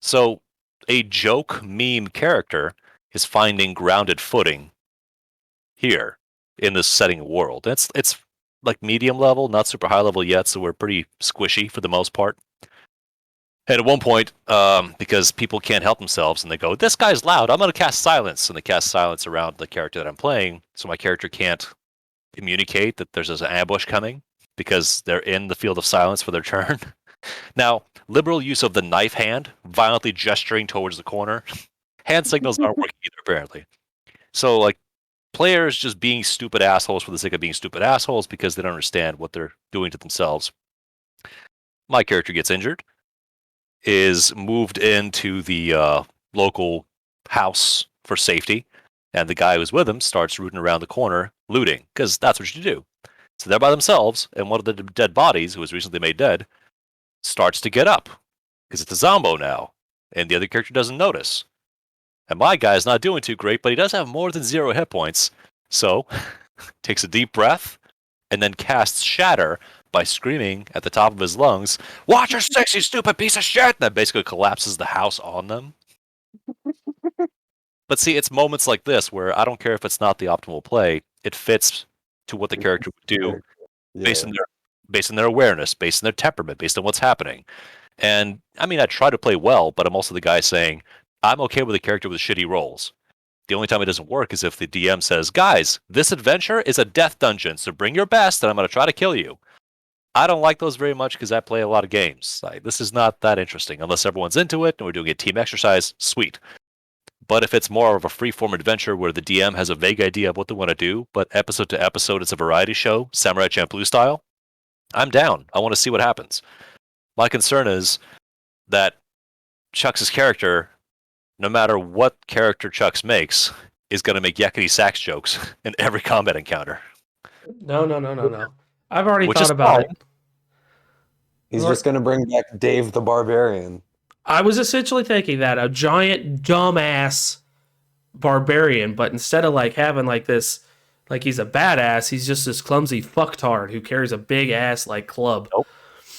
So a joke meme character is finding grounded footing here in this setting world. It's like medium level, not super high level yet, so we're pretty squishy for the most part. And at one point, because people can't help themselves, and they go, "This guy's loud, I'm going to cast silence." And they cast silence around the character that I'm playing, so my character can't communicate that there's an ambush coming, because they're in the field of silence for their turn. Now, liberal use of the knife hand, violently gesturing towards the corner. Hand signals aren't working either, apparently. So, like, players just being stupid assholes for the sake of being stupid assholes because they don't understand what they're doing to themselves. My character gets injured, is moved into the local house for safety, and the guy who's with him starts rooting around the corner, looting, because that's what you do. So they're by themselves, and one of the dead bodies, who was recently made dead, starts to get up, because it's a zombo now, and the other character doesn't notice. And my guy's not doing too great, but he does have more than 0 hit points, so takes a deep breath, and then casts Shatter by screaming at the top of his lungs, "Watch your 6, you stupid piece of shit!" That basically collapses the house on them. But see, it's moments like this where I don't care if it's not the optimal play, it fits to what the character would do based on their awareness, based on their temperament, based on what's happening. And I mean, I try to play well, but I'm also the guy saying, I'm okay with a character with shitty rolls. The only time it doesn't work is if the DM says, guys, this adventure is a death dungeon, so bring your best and I'm going to try to kill you. I don't like those very much because I play a lot of games. Like, this is not that interesting. Unless everyone's into it and we're doing a team exercise, sweet. But if it's more of a free-form adventure where the DM has a vague idea of what they want to do, but episode to episode it's a variety show, Samurai Champloo style, I'm down. I want to see what happens. My concern is that Chuck's character, no matter what character Chucks makes, is going to make yakety sax jokes in every combat encounter. No. I've already Which thought is about fine. it. He's just going to bring back Dave the Barbarian. I was essentially thinking that a giant dumbass barbarian, but instead of like having like this, like he's a badass, he's just this clumsy fucktard who carries a big ass like club.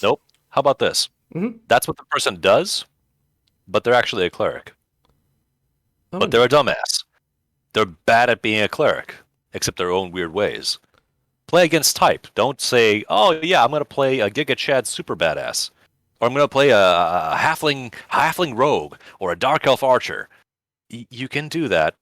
Nope. How about this? Mhm. That's what the person does, but they're actually a cleric. Oh. But they're a dumbass. They're bad at being a cleric, except their own weird ways. Play against type. Don't say, oh yeah, I'm going to play a Giga Chad super badass. Or I'm going to play a halfling rogue or a dark elf archer. You can do that,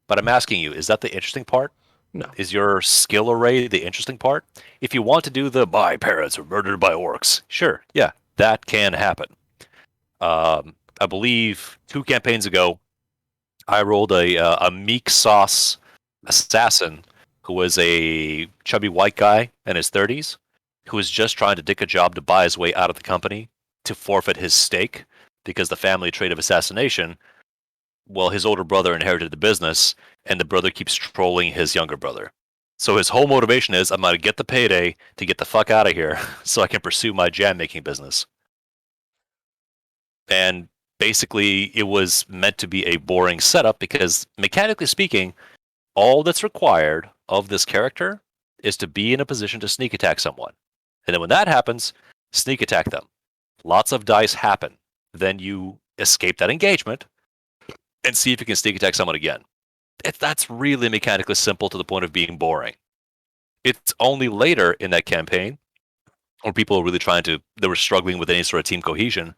but I'm asking you, is that the interesting part? No. Is your skill array the interesting part? If you want to do the my parents were murdered by orcs, sure, yeah, that can happen. I believe 2 campaigns ago, I rolled a meek sauce assassin who was a chubby white guy in his 30s who was just trying to dig a job to buy his way out of the company to forfeit his stake because the family trait of assassination, well, his older brother inherited the business and the brother keeps trolling his younger brother. So his whole motivation is, I'm going to get the payday to get the fuck out of here so I can pursue my jam making business. And basically, it was meant to be a boring setup because, mechanically speaking, all that's required of this character is to be in a position to sneak attack someone. And then when that happens, sneak attack them. Lots of dice happen. Then you escape that engagement and see if you can sneak attack someone again. That's really mechanically simple to the point of being boring. It's only later in that campaign, when people were really they were struggling with any sort of team cohesion,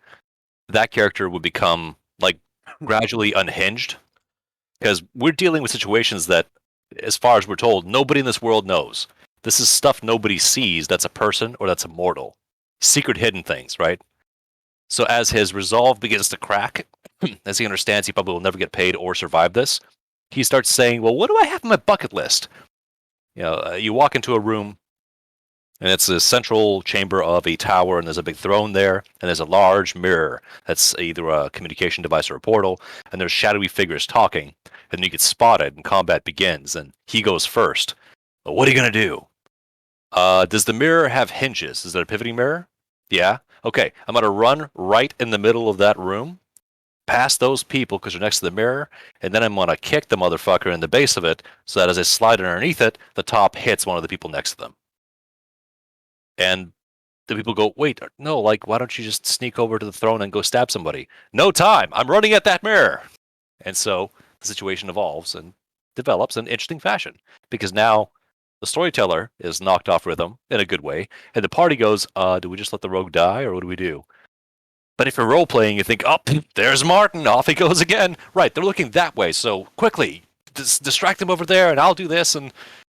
that character would become like gradually unhinged. Because we're dealing with situations that, as far as we're told, nobody in this world knows. This is stuff nobody sees that's a person or that's immortal. Secret hidden things, right? So as his resolve begins to crack, as he understands he probably will never get paid or survive this, he starts saying, well, what do I have on my bucket list? You walk into a room, and it's a central chamber of a tower, and there's a big throne there, and there's a large mirror that's either a communication device or a portal, and there's shadowy figures talking, and you get spotted, and combat begins, and he goes first. Well, what are you going to do? Does the mirror have hinges? Is it a pivoting mirror? Yeah? Okay, I'm going to run right in the middle of that room, past those people because they're next to the mirror, and then I'm going to kick the motherfucker in the base of it so that as I slide underneath it, the top hits one of the people next to them. And the people go, wait, no, like, why don't you just sneak over to the throne and go stab somebody? No time! I'm running at that mirror! And so the situation evolves and develops in interesting fashion because now the storyteller is knocked off rhythm in a good way, and the party goes, do we just let the rogue die, or what do we do? But if you're role-playing, you think, oh, there's Martin, off he goes again. Right, they're looking that way, so quickly, distract them over there, and I'll do this, and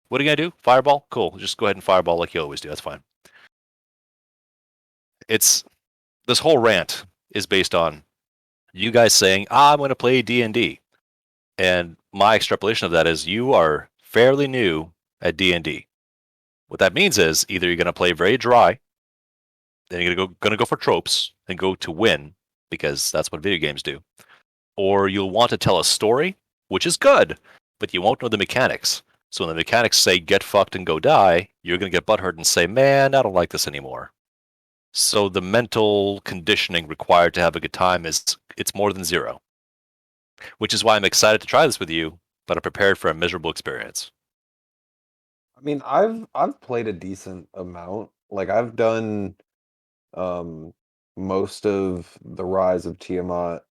what are you going to do? Fireball? Cool, just go ahead and fireball like you always do, that's fine. This whole rant is based on you guys saying, I'm going to play D&D. And my extrapolation of that is you are fairly new at D&D. What that means is either you're going to play very dry, then you're going to go for tropes and go to win, because that's what video games do. Or you'll want to tell a story, which is good, but you won't know the mechanics. So when the mechanics say get fucked and go die, you're going to get butthurt and say, man, I don't like this anymore. So the mental conditioning required to have a good time it's more than 0. Which is why I'm excited to try this with you, but I'm prepared for a miserable experience. I mean, I've played a decent amount. Like I've done most of the Rise of Tiamat,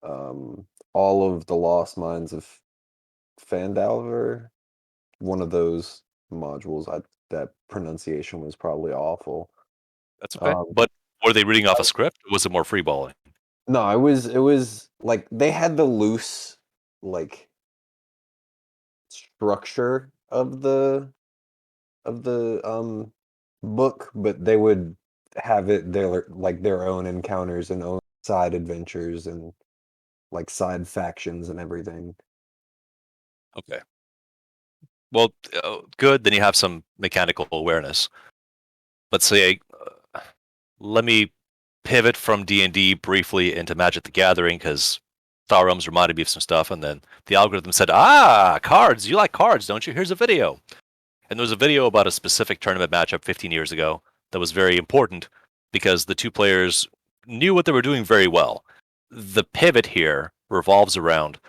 all of the Lost Mines of Fandalver, one of those modules. That pronunciation was probably awful. That's okay. But were they reading off a script, or was it more freeballing? No, it was like they had the loose like structure of the book, but they would have it their own encounters and own side adventures and like side factions and everything. Okay. Well, good. Then you have some mechanical awareness. But say, let me pivot from D&D briefly into Magic the Gathering because Star Realms reminded me of some stuff, and then the algorithm said, cards, you like cards, don't you? Here's a video. And there was a video about a specific tournament matchup 15 years ago that was very important because the two players knew what they were doing very well. The pivot here revolves around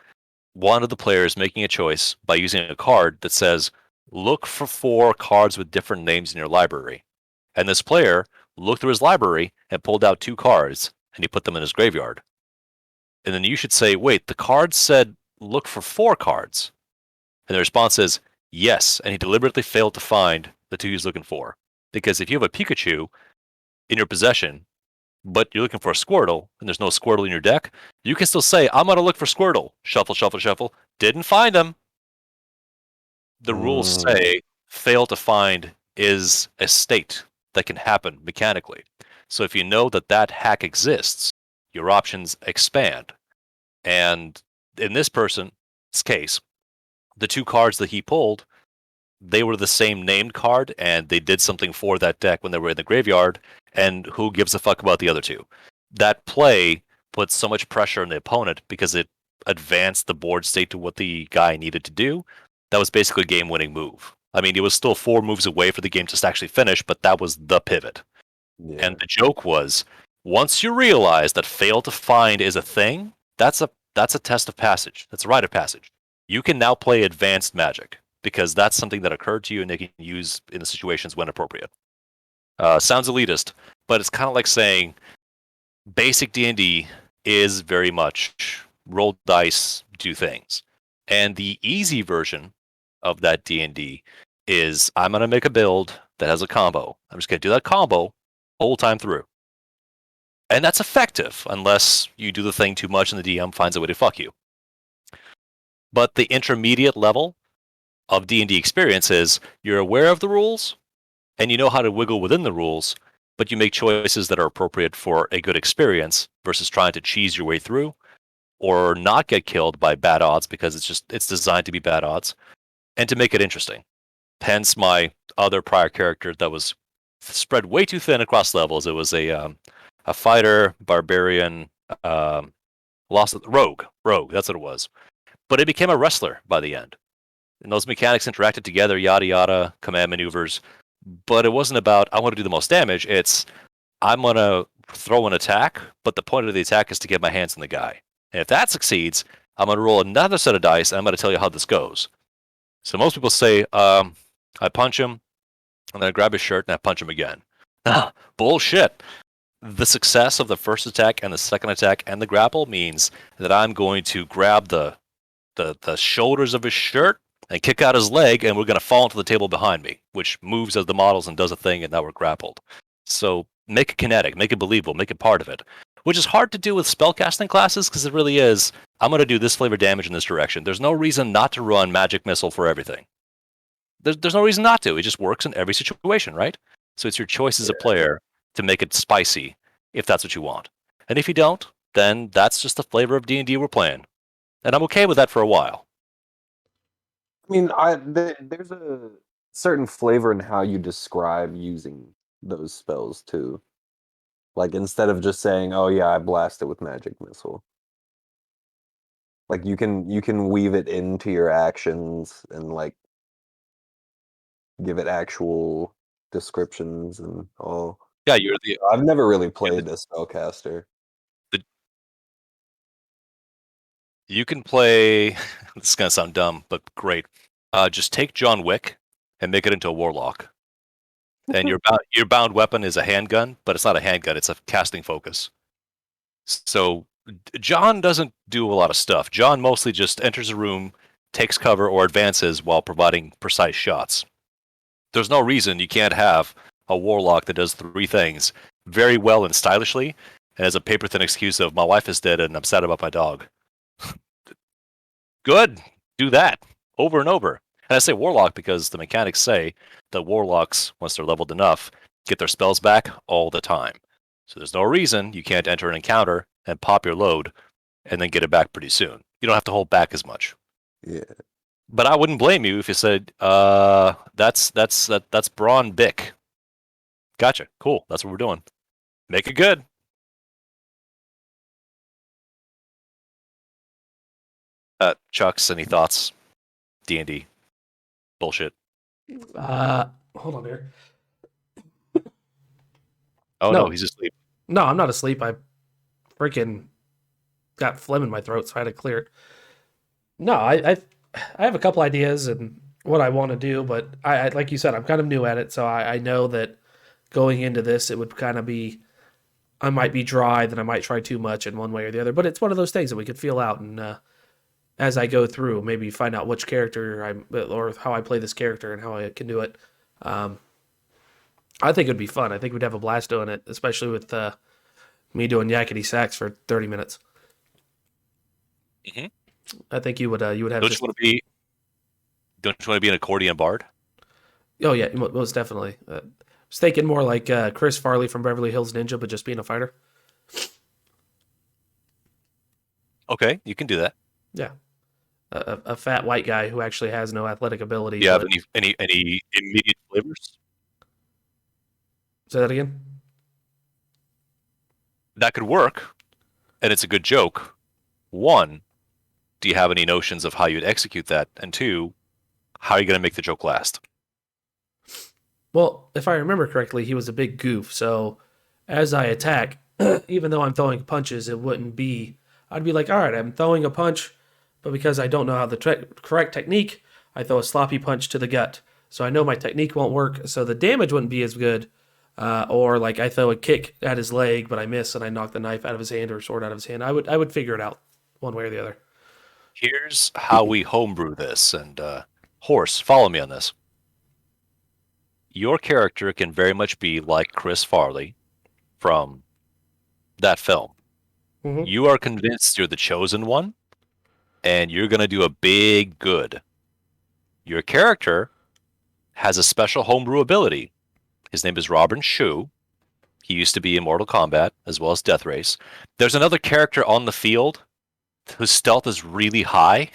one of the players making a choice by using a card that says, look for 4 cards with different names in your library. And this player looked through his library and pulled out 2 cards, and he put them in his graveyard. And then you should say, wait, the card said look for 4 cards. And the response is, yes, and he deliberately failed to find the 2 he's looking for. Because if you have a Pikachu in your possession, but you're looking for a Squirtle, and there's no Squirtle in your deck, you can still say, I'm going to look for Squirtle. Shuffle, shuffle, shuffle. Didn't find him. The rules say fail to find is a state that can happen mechanically. So if you know that that hack exists, your options expand. And in this person's case, the 2 cards that he pulled, they were the same named card, and they did something for that deck when they were in the graveyard, and who gives a fuck about the other 2? That play put so much pressure on the opponent because it advanced the board state to what the guy needed to do. That was basically a game-winning move. I mean, it was still 4 moves away for the game to actually finish, but that was the pivot. Yeah. And the joke was, once you realize that fail to find is a thing, that's a test of passage. That's a rite of passage. You can now play advanced Magic because that's something that occurred to you and they can use in the situations when appropriate. Sounds elitist, but it's kind of like saying basic D&D is very much roll dice, do things. And the easy version of that D&D is I'm going to make a build that has a combo. I'm just going to do that combo whole time through. And that's effective unless you do the thing too much and the DM finds a way to fuck you. But the intermediate level of D&D experience is you're aware of the rules and you know how to wiggle within the rules, but you make choices that are appropriate for a good experience versus trying to cheese your way through or not get killed by bad odds because it's designed to be bad odds and to make it interesting. Hence my other prior character that was spread way too thin across levels. It was a fighter, barbarian, rogue. That's what it was. But it became a wrestler by the end. And those mechanics interacted together, yada yada, command maneuvers. But it wasn't about, I want to do the most damage. It's, I'm going to throw an attack, but the point of the attack is to get my hands on the guy. And if that succeeds, I'm going to roll another set of dice, and I'm going to tell you how this goes. So most people say, I punch him, and then I grab his shirt, and I punch him again. Bullshit. The success of the first attack and the second attack and the grapple means that I'm going to grab the shoulders of his shirt and kick out his leg, and we're going to fall into the table behind me, which moves as the models and does a thing, and now we're grappled. So make it kinetic, make it believable, make it part of it, which is hard to do with spellcasting classes because it really is, I'm going to do this flavor damage in this direction. There's no reason not to run Magic Missile for everything. There's no reason not to. It just works in every situation, right? So it's your choice as a player to make it spicy if that's what you want. And if you don't, then that's just the flavor of D&D we're playing. And I'm okay with that for a while. I mean, there's a certain flavor in how you describe using those spells too. Like instead of just saying, "Oh yeah, I blast it with Magic Missile." Like you can weave it into your actions and like give it actual descriptions and all. Yeah, I've never really played a spellcaster. You can play. This is gonna sound dumb, but great. Just take John Wick and make it into a warlock. And your bound weapon is a handgun, but it's not a handgun. It's a casting focus. So John doesn't do a lot of stuff. John mostly just enters a room, takes cover, or advances while providing precise shots. There's no reason you can't have a warlock that does 3 things very well and stylishly, and has a paper-thin excuse of, my wife is dead and I'm sad about my dog. Good. Do that over and over. And I say warlock because the mechanics say that warlocks, once they're leveled enough, get their spells back all the time. So there's no reason you can't enter an encounter and pop your load and then get it back pretty soon. You don't have to hold back as much. Yeah. But I wouldn't blame you if you said, that's Braun Bick. Gotcha. Cool. That's what we're doing. Make it good. Chucks, any thoughts? D&D. Bullshit. Hold on here. Oh No. no, he's asleep. No, I'm not asleep. I freaking got phlegm in my throat, so I had to clear it. No, I have a couple ideas and what I want to do, but I like you said, I'm kind of new at it, so I know that going into this, it would kind of be, I might be dry, then I might try too much in one way or the other. But it's one of those things that we could feel out, and as I go through, maybe find out which character or how I play this character and how I can do it. I think it'd be fun. I think we'd have a blast doing it, especially with me doing yakety sax for 30 minutes. Mm-hmm. I think you would have. Don't you want to be? Don't you want to be an accordion bard? Oh yeah, most definitely. I was thinking more like Chris Farley from Beverly Hills Ninja, but just being a fighter. Okay, you can do that. Yeah, a fat white guy who actually has no athletic ability. Do you have any immediate flavors? Say that again. That could work, and it's a good joke. One, do you have any notions of how you'd execute that? And two, how are you going to make the joke last? Well, if I remember correctly, he was a big goof. So as I attack, even though I'm throwing punches, it wouldn't be. I'd be like, all right, I'm throwing a punch, but because I don't know how the correct technique, I throw a sloppy punch to the gut. So I know my technique won't work, so the damage wouldn't be as good. Or like I throw a kick at his leg, but I miss and I knock the knife out of his hand or sword out of his hand. I would figure it out one way or the other. Here's how we homebrew this, and Horse, follow me on this. Your character can very much be like Chris Farley from that film. Mm-hmm. You are convinced you're the chosen one, and you're going to do a big good. Your character has a special homebrew ability. His name is Robin Shu. He used to be in Mortal Kombat, as well as Death Race. There's another character on the field whose stealth is really high,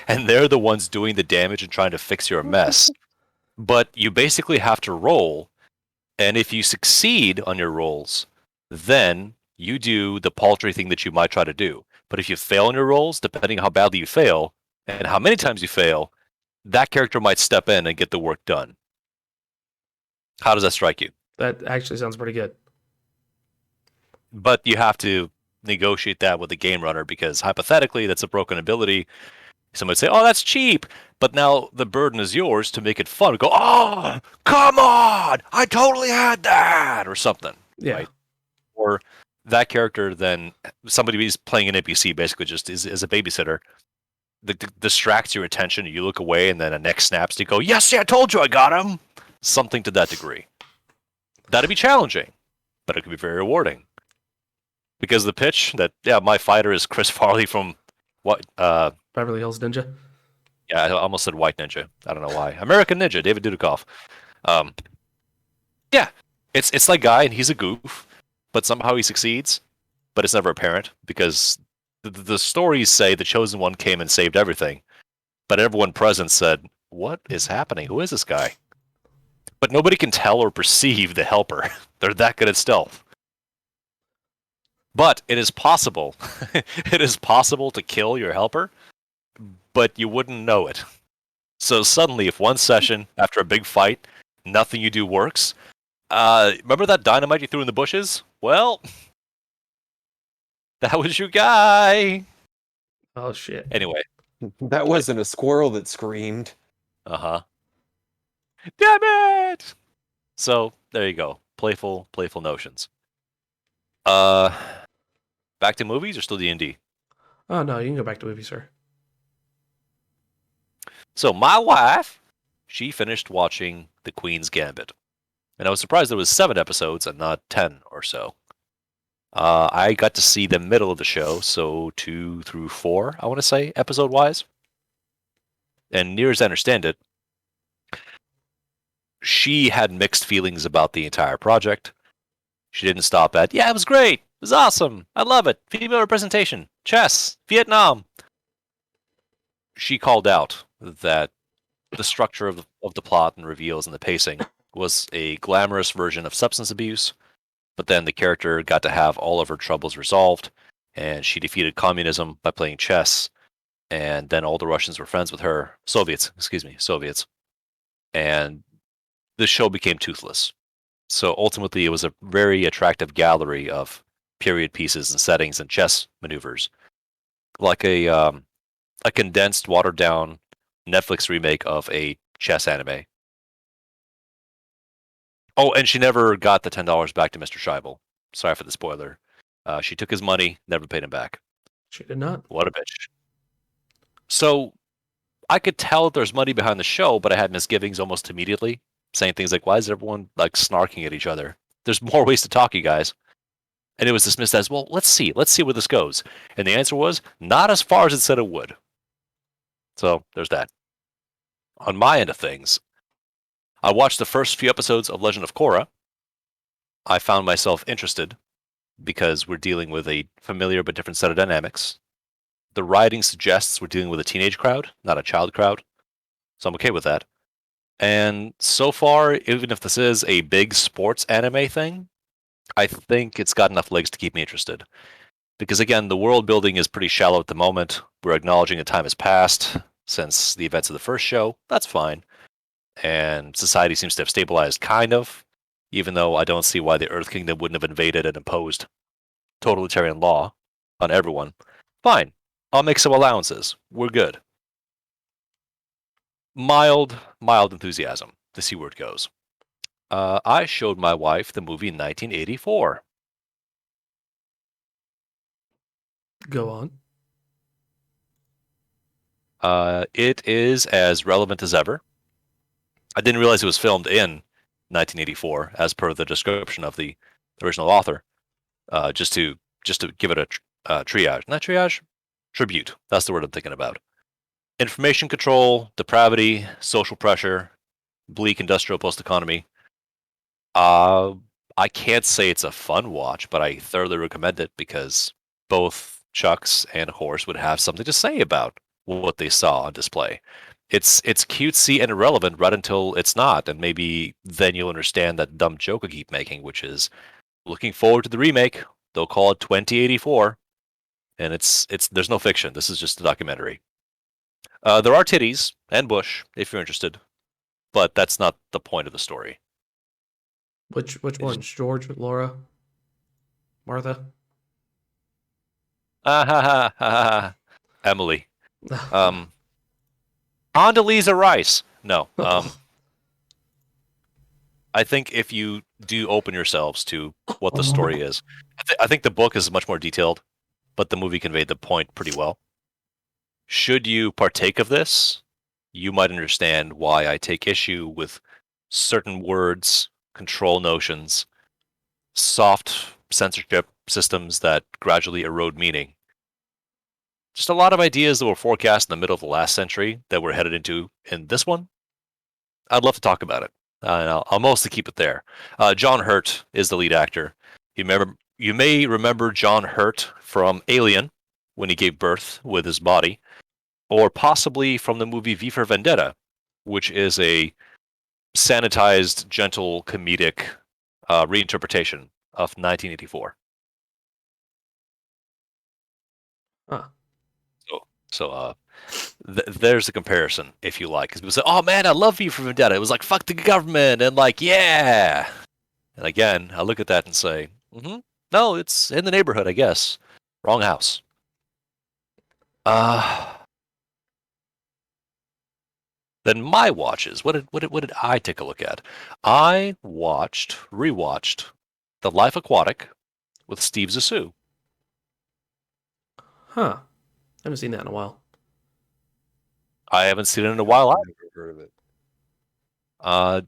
and they're the ones doing the damage and trying to fix your mess. But you basically have to roll, and if you succeed on your rolls, then you do the paltry thing that you might try to do. But if you fail on your rolls, depending on how badly you fail, and how many times you fail, that character might step in and get the work done. How does that strike you? That actually sounds pretty good. But you have to negotiate that with the game runner because hypothetically that's a broken ability. Some would say, oh, that's cheap. But now the burden is yours to make it fun. Go, oh, come on. I totally had that. Or something. Yeah. Right? Or that character then, somebody who's playing an NPC basically just is a babysitter. Distracts your attention. You look away and then a neck snaps. You go, yes, see, I told you I got him. Something to that degree. That'd be challenging. But it could be very rewarding. Because the pitch that, yeah, my fighter is Chris Farley from what? Beverly Hills Ninja. Yeah, I almost said White Ninja. I don't know why. American Ninja, David Dudakoff. Yeah, it's like guy, and he's a goof, but somehow he succeeds. But it's never apparent because the stories say the chosen one came and saved everything, but everyone present said, "What is happening? Who is this guy?" But nobody can tell or perceive the helper. They're that good at stealth. But it is possible. It is possible to kill your helper, but you wouldn't know it. So suddenly, if one session, after a big fight, nothing you do works, remember that dynamite you threw in the bushes? Well, that was your guy. Oh, shit. Anyway. That wasn't a squirrel that screamed. Uh-huh. Damn it! So, there you go. Playful notions. Back to movies or still D&D? Oh, no, you can go back to movies, sir. So my wife, she finished watching The Queen's Gambit. And I was surprised there was 7 episodes and not 10 or so. I got to see the middle of the show, so 2 through 4, I want to say, episode-wise. And near as I understand it, she had mixed feelings about the entire project. She didn't stop at, yeah, it was great. It was awesome. I love it. Female representation. Chess. Vietnam. She called out that the structure of the plot and reveals and the pacing was a glamorous version of substance abuse, but then the character got to have all of her troubles resolved, and she defeated communism by playing chess, and then all the Russians were friends with her. Soviets. And the show became toothless. So ultimately, it was a very attractive gallery of period pieces and settings and chess maneuvers, like a condensed, watered down Netflix remake of a chess anime. Oh, and she never got the $10 back to Mr. Scheibel. Sorry for the spoiler. She took his money, never paid him back. She did not. What a bitch. So I could tell that there's money behind the show, but I had misgivings almost immediately, saying things like, "Why is everyone like snarking at each other? There's more ways to talk, you guys." And it was dismissed as, "Well, let's see where this goes." And the answer was not as far as it said it would. So there's that. On my end of things, I watched the first few episodes of Legend of Korra. I found myself interested because we're dealing with a familiar but different set of dynamics. The writing suggests we're dealing with a teenage crowd, not a child crowd. So I'm okay with that. And so far, even if this is a big sports anime thing, I think it's got enough legs to keep me interested. Because again, the world building is pretty shallow at the moment. We're acknowledging that time has passed since the events of the first show. That's fine. And society seems to have stabilized, kind of, even though I don't see why the Earth Kingdom wouldn't have invaded and imposed totalitarian law on everyone. Fine. I'll make some allowances. We're good. Mild enthusiasm, the C word goes. I showed my wife the movie 1984. Go on. It is as relevant as ever. I didn't realize it was filmed in 1984, as per the description of the original author. Just to give it a triage, not triage, tribute. That's the word I'm thinking about. Information control, depravity, social pressure, bleak industrial post-economy. I can't say it's a fun watch, but I thoroughly recommend it because both Chucks and Horse would have something to say about what they saw on display. It's cutesy and irrelevant right until it's not, and maybe then you'll understand that dumb joke I keep making, which is looking forward to the remake. They'll call it 2084, and it's there's no fiction. This is just a documentary. There are titties and bush if you're interested, but that's not the point of the story. Which ones? George, Laura, Martha? Emily. Condoleezza Rice. No. I think if you do open yourselves to what the story is, I think the book is much more detailed, but the movie conveyed the point pretty well. Should you partake of this, you might understand why I take issue with certain words, control notions, soft censorship systems that gradually erode meaning. Just a lot of ideas that were forecast in the middle of the last century that we're headed into in this one. I'd love to talk about it. And I'll mostly keep it there. John Hurt is the lead actor. You may remember John Hurt from Alien when he gave birth with his body, or possibly from the movie V for Vendetta, which is a sanitized, gentle, comedic reinterpretation of 1984. Huh. So there's a comparison, if you like. Because people say, "Oh man, I love V for Vendetta. It was like fuck the government," and like yeah. And again, I look at that and say, "No, it's in the neighborhood, I guess. Wrong house." Then my watches. What did I take a look at? I rewatched The Life Aquatic with Steve Zissou. Huh. I haven't seen that in a while. I haven't seen it in a while. I've never heard of it.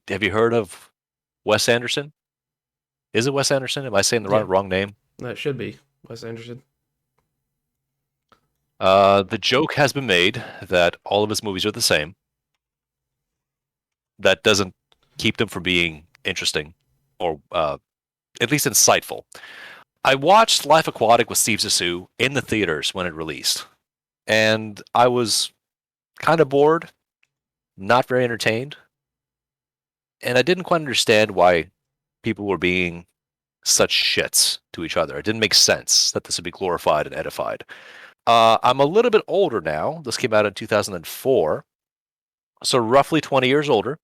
Have you heard of Wes Anderson? Is it Wes Anderson? Am I saying the Yeah. wrong name? That should be Wes Anderson. The joke has been made that all of his movies are the same. That doesn't keep them from being interesting or at least insightful. I watched Life Aquatic with Steve Zissou in the theaters when it released, and I was kind of bored, not very entertained, and I didn't quite understand why people were being such shits to each other. It didn't make sense that this would be glorified and edified. I'm a little bit older now. This came out in 2004, so roughly 20 years older,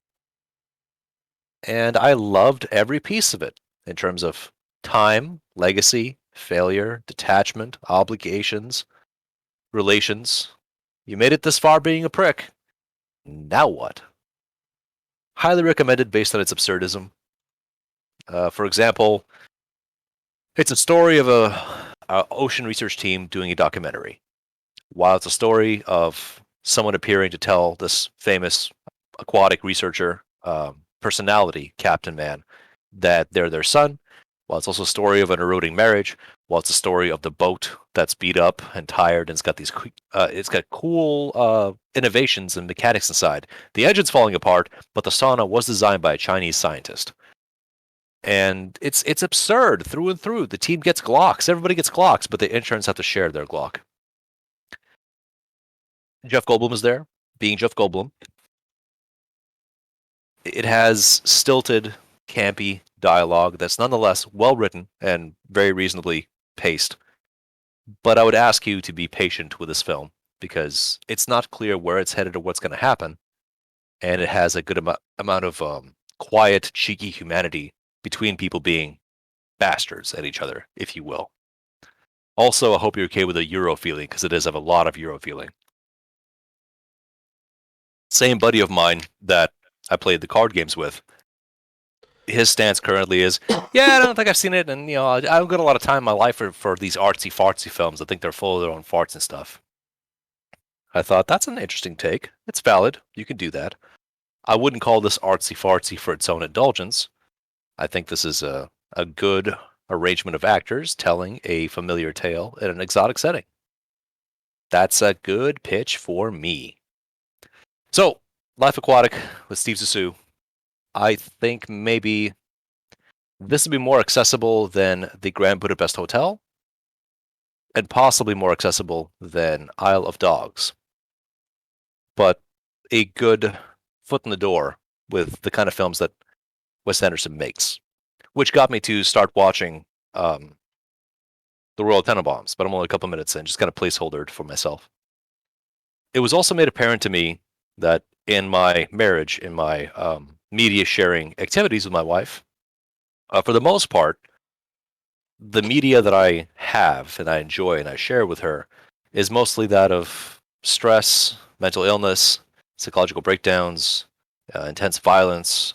and I loved every piece of it in terms of time, legacy, failure, detachment, obligations, relations. You made it this far being a prick. Now what? Highly recommended based on its absurdism. For example, it's a story of a ocean research team doing a documentary. While it's a story of someone appearing to tell this famous aquatic researcher personality, Captain Man, that they're their son, while it's also a story of an eroding marriage, while it's a story of the boat that's beat up and tired and it's got cool innovations and mechanics inside. The engine's falling apart, but the sauna was designed by a Chinese scientist. And it's absurd through and through. The team gets Glocks. Everybody gets Glocks, but the interns have to share their Glock. Jeff Goldblum is there, being Jeff Goldblum. It has stilted, campy dialogue that's nonetheless well written and very reasonably paced. But I would ask you to be patient with this film because it's not clear where it's headed or what's going to happen, and it has a good amount of quiet, cheeky humanity between people being bastards at each other, if you will. Also, I hope you're okay with the Euro feeling because it does have a lot of Euro feeling. Same buddy of mine that I played the card games with, his stance currently is, yeah, I don't think I've seen it, and I don't get a lot of time in my life for these artsy fartsy films. I think they're full of their own farts and stuff. I thought that's an interesting take. It's valid. You can do that. I wouldn't call this artsy fartsy for its own indulgence. I think this is a good arrangement of actors telling a familiar tale in an exotic setting. That's a good pitch for me. So, Life Aquatic with Steve Zissou. I think maybe this would be more accessible than the Grand Budapest Hotel, and possibly more accessible than Isle of Dogs. But a good foot in the door with the kind of films that Wes Anderson makes, which got me to start watching The Royal Tenenbaums, but I'm only a couple minutes in, just kind of placeholdered for myself. It was also made apparent to me that in my marriage, in my media sharing activities with my wife, for the most part, the media that I have and I enjoy and I share with her is mostly that of stress, mental illness, psychological breakdowns, intense violence,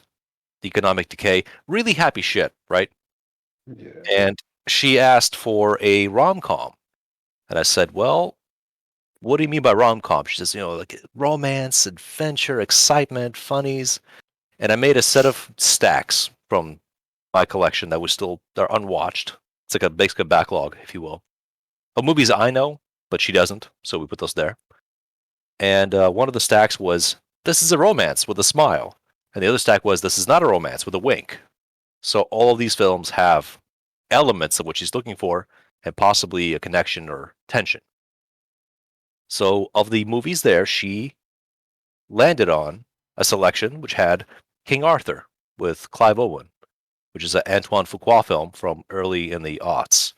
economic decay, really happy shit, right? Yeah. And she asked for a rom-com. And I said, well, what do you mean by rom-com? She says, like romance, adventure, excitement, funnies. And I made a set of stacks from my collection that was still they're unwatched. It's like a basic backlog, if you will, of movies I know, but she doesn't. So we put those there. And one of the stacks was, this is a romance with a smile. And the other stack was, this is not a romance with a wink. So all of these films have elements of what she's looking for and possibly a connection or tension. So of the movies there, she landed on a selection which had King Arthur with Clive Owen, which is an Antoine Fuqua film from early in the aughts.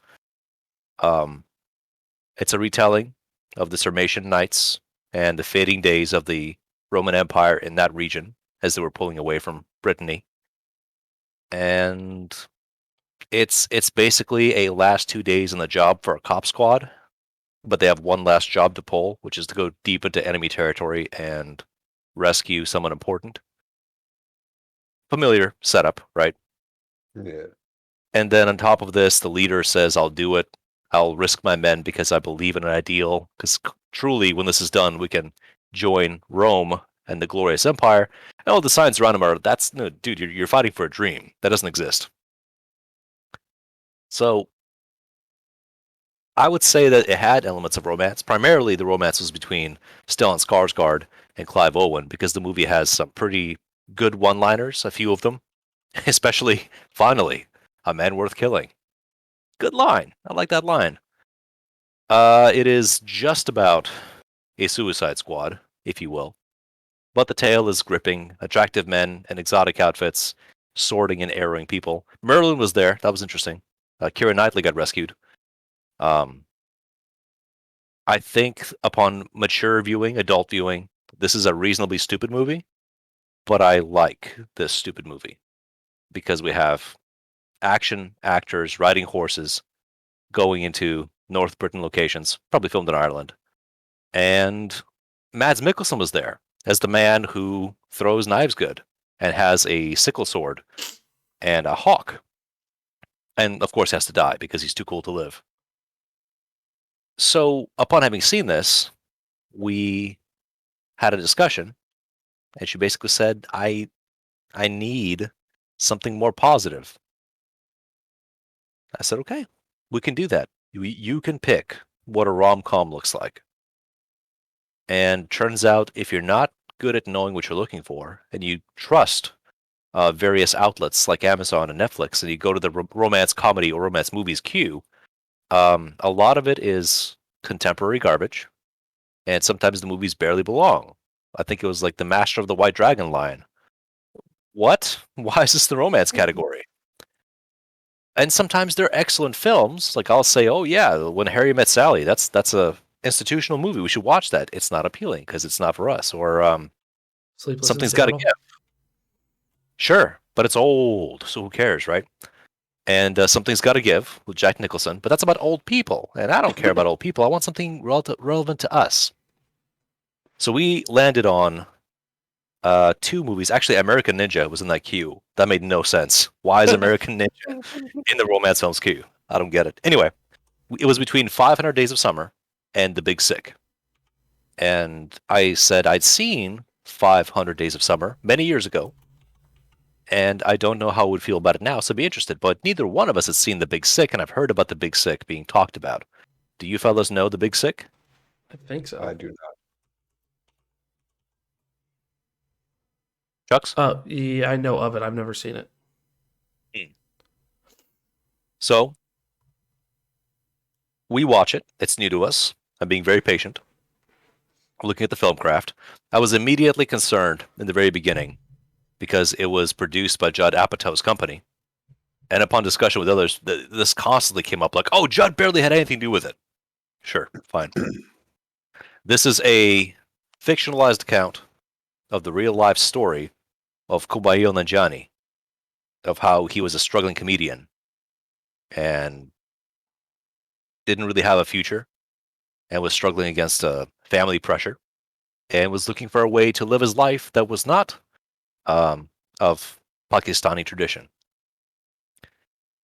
It's a retelling of the Sarmatian Knights and the fading days of the Roman Empire in that region as they were pulling away from Brittany. And it's basically a last 2 days on the job for a cop squad, but they have one last job to pull, which is to go deep into enemy territory and rescue someone important. Familiar setup, right? Yeah. And then on top of this, the leader says, I'll do it. I'll risk my men because I believe in an ideal. Because truly, when this is done, we can join Rome and the glorious empire. And all the signs around him are, that's, no, dude, you're fighting for a dream. That doesn't exist. So, I would say that it had elements of romance. Primarily, the romance was between Stellan Skarsgård and Clive Owen, because the movie has some pretty good one-liners, a few of them, especially, finally, a man worth killing. Good line. I like that line. It is just about a suicide squad, if you will. But the tale is gripping, attractive men in exotic outfits, sorting and arrowing people. Merlin was there. That was interesting. Keira Knightley got rescued. Um, I think upon mature viewing, adult viewing, this is a reasonably stupid movie, but I like this stupid movie because we have action actors riding horses going into North Britain locations, probably filmed in Ireland. And Mads Mikkelsen was there as the man who throws knives good and has a sickle sword and a hawk. And of course has to die because he's too cool to live. So upon having seen this, we had a discussion, and she basically said, I need something more positive. I said, okay, we can do that. You can pick what a rom-com looks like. And turns out, if you're not good at knowing what you're looking for, and you trust various outlets like Amazon and Netflix, and you go to the romance comedy or romance movies queue, a lot of it is contemporary garbage, and sometimes the movies barely belong. I think it was like the Master of the White Dragon line. What? Why is this the romance category? And sometimes they're excellent films. Like I'll say, oh yeah, When Harry Met Sally, that's a institutional movie. We should watch that. It's not appealing because it's not for us. Or Sleepless Something's in got to Seattle. give. Sure, but it's old, so who cares, right? And Something's got to give with Jack Nicholson, but that's about old people, and I don't care about old people. I want something relevant to us. So we landed on two movies. Actually, American Ninja was in that queue. That made no sense. Why is American Ninja in the romance films queue? I don't get it. Anyway, it was between 500 Days of Summer and The Big Sick. And I said I'd seen 500 Days of Summer many years ago, and I don't know how I would feel about it now, so I'd be interested. But neither one of us has seen The Big Sick, and I've heard about The Big Sick being talked about. Do you fellas know The Big Sick? I think so. I do not. Chucks? Yeah, I know of it. I've never seen it. So, we watch it. It's new to us. I'm being very patient. Looking at the film craft. I was immediately concerned in the very beginning because it was produced by Judd Apatow's company. And upon discussion with others, this constantly came up like, oh, Judd barely had anything to do with it. Sure, fine. This is a fictionalized account of the real life story of Kumail Nanjiani, of how he was a struggling comedian and didn't really have a future and was struggling against family pressure and was looking for a way to live his life that was not of Pakistani tradition.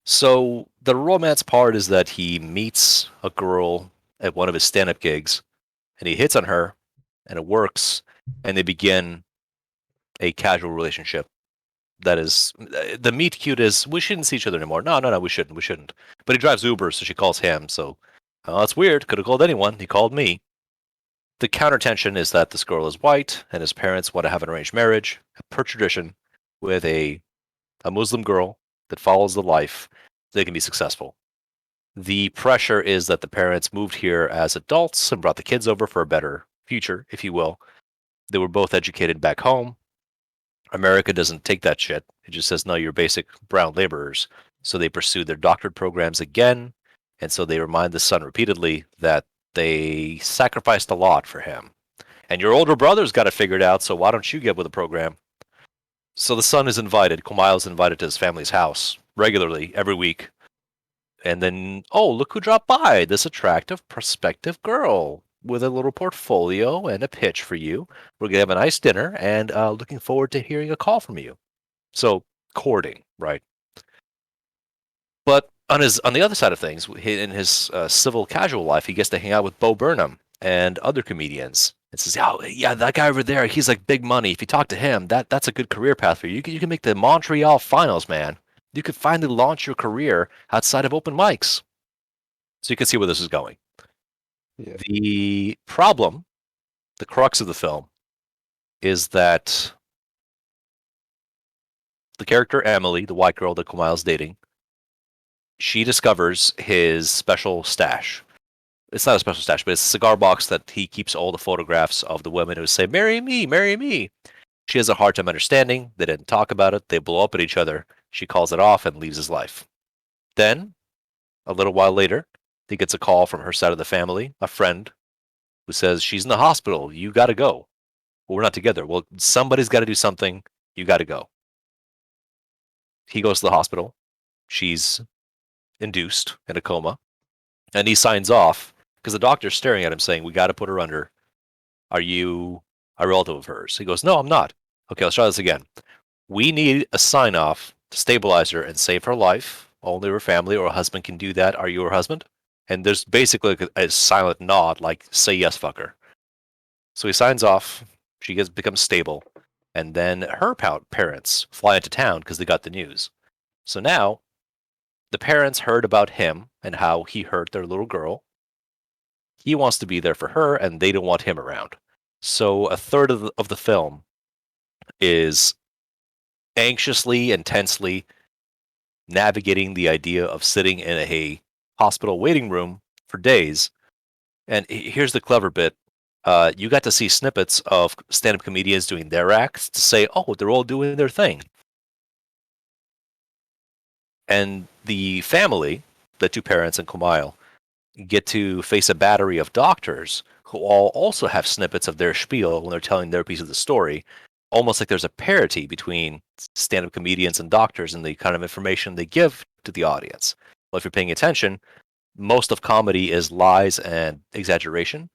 So the romance part is that he meets a girl at one of his stand-up gigs, and he hits on her, and it works, and they begin a casual relationship. That is, the meet cute is, we shouldn't see each other anymore. No, we shouldn't. But he drives Uber, so she calls him, so, oh, that's weird, could have called anyone, he called me. The counter-tension is that this girl is white, and his parents want to have an arranged marriage, per tradition, with a Muslim girl that follows the life, they can be successful. The pressure is that the parents moved here as adults and brought the kids over for a better future, if you will. They were both educated back home. America doesn't take that shit. It just says, no, you're basic brown laborers. So they pursue their doctorate programs again. And so they remind the son repeatedly that they sacrificed a lot for him. And your older brother's got it figured out, so why don't you get with the program? So the son is invited. Kumail's invited to his family's house regularly every week. And then, oh, look who dropped by. This attractive prospective girl with a little portfolio and a pitch for you. We're going to have a nice dinner and looking forward to hearing a call from you. So, courting, right? But on the other side of things, in his civil casual life, he gets to hang out with Bo Burnham and other comedians. And says, oh, yeah, that guy over there, he's like big money. If you talk to him, that's a good career path for you. You can make the Montreal finals, man. You could finally launch your career outside of open mics. So you can see where this is going. Yeah. The problem, the crux of the film, is that the character Emily, the white girl that Kumail's dating, she discovers his special stash. It's not a special stash, but it's a cigar box that he keeps all the photographs of the women who say, "Marry me, marry me." She has a hard time understanding. They didn't talk about it. They blow up at each other. She calls it off and leaves his life. Then, a little while later, he gets a call from her side of the family, a friend, who says, "She's in the hospital. You got to go." Well, we're not together. Well, somebody's got to do something. You got to go. He goes to the hospital. She's induced in a coma. And he signs off because the doctor's staring at him saying, "We got to put her under. Are you a relative of hers?" He goes, "No, I'm not." "Okay, let's try this again. We need a sign off to stabilize her and save her life. Only her family or her husband can do that. Are you her husband?" And there's basically a silent nod, like, "Say yes, fucker." So he signs off. She becomes stable. And then her parents fly into town because they got the news. So now the parents heard about him and how he hurt their little girl. He wants to be there for her, and they don't want him around. So a third of the film is anxiously, intensely navigating the idea of sitting in a hospital waiting room for days. And here's the clever bit. You got to see snippets of stand-up comedians doing their acts to say, "Oh, they're all doing their thing." And the family, the two parents and Kumail, get to face a battery of doctors who all also have snippets of their spiel when they're telling their piece of the story, almost like there's a parity between stand-up comedians and doctors and the kind of information they give to the audience. Well, if you're paying attention, most of comedy is lies and exaggeration.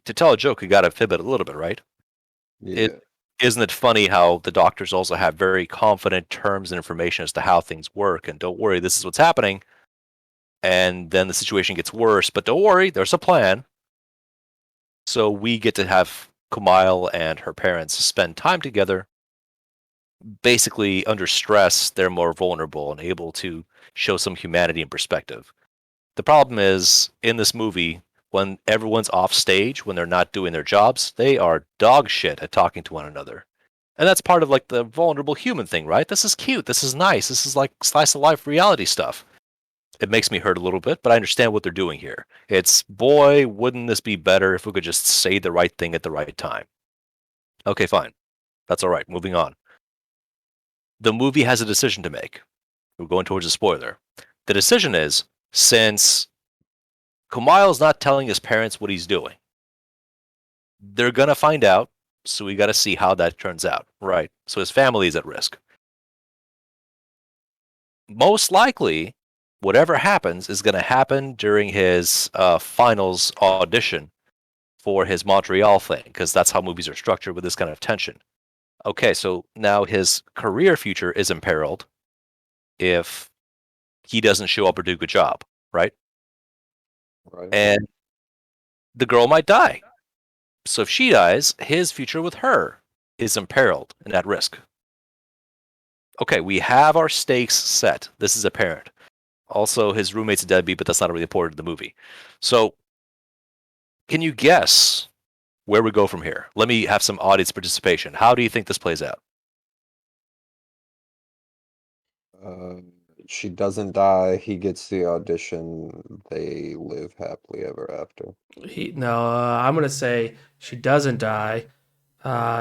To tell a joke, you got to fib it a little bit, right? Yeah. Isn't it funny how the doctors also have very confident terms and information as to how things work, and don't worry, this is what's happening, and then the situation gets worse, but don't worry, there's a plan. So we get to have Kumail and her parents spend time together. Basically, under stress, they're more vulnerable and able to show some humanity and perspective. The problem is, in this movie, when everyone's off stage, when they're not doing their jobs, they are dog shit at talking to one another. And that's part of like the vulnerable human thing, right? This is cute. This is nice. This is like slice of life reality stuff. It makes me hurt a little bit, but I understand what they're doing here. It's, boy, wouldn't this be better if we could just say the right thing at the right time? Okay, fine. That's all right. Moving on. The movie has a decision to make. We're going towards a spoiler. The decision is, since Kumail's not telling his parents what he's doing, they're going to find out, so we got to see how that turns out, right? So his family is at risk. Most likely, whatever happens is going to happen during his finals audition for his Montreal thing, because that's how movies are structured with this kind of tension. Okay, so now his career future is imperiled if he doesn't show up or do a good job, right? Right. And the girl might die. So if she dies, his future with her is imperiled and at risk. Okay, we have our stakes set. This is apparent. Also, his roommate's a deadbeat, but that's not really important to the movie. So, can you guess where we go from here? Let me have some audience participation. How do you think this plays out? Uh, she doesn't die. He gets the audition. They live happily ever after. I'm gonna say she doesn't die.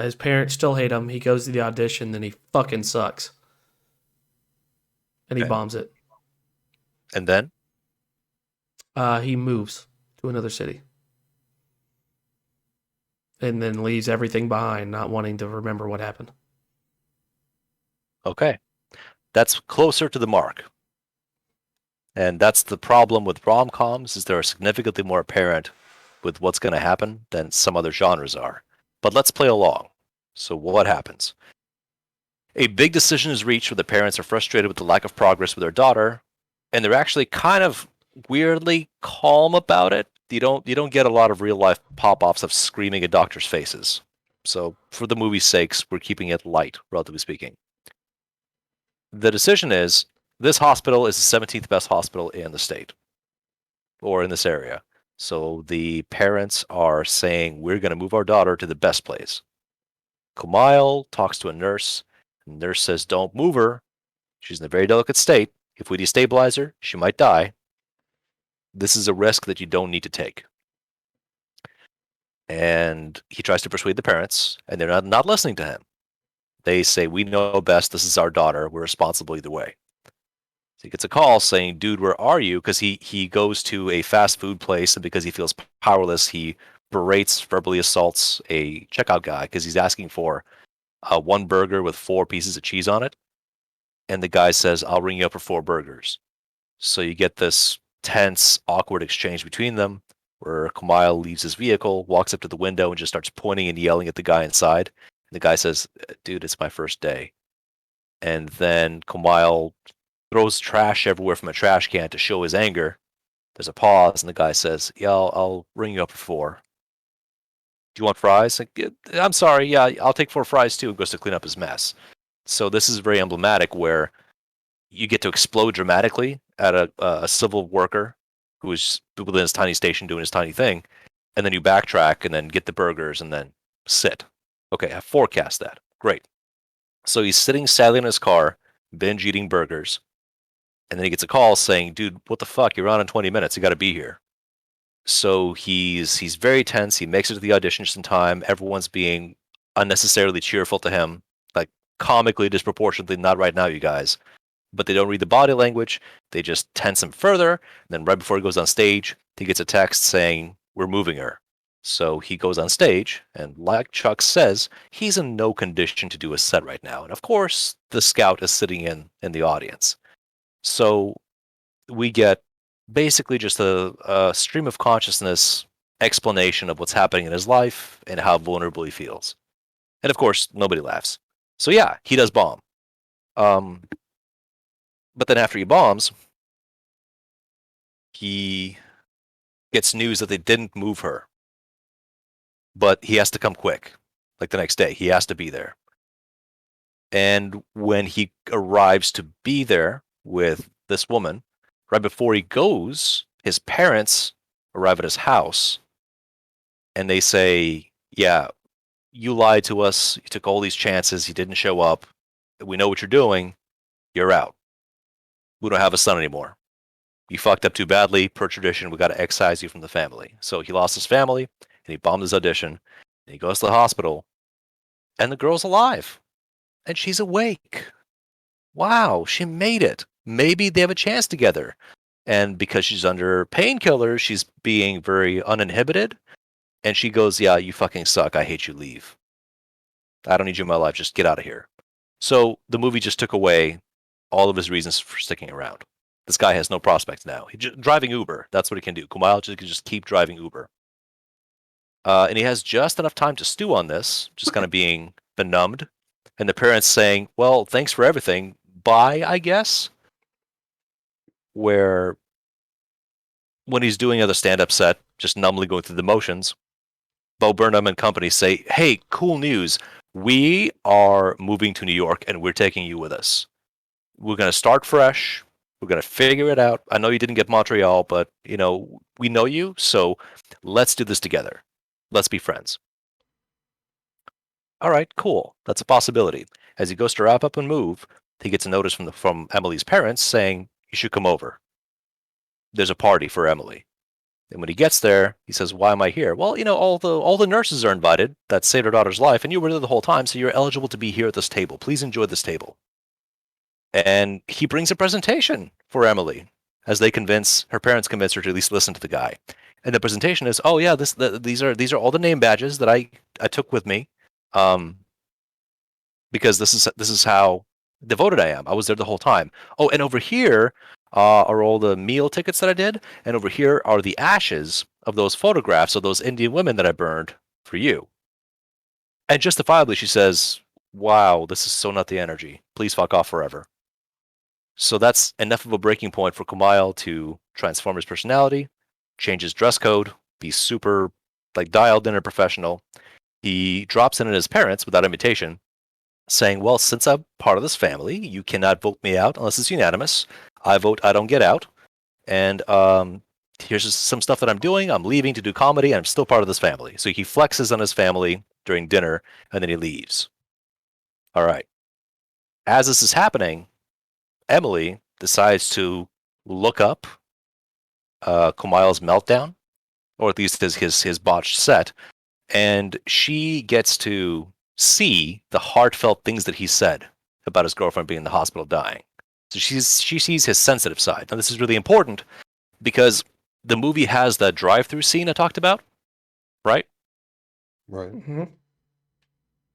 His parents still hate him. He goes to the audition, then he fucking sucks, and he Okay. bombs it. And then? He moves to another city, and then leaves everything behind, not wanting to remember what happened. Okay. That's closer to the mark. And that's the problem with rom-coms, is they're significantly more apparent with what's going to happen than some other genres are. But let's play along. So what happens? A big decision is reached where the parents are frustrated with the lack of progress with their daughter, and they're actually kind of weirdly calm about it. You don't get a lot of real life pop-offs of screaming at doctors' faces. So for the movie's sakes, we're keeping it light, relatively speaking. The decision is, this hospital is the 17th best hospital in the state. or in this area. So the parents are saying, we're going to move our daughter to the best place. Kumail talks to a nurse. The nurse says, don't move her. She's in a very delicate state. If we destabilize her, she might die. This is a risk that you don't need to take. And he tries to persuade the parents, and they're not listening to him. They say, we know best. This is our daughter. We're responsible either way. So he gets a call saying, dude, where are you? Because he goes to a fast food place, and because he feels powerless, he berates, verbally assaults a checkout guy because he's asking for one burger with 4 pieces of cheese on it. And the guy says, I'll ring you up for 4 burgers. So you get this tense, awkward exchange between them where Kumail leaves his vehicle, walks up to the window, and just starts pointing and yelling at the guy inside. And the guy says, dude, it's my first day. And then Kumail throws trash everywhere from a trash can to show his anger. There's a pause, and the guy says, yeah, I'll ring you up for 4. Do you want fries? Like, I'm sorry, yeah, I'll take 4 fries too, and goes to clean up his mess. So this is very emblematic where you get to explode dramatically at a civil worker who is within his tiny station doing his tiny thing, and then you backtrack and then get the burgers and then sit. Okay, I forecast that. Great. So he's sitting sadly in his car, binge eating burgers, and then he gets a call saying, dude, what the fuck? You're on in 20 minutes. You got to be here. So he's very tense. He makes it to the audition just in time. Everyone's being unnecessarily cheerful to him, like comically disproportionately, not right now, you guys. But they don't read the body language. They just tense him further. And then right before he goes on stage, he gets a text saying, we're moving her. So he goes on stage, and like Chuck says, he's in no condition to do a set right now. And of course, the scout is sitting in the audience. So we get basically just a stream of consciousness explanation of what's happening in his life and how vulnerable he feels. And of course, nobody laughs. So yeah, he does bomb. But then after he bombs, he gets news that they didn't move her. But he has to come quick. Like the next day, he has to be there. And when he arrives to be there with this woman, right before he goes, his parents arrive at his house and they say, yeah, you lied to us. You took all these chances. You didn't show up. We know what you're doing. You're out. We don't have a son anymore. You fucked up too badly. Per tradition, we got to excise you from the family. So he lost his family and he bombed his audition. And he goes to the hospital and the girl's alive and she's awake. Wow, she made it. Maybe they have a chance together. And because she's under painkillers, she's being very uninhibited. And she goes, yeah, you fucking suck. I hate you. Leave. I don't need you in my life. Just get out of here. So the movie just took away all of his reasons for sticking around. This guy has no prospects now. Driving Uber. That's what he can do. Kumail can just keep driving Uber. And he has just enough time to stew on this, just kind of being benumbed. And the parents saying, well, thanks for everything. Bye, I guess. Where when he's doing another stand-up set, just numbly going through the motions, Bo Burnham and company say, hey, cool news. We are moving to New York and we're taking you with us. We're going to start fresh. We're going to figure it out. I know you didn't get Montreal, but, you know, we know you. So let's do this together. Let's be friends. All right, cool. That's a possibility. As he goes to wrap up and move, he gets a notice from Emily's parents saying, you should come over. There's a party for Emily. And when he gets there, he says, why am I here? Well, you know, all the nurses are invited that saved her daughter's life, and you were there the whole time, so you're eligible to be here at this table. Please enjoy this table. And he brings a presentation for Emily as her parents convince her to at least listen to the guy. And the presentation is, oh yeah, these are all the name badges that I took with me, because this is how devoted I am. I was there the whole time. Oh, and over here are all the meal tickets that I did, and over here are the ashes of those photographs of those Indian women that I burned for you. And justifiably, she says, wow, this is so not the energy. Please fuck off forever. So that's enough of a breaking point for Kumail to transform his personality, change his dress code, be super dialed in and professional. He drops in at his parents without invitation, saying, well, since I'm part of this family, you cannot vote me out unless it's unanimous. I vote I don't get out. And here's just some stuff that I'm doing. I'm leaving to do comedy, and I'm still part of this family. So he flexes on his family during dinner, and then he leaves. All right. As this is happening, Emily decides to look up Kumail's meltdown, or at least his botched set, and she gets to see the heartfelt things that he said about his girlfriend being in the hospital dying. So she sees his sensitive side. Now this is really important because the movie has that drive-through scene I talked about, right? Right. Mm-hmm.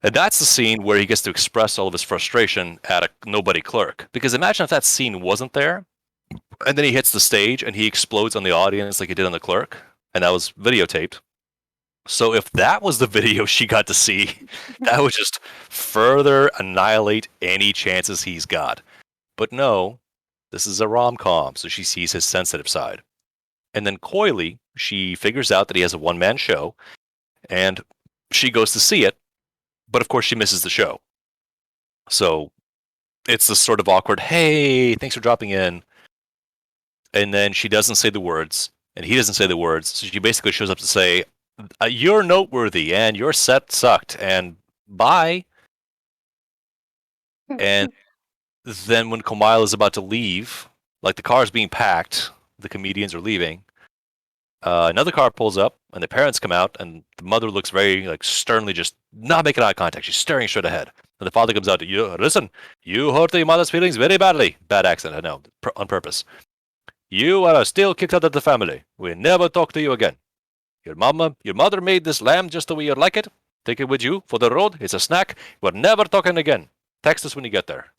And that's the scene where he gets to express all of his frustration at a nobody clerk. Because imagine if that scene wasn't there, and then he hits the stage and he explodes on the audience like he did on the clerk, and that was videotaped. So if that was the video she got to see, that would just further annihilate any chances he's got. But no, this is a rom-com, so she sees his sensitive side. And then coyly, she figures out that he has a one-man show, and she goes to see it, but of course she misses the show. So it's this sort of awkward, hey, thanks for dropping in. And then she doesn't say the words, and he doesn't say the words, so she basically shows up to say, you're noteworthy, and your set sucked, and bye. And then when Kumail is about to leave, like the car is being packed, the comedians are leaving, another car pulls up, and the parents come out, and the mother looks very like sternly, just not making eye contact. She's staring straight ahead. And the father comes out, listen, you hurt your mother's feelings very badly. Bad accent, I know, on purpose. You are still kicked out of the family. We never talk to you again. Your mother made this lamb just the way you like it. Take it with you for the road. It's a snack. We're never talking again. Text us when you get there.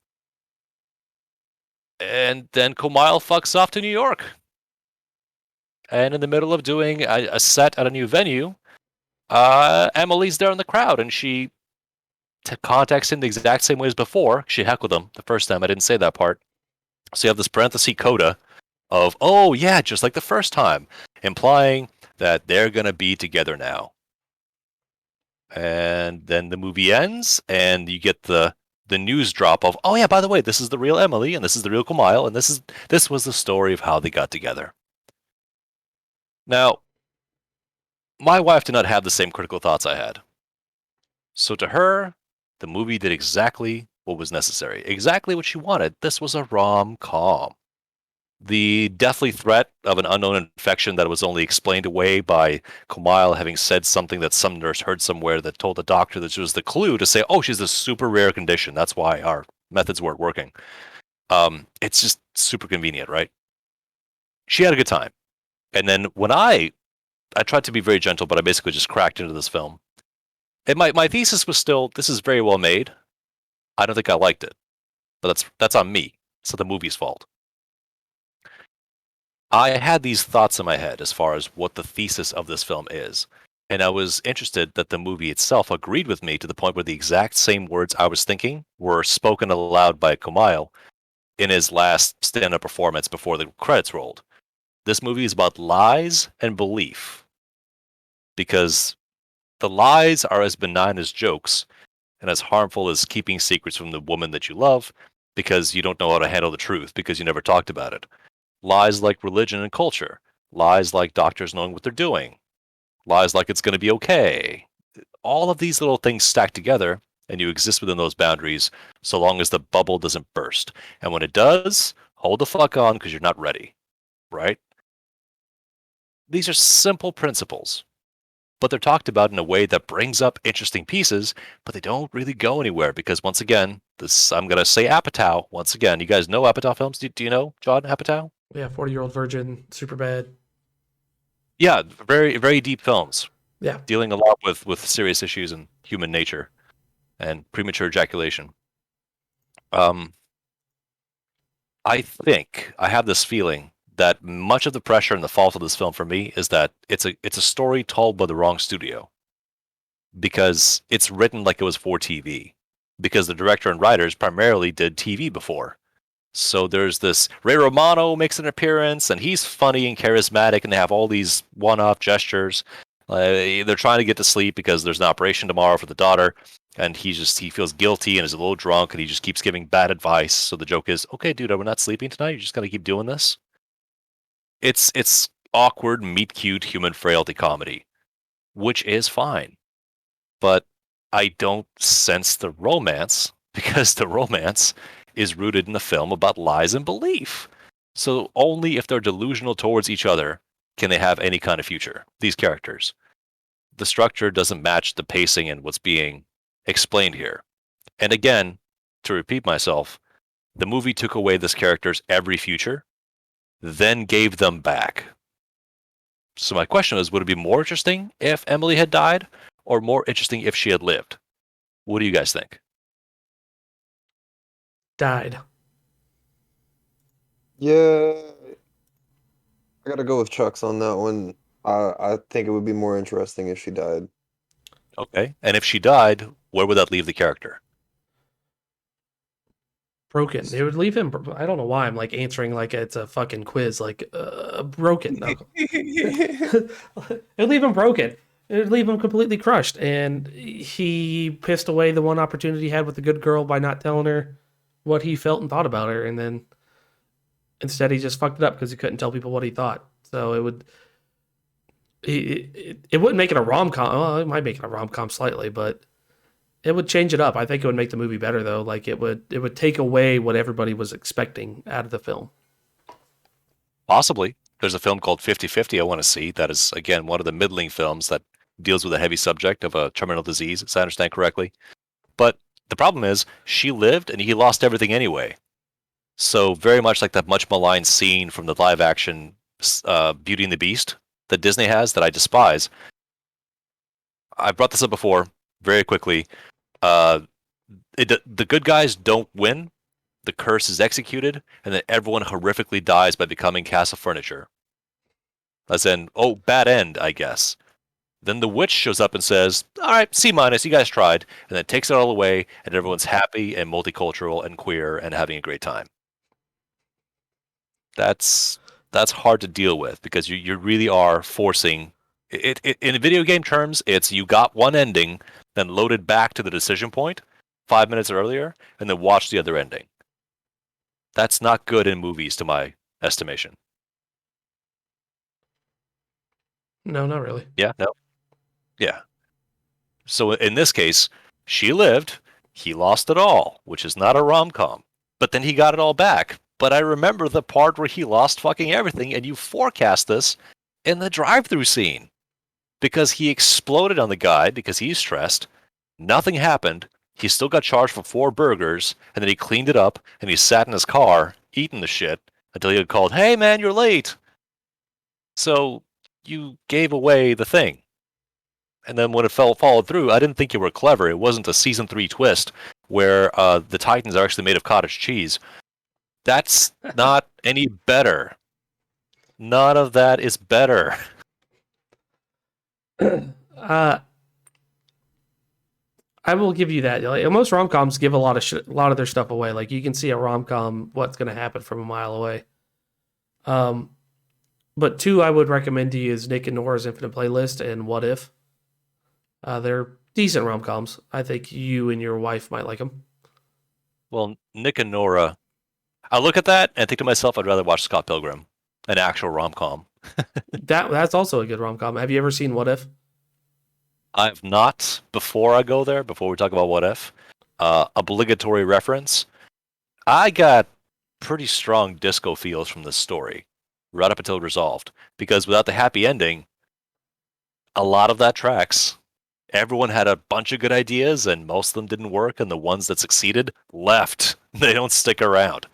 And then Kumail fucks off to New York. And in the middle of doing a set at a new venue, Emily's there in the crowd, and she contacts him the exact same way as before. She heckled him the first time. I didn't say that part. So you have this parenthesis coda of, oh yeah, just like the first time, implying that they're going to be together now. And then the movie ends, and you get the news drop of, oh yeah, by the way, this is the real Emily, and this is the real Kumail, and this was the story of how they got together. Now, my wife did not have the same critical thoughts I had. So to her, the movie did exactly what was necessary, exactly what she wanted. This was a rom-com. The deathly threat of an unknown infection that was only explained away by Kumail having said something that some nurse heard somewhere that told the doctor that was the clue to say, oh, she's a super rare condition. That's why our methods weren't working. It's just super convenient, right? She had a good time. And then when I tried to be very gentle, but I basically just cracked into this film. And my thesis was still, this is very well made. I don't think I liked it. But that's on me. It's not the movie's fault. I had these thoughts in my head as far as what the thesis of this film is. And I was interested that the movie itself agreed with me to the point where the exact same words I was thinking were spoken aloud by Kumail in his last stand-up performance before the credits rolled. This movie is about lies and belief. Because the lies are as benign as jokes and as harmful as keeping secrets from the woman that you love because you don't know how to handle the truth because you never talked about it. Lies like religion and culture. Lies like doctors knowing what they're doing. Lies like it's going to be okay. All of these little things stack together, and you exist within those boundaries so long as the bubble doesn't burst. And when it does, hold the fuck on because you're not ready. Right? These are simple principles, but they're talked about in a way that brings up interesting pieces, but they don't really go anywhere because, once again, I'm going to say Apatow. Once again, you guys know Apatow films? Do you know John Apatow? Yeah, 40-Year-Old Virgin, Superbad. Yeah, very, very deep films. Yeah. Dealing a lot with serious issues in human nature and premature ejaculation. I think I have this feeling that much of the pressure and the fault of this film for me is that it's a story told by the wrong studio. Because it's written like it was for TV. Because the director and writers primarily did TV before. So there's this, Ray Romano makes an appearance, and he's funny and charismatic, and they have all these one-off gestures. They're trying to get to sleep because there's an operation tomorrow for the daughter, and he feels guilty and is a little drunk, and he just keeps giving bad advice. So the joke is, okay, dude, we're not sleeping tonight. You're just gonna keep doing this. It's awkward, meet-cute human frailty comedy, which is fine. But I don't sense the romance because the romance is rooted in a film about lies and belief. So only if they're delusional towards each other can they have any kind of future, these characters. The structure doesn't match the pacing and what's being explained here. And again, to repeat myself, the movie took away this character's every future, then gave them back. So my question is, would it be more interesting if Emily had died, or more interesting if she had lived? What do you guys think? Died. Yeah, I gotta go with Chuck's on that one. I think it would be more interesting if she died. Okay. And if she died, where would that leave the character? Broken. It would leave him. I don't know why I'm like answering like it's a fucking quiz. Like broken. No. It would leave him broken. It would leave him completely crushed, and he pissed away the one opportunity he had with the good girl by not telling her what he felt and thought about her, and then instead he just fucked it up because he couldn't tell people what he thought. So it would. It wouldn't make it a rom com. Well, it might make it a rom com slightly, but it would change it up. I think it would make the movie better though. Like it would take away what everybody was expecting out of the film. Possibly. There's a film called 50-50 I want to see. That is, again, one of the middling films that deals with a heavy subject of a terminal disease, as I understand correctly. But the problem is, she lived and he lost everything anyway. So very much like that much maligned scene from the live action Beauty and the Beast that Disney has that I despise. I brought this up before, very quickly. The good guys don't win. The curse is executed, and then everyone horrifically dies by becoming castle furniture. As in, oh, bad end, I guess. Then the witch shows up and says, all right, C-, you guys tried, and then takes it all away, and everyone's happy and multicultural and queer and having a great time. That's hard to deal with because you really are forcing it. In video game terms, it's you got one ending, then loaded back to the decision point 5 minutes earlier, and then watch the other ending. That's not good in movies, to my estimation. No, not really. Yeah, no. Yeah. So in this case, she lived, he lost it all, which is not a rom-com. But then he got it all back. But I remember the part where he lost fucking everything, and you forecast this in the drive-through scene. Because he exploded on the guy because he's stressed. Nothing happened. He still got charged for 4 burgers, and then he cleaned it up, and he sat in his car, eating the shit, until he had called, hey man, you're late. So you gave away the thing. And then when it followed through, I didn't think you were clever. It wasn't a season 3 twist where the Titans are actually made of cottage cheese. That's not any better. None of that is better. I will give you that. Like, most rom-coms give a lot of their stuff away. Like you can see a rom-com what's going to happen from a mile away. But 2 I would recommend to you is Nick and Nora's Infinite Playlist and What If. They're decent rom-coms. I think you and your wife might like them. Well, Nick and Nora, I look at that and think to myself, I'd rather watch Scott Pilgrim, an actual rom-com. That's also a good rom-com. Have you ever seen What If? I've not. Before I go there, before we talk about What If, obligatory reference, I got pretty strong disco feels from this story, right up until resolved. Because without the happy ending, a lot of that tracks. Everyone had a bunch of good ideas, and most of them didn't work, and the ones that succeeded left. They don't stick around.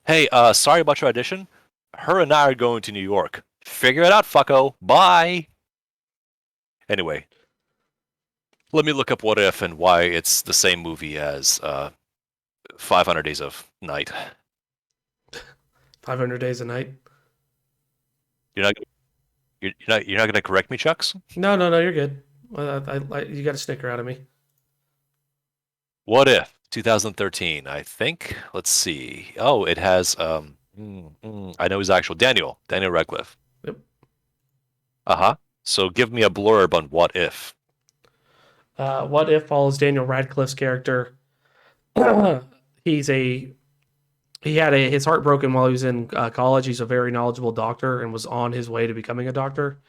Hey, sorry about your audition. Her and I are going to New York. Figure it out, fucko. Bye! Anyway, let me look up What If and why it's the same movie as 500 Days of Night. 500 Days a Night. You're not going to correct me, Chucks? No, you're good. You got a snicker out of me. What If 2013, I think. Let's see. Oh, it has I know his actual Daniel Radcliffe. Yep. Uh-huh. So give me a blurb on What If. What If follows Daniel Radcliffe's character. He's a he had his heart broken while he was in college. He's a very knowledgeable doctor and was on his way to becoming a doctor.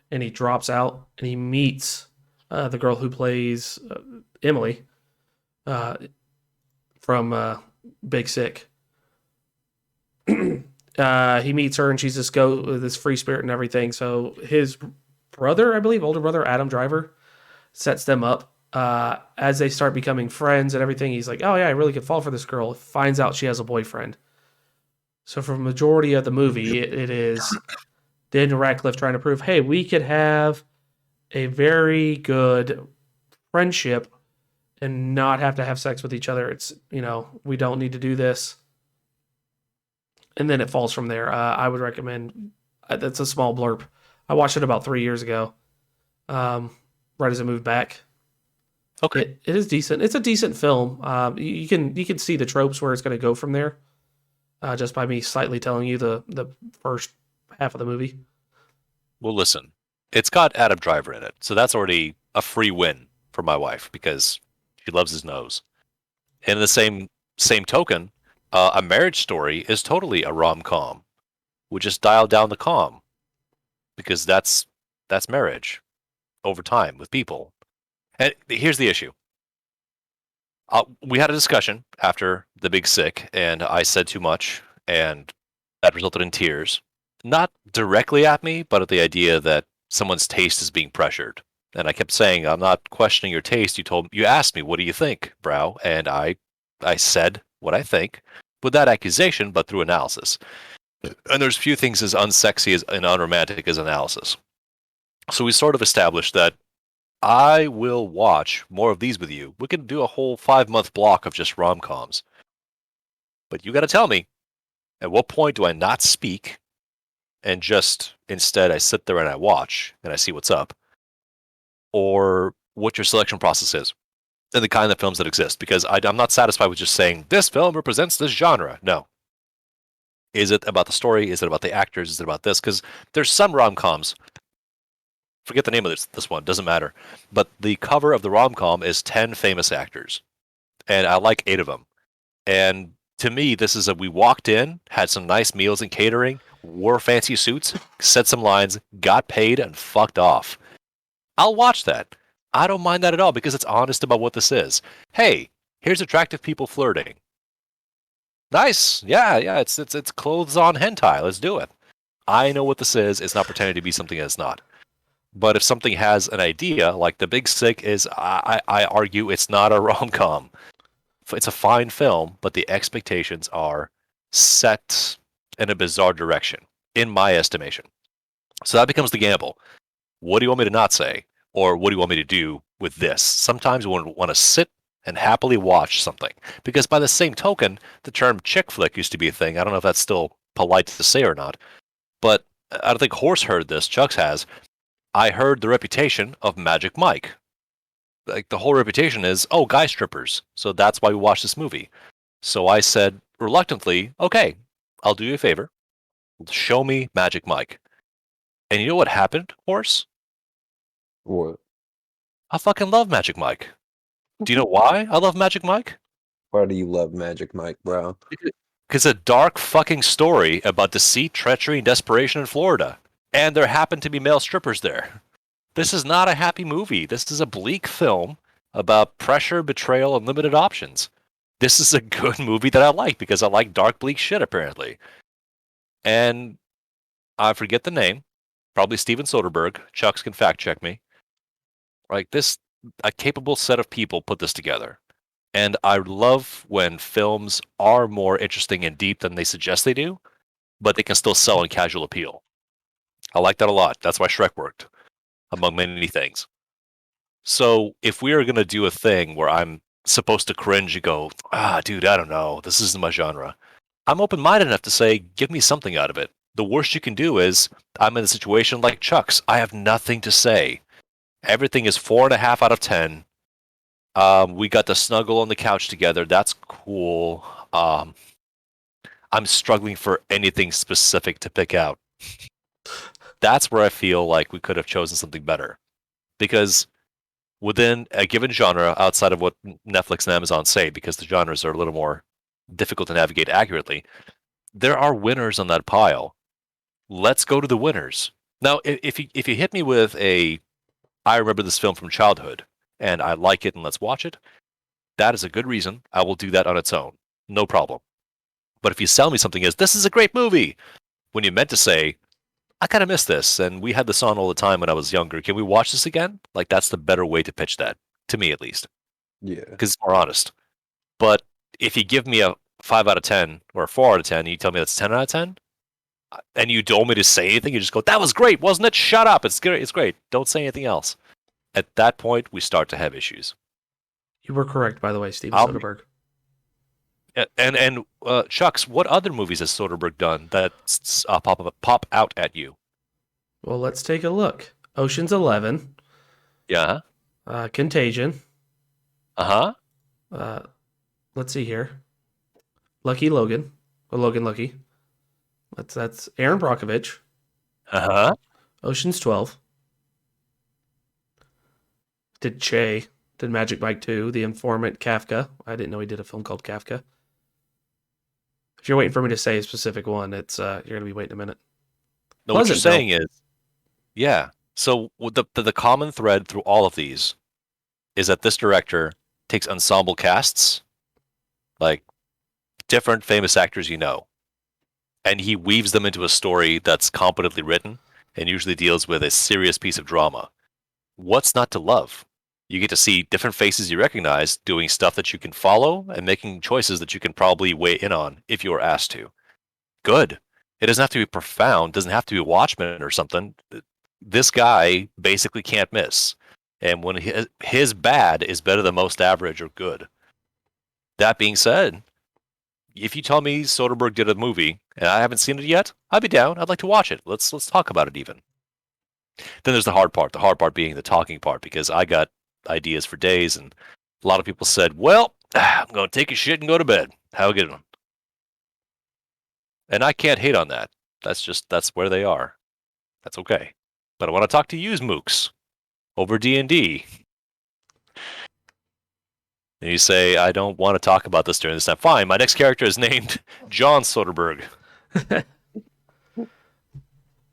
And he drops out and he meets the girl who plays Emily from Big Sick. He meets her and she's this free spirit and everything. So his brother, I believe, older brother, Adam Driver, sets them up. As they start becoming friends and everything, he's like, oh yeah, I really could fall for this girl. Finds out she has a boyfriend. So for the majority of the movie, it is Daniel Radcliffe trying to prove, hey, we could have a very good friendship and not have to have sex with each other. It's, we don't need to do this. And then it falls from there. I would recommend, that's a small blurb. I watched it about 3 years ago, right as I moved back. Okay. It is decent. It's a decent film. You can see the tropes where it's going to go from there, just by me slightly telling you the first half of the movie. Well, listen, it's got Adam Driver in it, so that's already a free win for my wife because she loves his nose. And in the same token, A Marriage Story is totally a rom-com. We just dial down the com because that's marriage over time with people. And here's the issue. We had a discussion after The Big Sick, and I said too much, and that resulted in tears. Not directly at me, but at the idea that someone's taste is being pressured. And I kept saying, I'm not questioning your taste. You asked me, what do you think, Brow? And I said what I think, with that accusation, but through analysis. And there's few things as unsexy and unromantic as analysis. So we sort of established that I will watch more of these with you. We can do a whole 5-month block of just rom-coms. But you got to tell me, at what point do I not speak and just instead I sit there and I watch and I see what's up? Or what your selection process is and the kind of films that exist. Because I'm not satisfied with just saying, this film represents this genre. No. Is it about the story? Is it about the actors? Is it about this? Because there's some rom-coms. Forget the name of this one. Doesn't matter. But the cover of the rom-com is 10 famous actors. And I like 8 of them. And to me, this is we walked in, had some nice meals and catering, wore fancy suits, said some lines, got paid, and fucked off. I'll watch that. I don't mind that at all because it's honest about what this is. Hey, here's attractive people flirting. Nice. Yeah, it's clothes on hentai. Let's do it. I know what this is. It's not pretending to be something it's not. But if something has an idea, like The Big Sick is, I argue it's not a rom-com. It's a fine film, but the expectations are set in a bizarre direction, in my estimation. So that becomes the gamble. What do you want me to not say? Or what do you want me to do with this? Sometimes we want to sit and happily watch something. Because by the same token, the term chick flick used to be a thing. I don't know if that's still polite to say or not. But I don't think Horse heard this. Chucks has. I heard the reputation of Magic Mike. Like the whole reputation is, oh, guy strippers. So that's why we watched this movie. So I said reluctantly, okay, I'll do you a favor. Show me Magic Mike. And you know what happened, Horse? What? I fucking love Magic Mike. Do you know why I love Magic Mike? Why do you love Magic Mike, bro? Because a dark fucking story about deceit, treachery, and desperation in Florida. And there happen to be male strippers there. This is not a happy movie. This is a bleak film about pressure, betrayal, and limited options. This is a good movie that I like because I like dark, bleak shit, apparently. And I forget the name. Probably Steven Soderbergh. Chucks can fact check me. Like a capable set of people put this together. And I love when films are more interesting and deep than they suggest they do, but they can still sell on casual appeal. I like that a lot. That's why Shrek worked, among many things. So if we are going to do a thing where I'm supposed to cringe and go, dude, I don't know, this isn't my genre, I'm open-minded enough to say, give me something out of it. The worst you can do is, I'm in a situation like Chuck's. I have nothing to say. Everything is 4.5 out of 10. We got to snuggle on the couch together. That's cool. I'm struggling for anything specific to pick out. That's where I feel like we could have chosen something better. Because within a given genre, outside of what Netflix and Amazon say, because the genres are a little more difficult to navigate accurately. There are winners on that pile. Let's go to the winners. Now, if you hit me with I remember this film from childhood, and I like it, and let's watch it, that is a good reason. I will do that on its own. No problem. But if you sell me something as, this is a great movie, when you meant to say, I kind of miss this, and we had this on all the time when I was younger. Can we watch this again? Like, that's the better way to pitch that, to me at least, Yeah. because it's more honest. But if you give me a 5 out of 10 or a 4 out of 10, and you tell me that's 10 out of 10, and you don't want me to say anything, you just go, that was great, wasn't it? Shut up. It's great. It's great. Don't say anything else. At that point, we start to have issues. You were correct, by the way, Steven I'll- Soderbergh. And Chucks, what other movies has Soderbergh done that pop out at you? Well, let's take a look. Ocean's 11, Yeah. Contagion. Uh-huh. Let's see here. Lucky Logan, or Logan Lucky. That's Aaron Brockovich. Uh-huh. Ocean's 12. Did Che. Did Magic Mike 2. The Informant, Kafka. I didn't know he did a film called Kafka. If you're waiting for me to say a specific one, it's you're gonna be waiting a minute. No, what you're Pleasantville. saying is, yeah. So the common thread through all of these is that this director takes ensemble casts, like different famous actors you know, and he weaves them into a story that's competently written and usually deals with a serious piece of drama. What's not to love? You get to see different faces you recognize doing stuff that you can follow and making choices that you can probably weigh in on if you're asked to. Good. It doesn't have to be profound, doesn't have to be Watchmen or something. This guy basically can't miss. And when his bad is better than most average or good. That being said, if you tell me Soderbergh did a movie and I haven't seen it yet, I'd be down. I'd like to watch it. Let's talk about it even. Then there's the hard part being the talking part, because I got ideas for days, and a lot of people said, well, I'm going to take a shit and go to bed. Have a good one. And I can't hate on that. That's where they are. That's okay. But I want to talk to you, mooks, over D&D. And you say, I don't want to talk about this during this time. Fine, my next character is named John Soderbergh.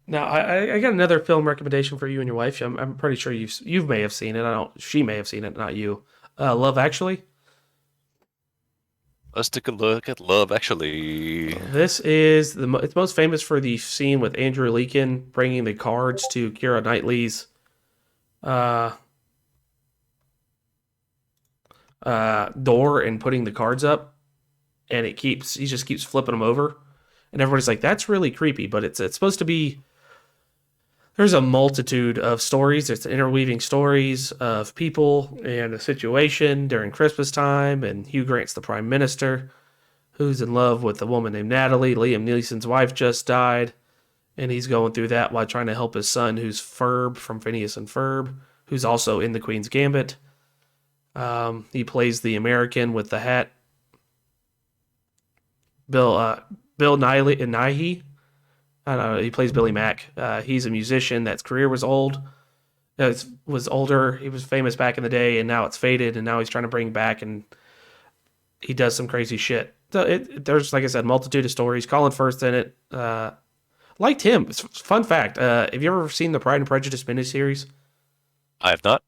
Now, I got another film recommendation for you and your wife. I'm pretty sure you may have seen it. She may have seen it, not you. Love Actually. Let's take a look at Love Actually. This is it's most famous for the scene with Andrew Lincoln bringing the cards to Keira Knightley's door and putting the cards up, and he just keeps flipping them over, and everybody's like, that's really creepy, but it's supposed to be. There's a multitude of stories. It's interweaving stories of people and a situation during Christmas time, and Hugh Grant's the prime minister who's in love with a woman named Natalie. Liam Neeson's wife just died, and he's going through that while trying to help his son, who's Ferb from Phineas and Ferb, who's also in The Queen's Gambit. He plays the American with the hat, Bill Nighy. I don't know. He plays Billy Mack. He's a musician that's career was older. He was famous back in the day, and now it's faded, and now he's trying to bring back, and he does some crazy shit. So there's, like I said, multitude of stories. Colin Firth's in it. Liked him. Fun fact. Have you ever seen the Pride and Prejudice miniseries? I have not.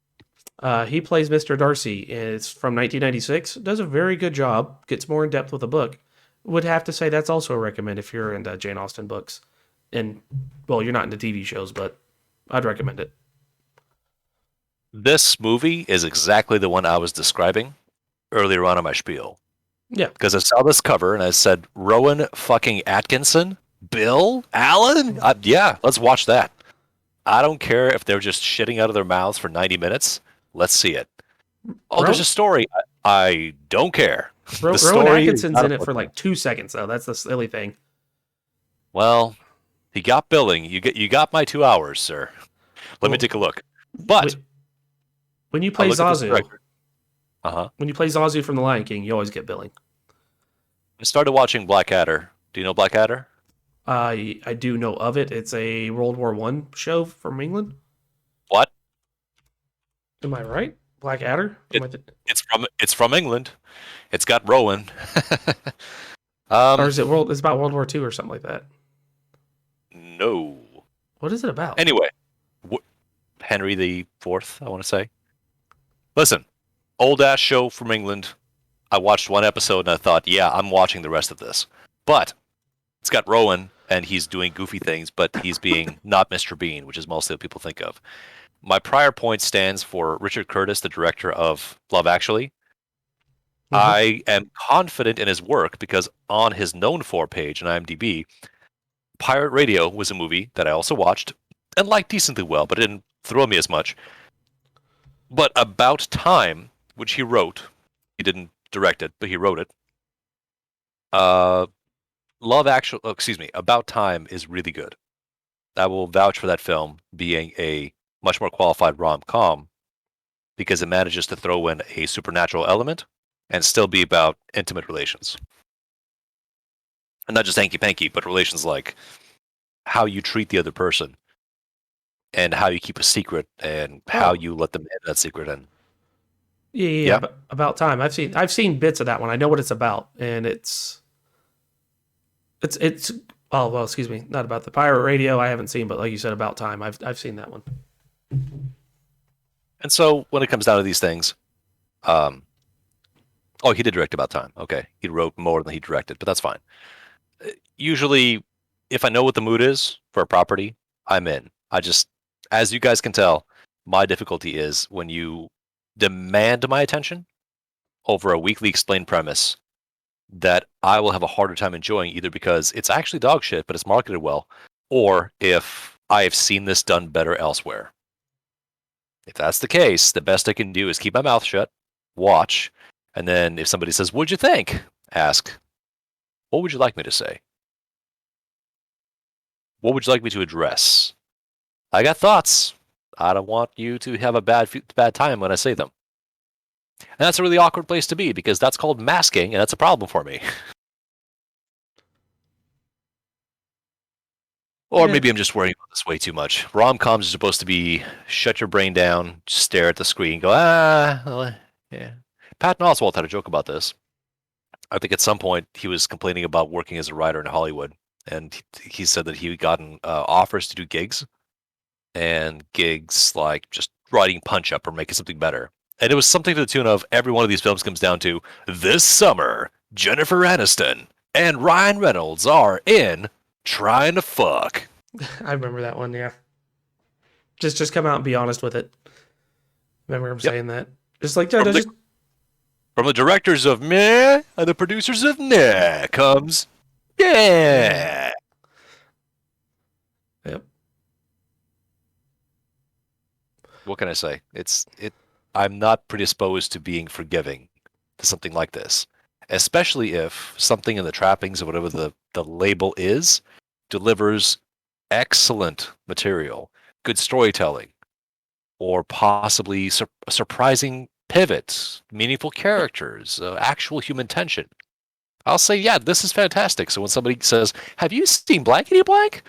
He plays Mr. Darcy. It's from 1996. Does a very good job. Gets more in depth with the book. Would have to say that's also a recommend if you're into Jane Austen books. And, well, you're not into TV shows, but I'd recommend it. This movie is exactly the one I was describing earlier on in my spiel. Yeah. Because I saw this cover and I said, Rowan fucking Atkinson? Bill? Allen? Yeah, let's watch that. I don't care if they're just shitting out of their mouths for 90 minutes. Let's see it. Oh, there's a story. I don't care. Rowan Atkinson's in it for like 2 seconds, though. That's the silly thing. Well, he got billing. You got my 2 hours, sir. Let me take a look. But when you play Zazu, when you play Zazu from The Lion King, you always get billing. I started watching Blackadder. Do you know Blackadder? I do know of it. It's a World War I show from England. What? Am I right? Blackadder? It's from England. It's got Rowan. Or is it It's about World War II or something like that? No. What is it about? Anyway, Henry the Fourth, I want to say. Listen, old ass show from England. I watched one episode and I thought, yeah, I'm watching the rest of this. But it's got Rowan and he's doing goofy things, but he's being not Mr. Bean, which is mostly what people think of. My prior point stands for Richard Curtis, the director of Love Actually. I am confident in his work because on his known for page on IMDb, Pirate Radio was a movie that I also watched and liked decently well, but it didn't thrill me as much. But About Time, which he wrote, he didn't direct it, but he wrote it. About Time is really good. I will vouch for that film being a much more qualified rom-com because it manages to throw in a supernatural element and still be about intimate relations. And not just hanky-panky, but relations like how you treat the other person and how you keep a secret and how you let them in that secret. And yeah. About Time. I've seen bits of that one. I know what it's about, and it's excuse me, not about the Pirate Radio. I haven't seen, but like you said, About Time. I've seen that one. And so when it comes down to these things, he did direct About Time. Okay, he wrote more than he directed, but that's fine. Usually, if I know what the mood is for a property, I'm in. As you guys can tell, my difficulty is when you demand my attention over a weekly explained premise that I will have a harder time enjoying, either because it's actually dog shit, but it's marketed well, or if I have seen this done better elsewhere. If that's the case, the best I can do is keep my mouth shut, watch, and then if somebody says, "What'd you think?" ask, "What would you like me to say? What would you like me to address? I got thoughts. I don't want you to have a bad time when I say them." And that's a really awkward place to be because that's called masking, and that's a problem for me. Or maybe I'm just worrying about this way too much. Rom-coms are supposed to be shut your brain down, stare at the screen, go, yeah. Patton Oswalt had a joke about this. I think at some point he was complaining about working as a writer in Hollywood, and he said that he had gotten offers to do gigs, and gigs like just writing punch-up or making something better. And it was something to the tune of every one of these films comes down to, this summer, Jennifer Aniston and Ryan Reynolds are in Trying to Fuck. I remember that one, yeah. Just come out and be honest with it. Remember him saying that. Just like, from the directors of Meh and the producers of Nah comes Yeah. Yep. What can I say? I'm not predisposed to being forgiving to something like this, especially if something in the trappings of whatever the label is delivers excellent material, good storytelling, or possibly a surprising pivot, meaningful characters, actual human tension. I'll say, yeah, this is fantastic. So when somebody says, "Have you seen blankety blank?"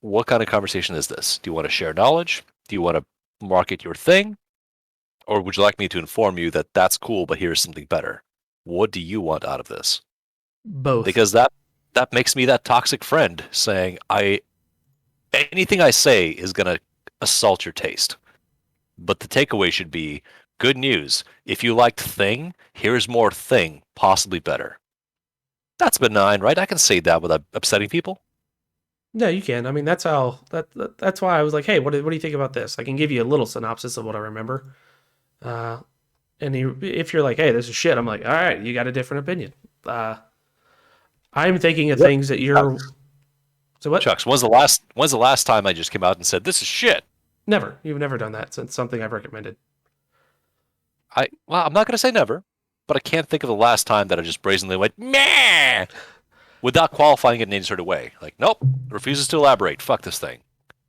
What kind of conversation is this? Do you want to share knowledge? Do you want to market your thing? Or would you like me to inform you that that's cool, but here's something better? What do you want out of this? Both. Because that makes me that toxic friend saying, anything I say is going to assault your taste. But the takeaway should be, good news. If you liked Thing, here's more Thing, possibly better. That's benign, right? I can say that without upsetting people. Yeah, you can. I mean, that's how. That's why I was like, "Hey, what do you think about this?" I can give you a little synopsis of what I remember. And if you're like, "Hey, this is shit," I'm like, "All right, you got a different opinion." I'm thinking of things that you're. So what? Chucks, when's the last time I just came out and said this is shit? Never. You've never done that since something I've recommended. I'm not going to say never, but I can't think of the last time that I just brazenly went, meh, without qualifying it in any sort of way. Like, nope, refuses to elaborate. Fuck this thing.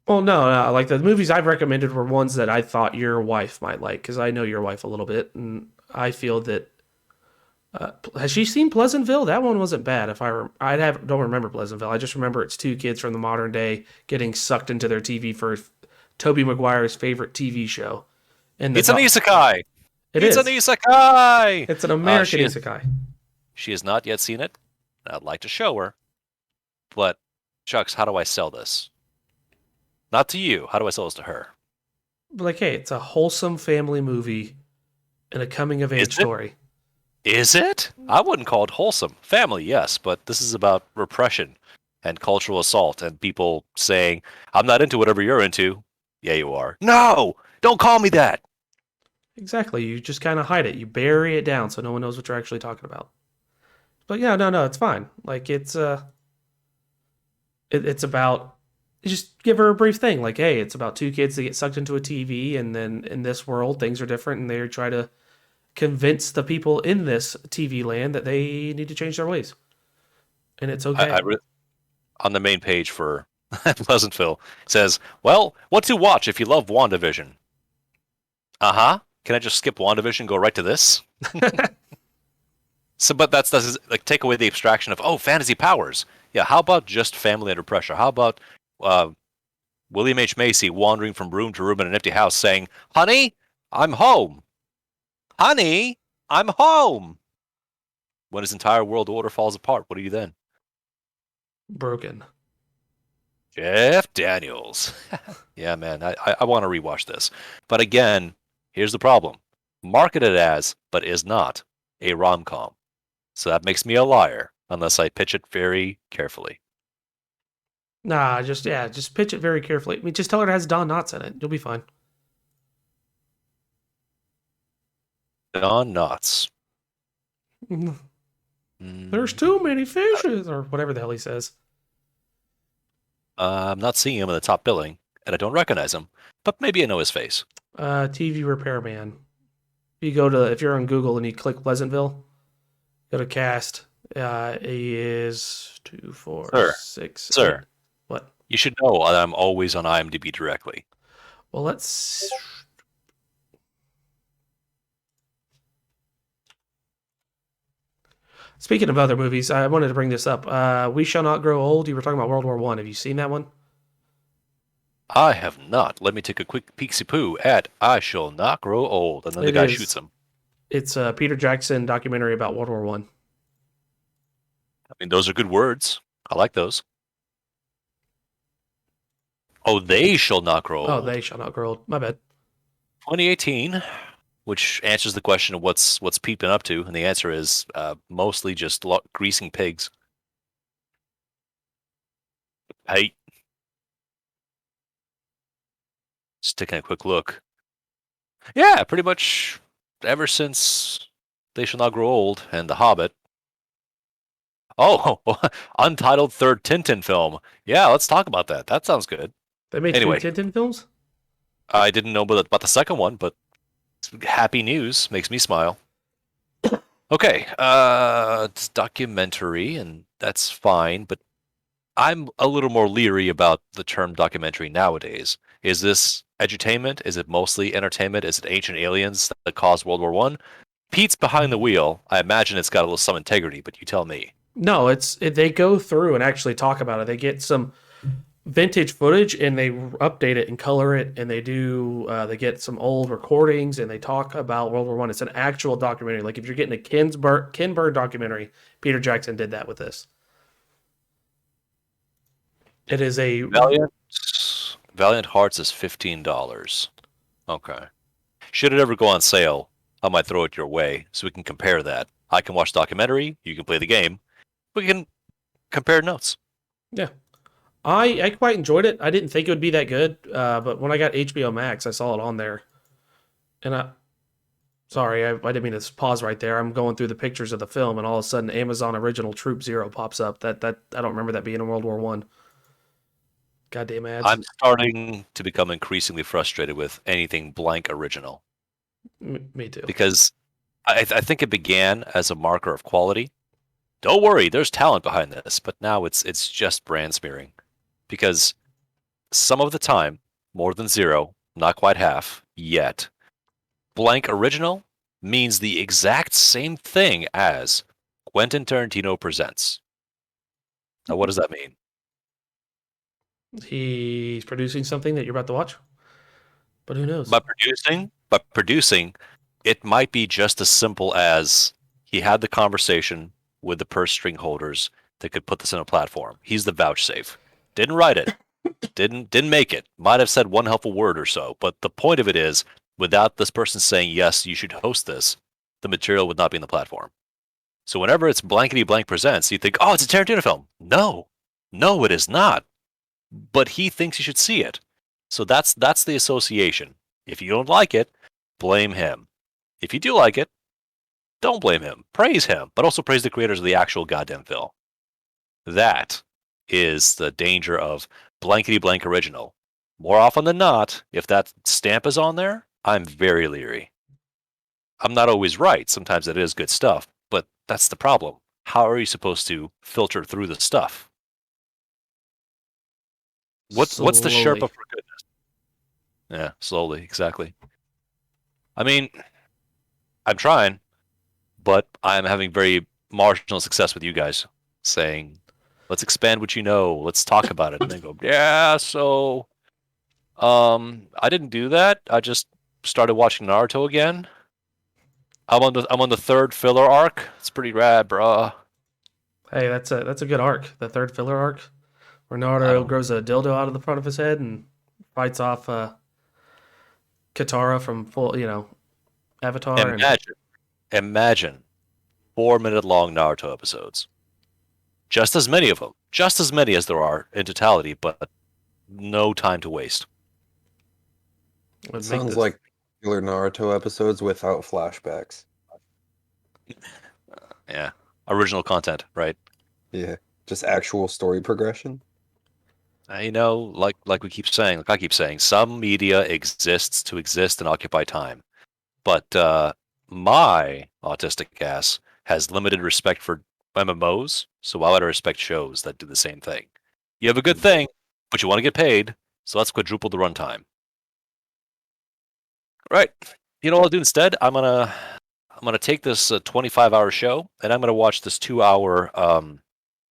Well, no. Like the movies I've recommended were ones that I thought your wife might like, because I know your wife a little bit, and I feel that. Has she seen Pleasantville? That one wasn't bad. Don't remember Pleasantville. I just remember it's two kids from the modern day getting sucked into their TV for Tobey Maguire's favorite TV show. And it's an isekai. It It's is. an isekai! It's an American She isekai. has not yet seen it. I'd like to show her. But, Chucks, how do I sell this? Not to you. How do I sell this to her? But like, hey, it's a wholesome family movie and a coming of Is age it? story. Is it? I wouldn't call it wholesome. Family, yes, but this is about repression and cultural assault and people saying, I'm not into whatever you're into. Yeah, you are. No! Don't call me that! Exactly. You just kind of hide it. You bury it down so no one knows what you're actually talking about. But yeah, no, it's fine. Like it's about you just give her a brief thing. Like, hey, it's about two kids that get sucked into a TV, and then in this world things are different, and they try to convince the people in this TV land that they need to change their ways, and it's okay. On the main page for Pleasantville it says, well, what to watch if you love WandaVision? Uh-huh. Can I just skip WandaVision and go right to this? So, but that's like take away the abstraction of fantasy powers. Yeah, how about just family under pressure? How about William H. Macy wandering from room to room in an empty house saying, "Honey, I'm home. Honey, I'm home." When his entire world order falls apart, what are you then? Broken. Jeff Daniels. Yeah, man, I want to rewatch this. But again, here's the problem. Marketed as, but is not, a rom-com. So that makes me a liar, unless I pitch it very carefully. Nah, just pitch it very carefully. I mean, just tell her it has Don Knotts in it. You'll be fine. Don Knotts. There's too many fishes, or whatever the hell he says. I'm not seeing him in the top billing, and I don't recognize him, but maybe I know his face. TV repairman. If you're on Google and you click Pleasantville, go to cast. He is 2, 4, Sir. 6. Sir. 8. What? You should know that I'm always on IMDb directly. Well, let's. Speaking of other movies, I wanted to bring this up. We Shall Not Grow Old. You were talking about World War I. Have you seen that one? I have not. Let me take a quick peek-see-poo at I Shall Not Grow Old. And then the guy shoots him. It's a Peter Jackson documentary about World War I. I mean, those are good words. I like those. Oh, They Shall Not Grow Old. Oh, They Shall Not Grow Old. My bad. 2018, which answers the question of what's Pete been up to, and the answer is mostly just greasing pigs. Hey. Just taking a quick look. Yeah, pretty much ever since They Shall Not Grow Old and The Hobbit. Oh, Untitled third Tintin film. Yeah, let's talk about that. That sounds good. They made Anyway. 3 Tintin films? I didn't know about the second one, but happy news makes me smile. Okay, it's documentary, and that's fine, but I'm a little more leery about the term documentary nowadays. Is this edutainment? Is it mostly entertainment? Is it ancient aliens that caused World War I? Pete's behind the wheel. I imagine it's got a little some integrity, but you tell me. No, they go through and actually talk about it. They get some vintage footage and they update it and color it, and they get some old recordings and they talk about World War I. It's an actual documentary. Like if you're getting a Ken Burns documentary, Peter Jackson did that with this. It is a Valiant Hearts is $15. Okay. Should it ever go on sale, I might throw it your way so we can compare that. I can watch the documentary, you can play the game. We can compare notes. Yeah. I quite enjoyed it. I didn't think it would be that good, but when I got HBO Max, I saw it on there. And sorry, I didn't mean to pause right there. I'm going through the pictures of the film, and all of a sudden, Amazon Original Troop Zero pops up. That I don't remember that being in World War I. Goddamn ads. I'm starting to become increasingly frustrated with anything blank original. Me too. Because I think it began as a marker of quality. Don't worry, there's talent behind this, but now it's just brand smearing. Because some of the time, more than zero, not quite half, yet, blank original means the exact same thing as Quentin Tarantino presents. Now, what does that mean? He's producing something that you're about to watch, but who knows? By producing, it might be just as simple as he had the conversation with the purse string holders that could put this in a platform. He's the vouchsafe. Didn't write it. Didn't make it. Might have said one helpful word or so. But the point of it is, without this person saying, yes, you should host this, the material would not be in the platform. So whenever it's blankety blank presents, you think, oh, it's a Tarantino film. No, it is not. But he thinks you should see it. So that's the association. If you don't like it, blame him. If you do like it, don't blame him. Praise him, but also praise the creators of the actual goddamn film. That is the danger of blankety blank original. More often than not, if that stamp is on there, I'm very leery. I'm not always right. Sometimes it is good stuff, but that's the problem. How are you supposed to filter through the stuff? What's the Sherpa for goodness? Yeah, slowly, exactly. I mean, I'm trying, but I'm having very marginal success with you guys saying, let's expand what you know, let's talk about it, and then go, yeah, so I didn't do that. I just started watching Naruto again. I'm on the third filler arc. It's pretty rad, bruh. Hey, that's a good arc. The third filler arc, where Naruto grows a dildo out of the front of his head and fights off Katara from Avatar. Imagine 4-minute long Naruto episodes. Just as many of them. Just as many as there are in totality, but no time to waste. It sounds like regular Naruto episodes without flashbacks. Yeah. Original content, right? Yeah. Just actual story progression. Like we keep saying, like I keep saying, some media exists to exist and occupy time. But my autistic ass has limited respect for MMOs, so why would I respect shows that do the same thing? You have a good thing, but you want to get paid, so let's quadruple the runtime. Right. You know what I'll do instead? I'm gonna take this 25-hour show, and I'm gonna watch this 2-hour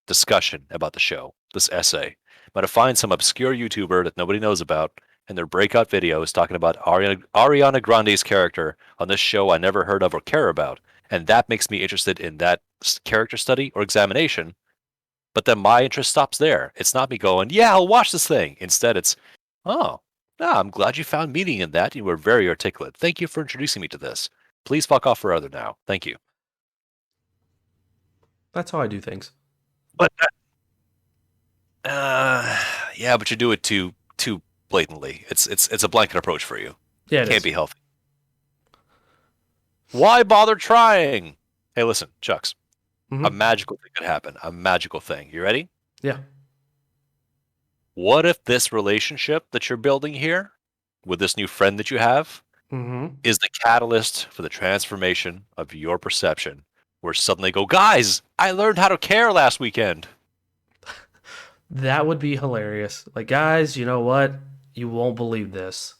discussion about the show, this essay. I'm gonna find some obscure YouTuber that nobody knows about, and their breakout videos talking about Ariana Grande's character on this show I never heard of or care about, and that makes me interested in that character study or examination. But then my interest stops there. It's not me going, yeah, I'll watch this thing. Instead, it's, oh, I'm glad you found meaning in that. You were very articulate. Thank you for introducing me to this. Please fuck off forever now. Thank you. That's how I do things. But yeah, but you do it too blatantly. It's a blanket approach for you. Yeah, it can't be healthy. Why bother trying? Hey, listen, Chucks. Mm-hmm. A magical thing could happen. A magical thing. You ready? Yeah. What if this relationship that you're building here with this new friend that you have is the catalyst for the transformation of your perception, where suddenly go, guys, I learned how to care last weekend. That would be hilarious. Like, guys, you know what? You won't believe this.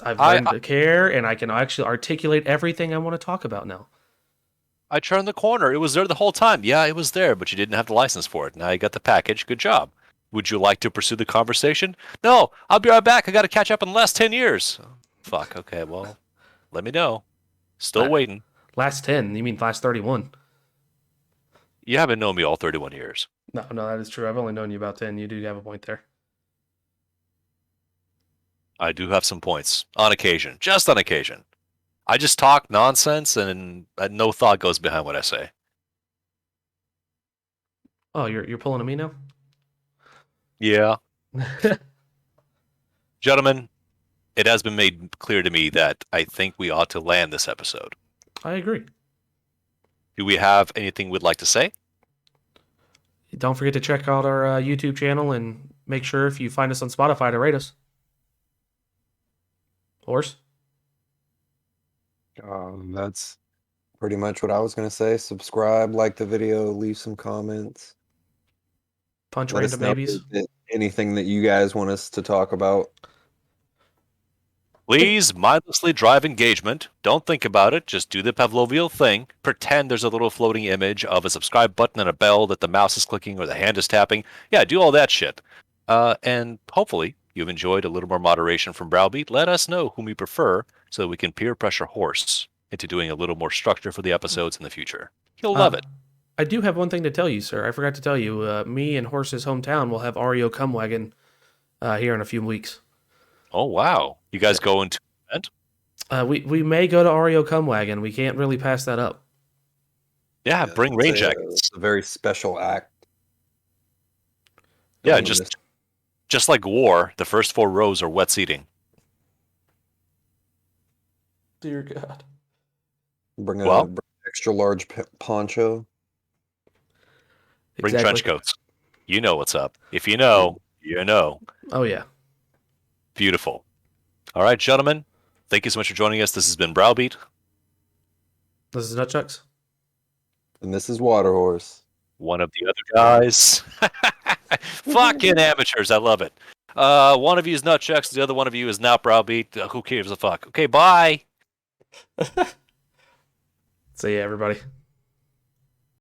I've learned to care, and I can actually articulate everything I want to talk about now. I turned the corner. It was there the whole time. Yeah, it was there, but you didn't have the license for it. Now you got the package. Good job. Would you like to pursue the conversation? No, I'll be right back. I got to catch up in the last 10 years. Oh, fuck. Okay, well, let me know. Still waiting. Last 10? You mean last 31? You haven't known me all 31 years. No, that is true. I've only known you about 10. You do have a point there. I do have some points. On occasion. Just on occasion. I just talk nonsense and no thought goes behind what I say. Oh, you're pulling at me now? Yeah. Gentlemen, it has been made clear to me that I think we ought to land this episode. I agree. Do we have anything we'd like to say? Don't forget to check out our YouTube channel and make sure if you find us on Spotify to rate us. Horse? That's pretty much what I was going to say. Subscribe, like the video, leave some comments. Punch random babies. Anything that you guys want us to talk about. Please mindlessly drive engagement. Don't think about it. Just do the Pavlovian thing. Pretend there's a little floating image of a subscribe button and a bell that the mouse is clicking or the hand is tapping. Yeah, do all that shit. And hopefully you've enjoyed a little more moderation from Browbeat. Let us know whom you prefer so that we can peer pressure Horse into doing a little more structure for the episodes in the future. He'll love it. I do have one thing to tell you, sir. I forgot to tell you. Me and Horse's hometown will have REO Cumwagon here in a few weeks. Oh, wow. You guys going to an event? We may go to REO Cumwagon. We can't really pass that up. Yeah, bring rain jackets. It's a very special act. Yeah, just like war, the first 4 rows are wet seating. Dear God. Bring an extra large poncho. Bring trench coats. You know what's up. If you know, you know. Oh, yeah. Beautiful. All right, gentlemen. Thank you so much for joining us. This has been Browbeat. This is Nutchucks. And this is Waterhorse. One of the other guys. Fucking amateurs. I love it. One of you is Nutchucks. The other one of you is not Browbeat. Who cares a fuck? Okay, bye. See ya, everybody.